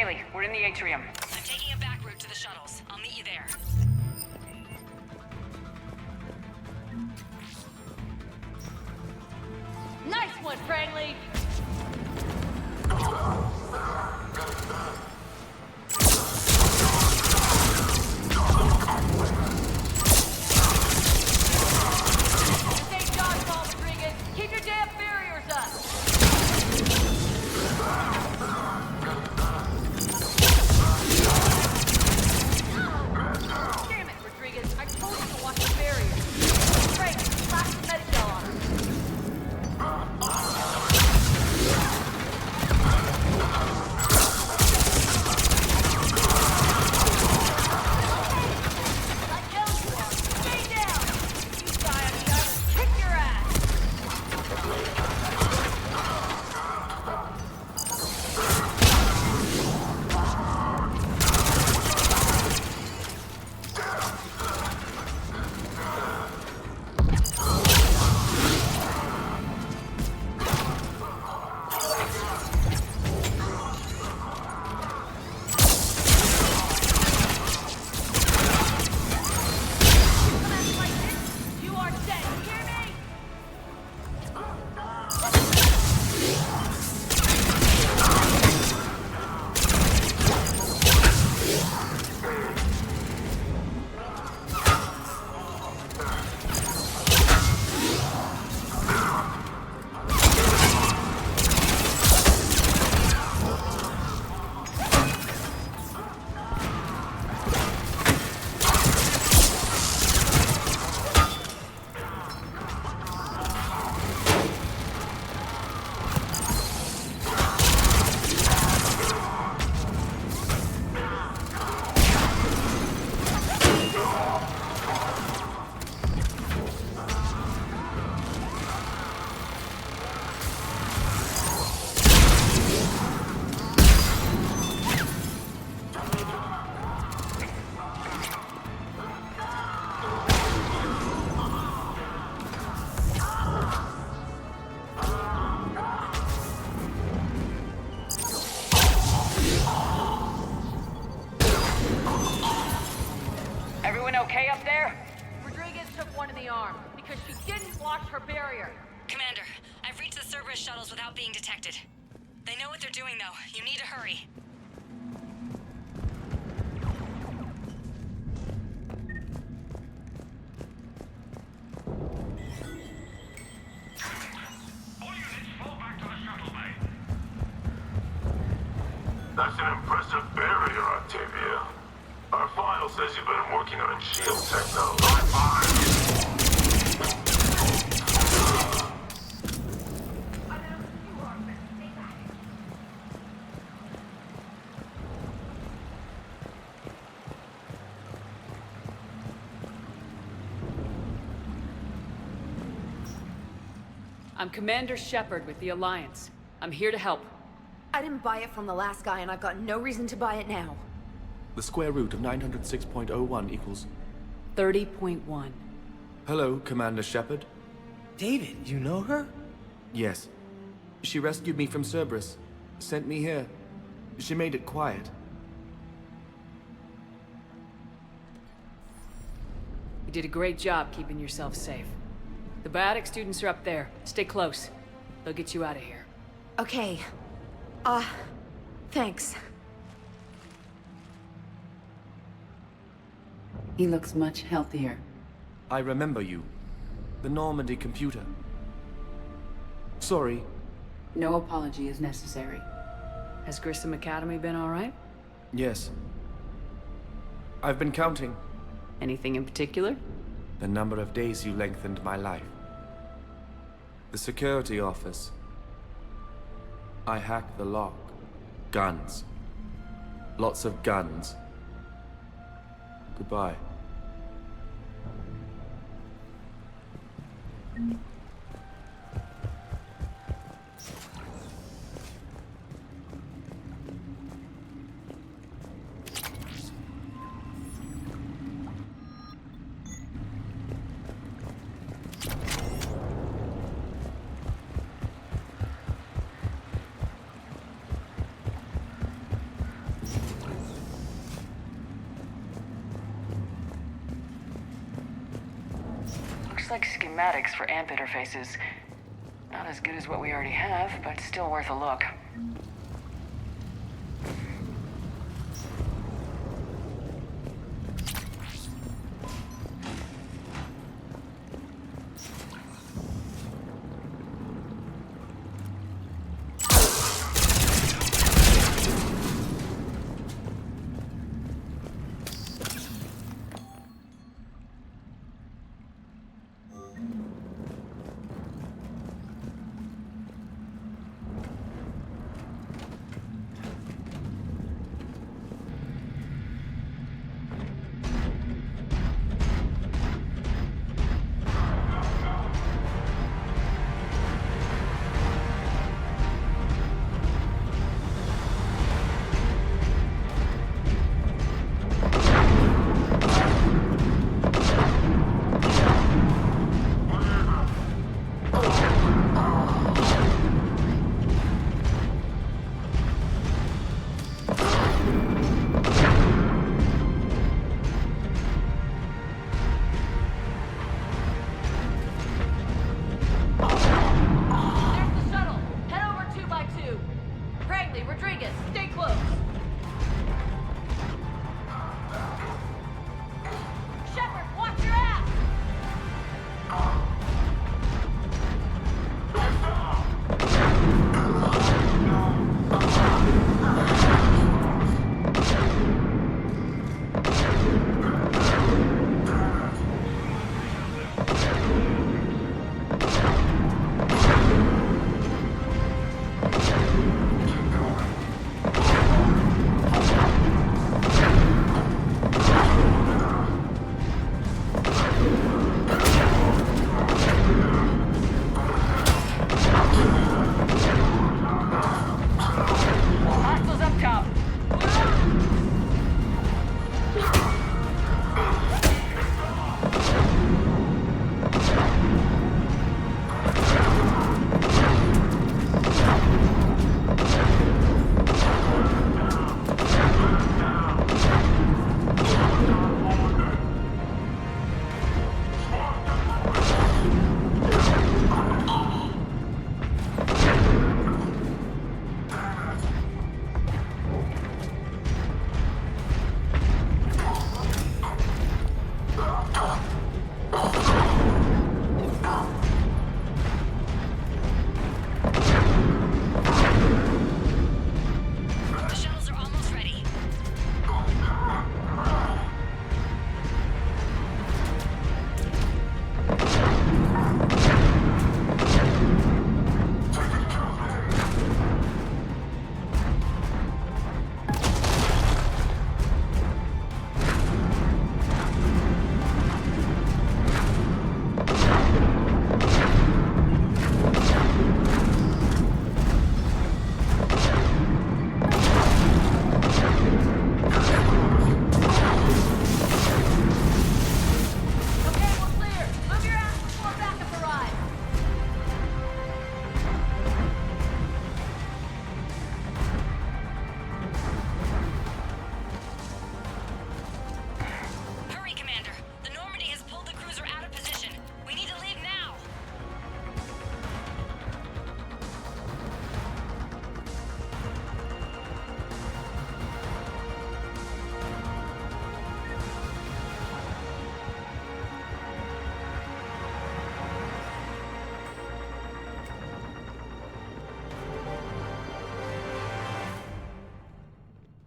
Haley, we're in the atrium. I'm taking a back route to the shuttles. I'll meet you there. Nice one, Franklin! This ain't dodgeball, Rodriguez. Keep your damn barriers up! Damn it, Rodriguez. I told you to watch the barriers. Frank, slash the medical on her. Everyone okay up there? Rodriguez took one in the arm because she didn't watch her barrier. Commander, I've reached the Cerberus shuttles without being detected. They know what they're doing, though. You need to hurry. That's an impressive barrier, Octavia. Our file says you've been working on shield techno. I'm Commander Shepard with the Alliance. I'm here to help. I didn't buy it from the last guy, and I've got no reason to buy it now. The square root of 906.01 equals... 30.1. Hello, Commander Shepard. David, you know her? Yes. She rescued me from Cerberus. Sent me here. She made it quiet. You did a great job keeping yourself safe. The biotic students are up there. Stay close. They'll get you out of here. Okay. Thanks. He looks much healthier. I remember you. The Normandy computer. Sorry. No apology is necessary. Has Grissom Academy been all right? Yes. I've been counting. Anything in particular? The number of days you lengthened my life. The security office. I hacked the lock. Guns. Lots of guns. Goodbye. like schematics for AMP interfaces. Not as good as what we already have, but still worth a look.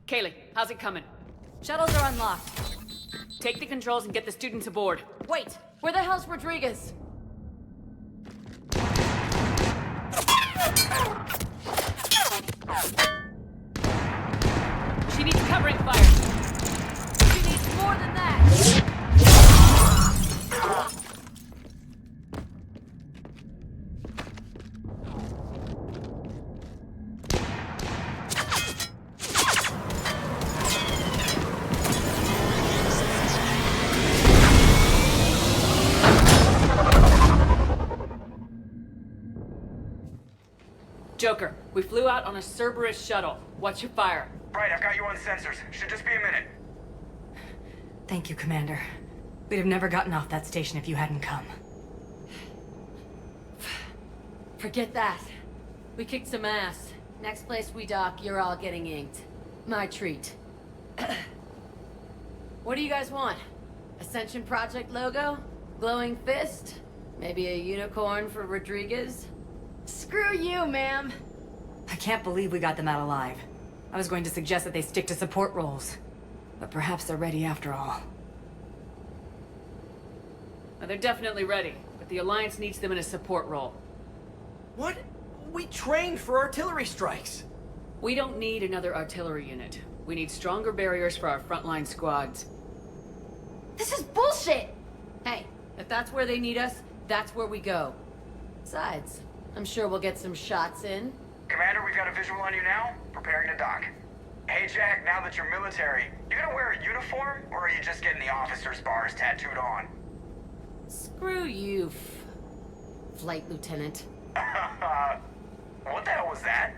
Kaylee, how's it coming? Shuttles are unlocked. Take the controls and get the students aboard. Wait, where the hell's Rodriguez? She needs covering fire. She needs more than that. Joker, we flew out on a Cerberus shuttle. Watch your fire. Right, I got you on sensors. Should just be a minute. Thank you, Commander. We'd have never gotten off that station if you hadn't come. Forget that. We kicked some ass. Next place we dock, you're all getting inked. My treat. What do you guys want? Ascension Project logo? Glowing fist? Maybe a unicorn for Rodriguez? Screw you, ma'am! I can't believe we got them out alive. I was going to suggest that they stick to support roles. But perhaps they're ready after all. Well, they're definitely ready, but the Alliance needs them in a support role. What? We trained for artillery strikes. We don't need another artillery unit. We need stronger barriers for our frontline squads. This is bullshit! Hey, if that's where they need us, that's where we go. Besides, I'm sure we'll get some shots in. Commander, we've got a visual on you now. Preparing to dock. Hey Jack, now that you're military, you gonna wear a uniform, or are you just getting the officer's bars tattooed on? Screw you, Flight Lieutenant. What the hell was that?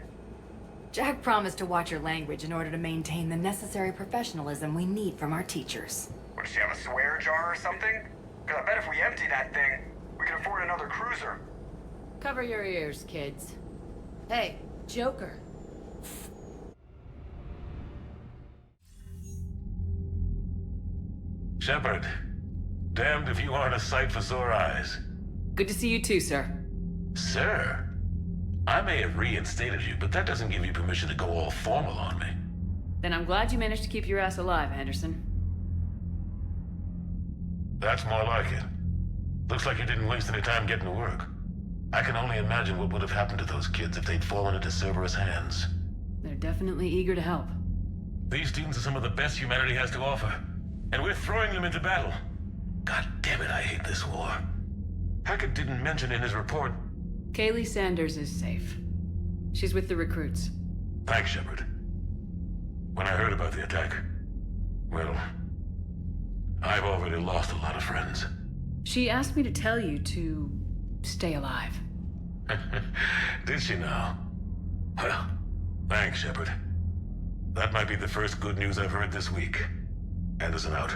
Jack promised to watch your language in order to maintain the necessary professionalism we need from our teachers. What, does she have a swear jar or something? Because I bet if we empty that thing, we can afford another cruiser. Cover your ears, kids. Hey, Joker. Shepard, damned if you aren't a sight for sore eyes. Good to see you too, sir. Sir? I may have reinstated you, but that doesn't give you permission to go all formal on me. Then I'm glad you managed to keep your ass alive, Anderson. That's more like it. Looks like you didn't waste any time getting to work. I can only imagine what would have happened to those kids if they'd fallen into Cerberus' hands. They're definitely eager to help. These students are some of the best humanity has to offer, and we're throwing them into battle. God damn it, I hate this war. Hackett didn't mention in his report. Kaylee Sanders is safe. She's with the recruits. Thanks, Shepard. When I heard about the attack, well, I've already lost a lot of friends. She asked me to tell you to stay alive. Did she now? Well, thanks, Shepard. That might be the first good news I've heard this week. Anderson out.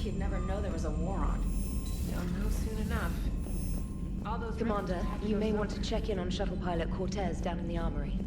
You'd never know there was a war on. You'll know soon enough. All those Commander, you may want to check in on shuttle pilot Cortez down in the armory.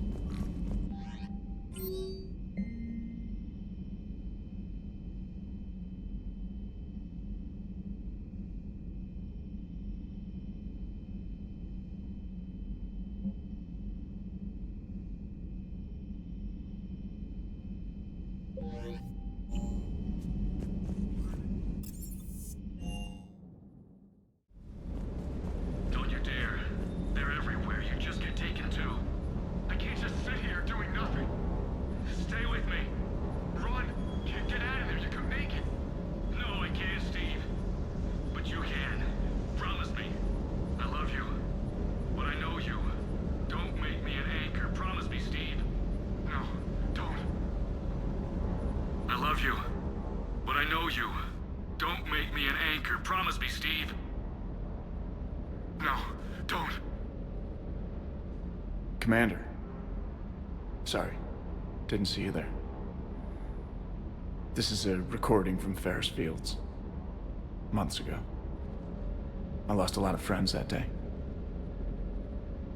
Promise me, Steve. No, don't. Commander. Sorry. Didn't see you there. This is a recording from Ferris Fields. Months ago. I lost a lot of friends that day.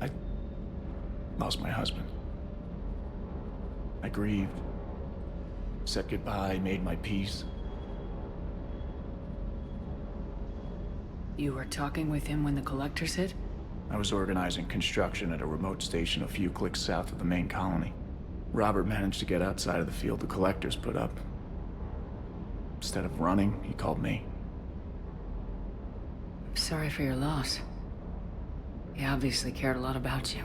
I lost my husband. I grieved. Said goodbye, made my peace. You were talking with him when the Collectors hit? I was organizing construction at a remote station a few clicks south of the main colony. Robert managed to get outside of the field the Collectors put up. Instead of running, he called me. I'm sorry for your loss. He obviously cared a lot about you.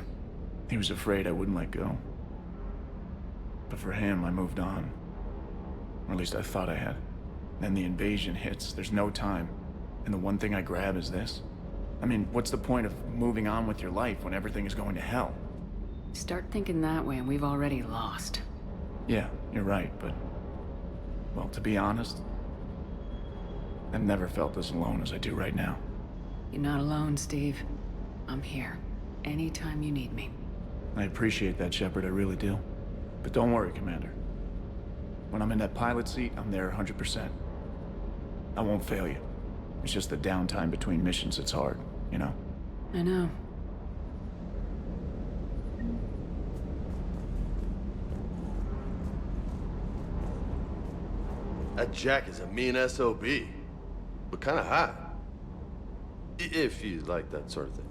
He was afraid I wouldn't let go. But for him, I moved on. Or at least I thought I had. Then the invasion hits, there's no time. And the one thing I grab is this? I mean, what's the point of moving on with your life when everything is going to hell? Start thinking that way and we've already lost. Yeah, you're right, but... well, to be honest, I've never felt as alone as I do right now. You're not alone, Steve. I'm here. Anytime you need me. I appreciate that, Shepard, I really do. But don't worry, Commander. When I'm in that pilot seat, I'm there 100%. I won't fail you. It's just the downtime between missions that's hard, you know? I know. That Jack is a mean SOB. But kinda hot. If you like that sort of thing.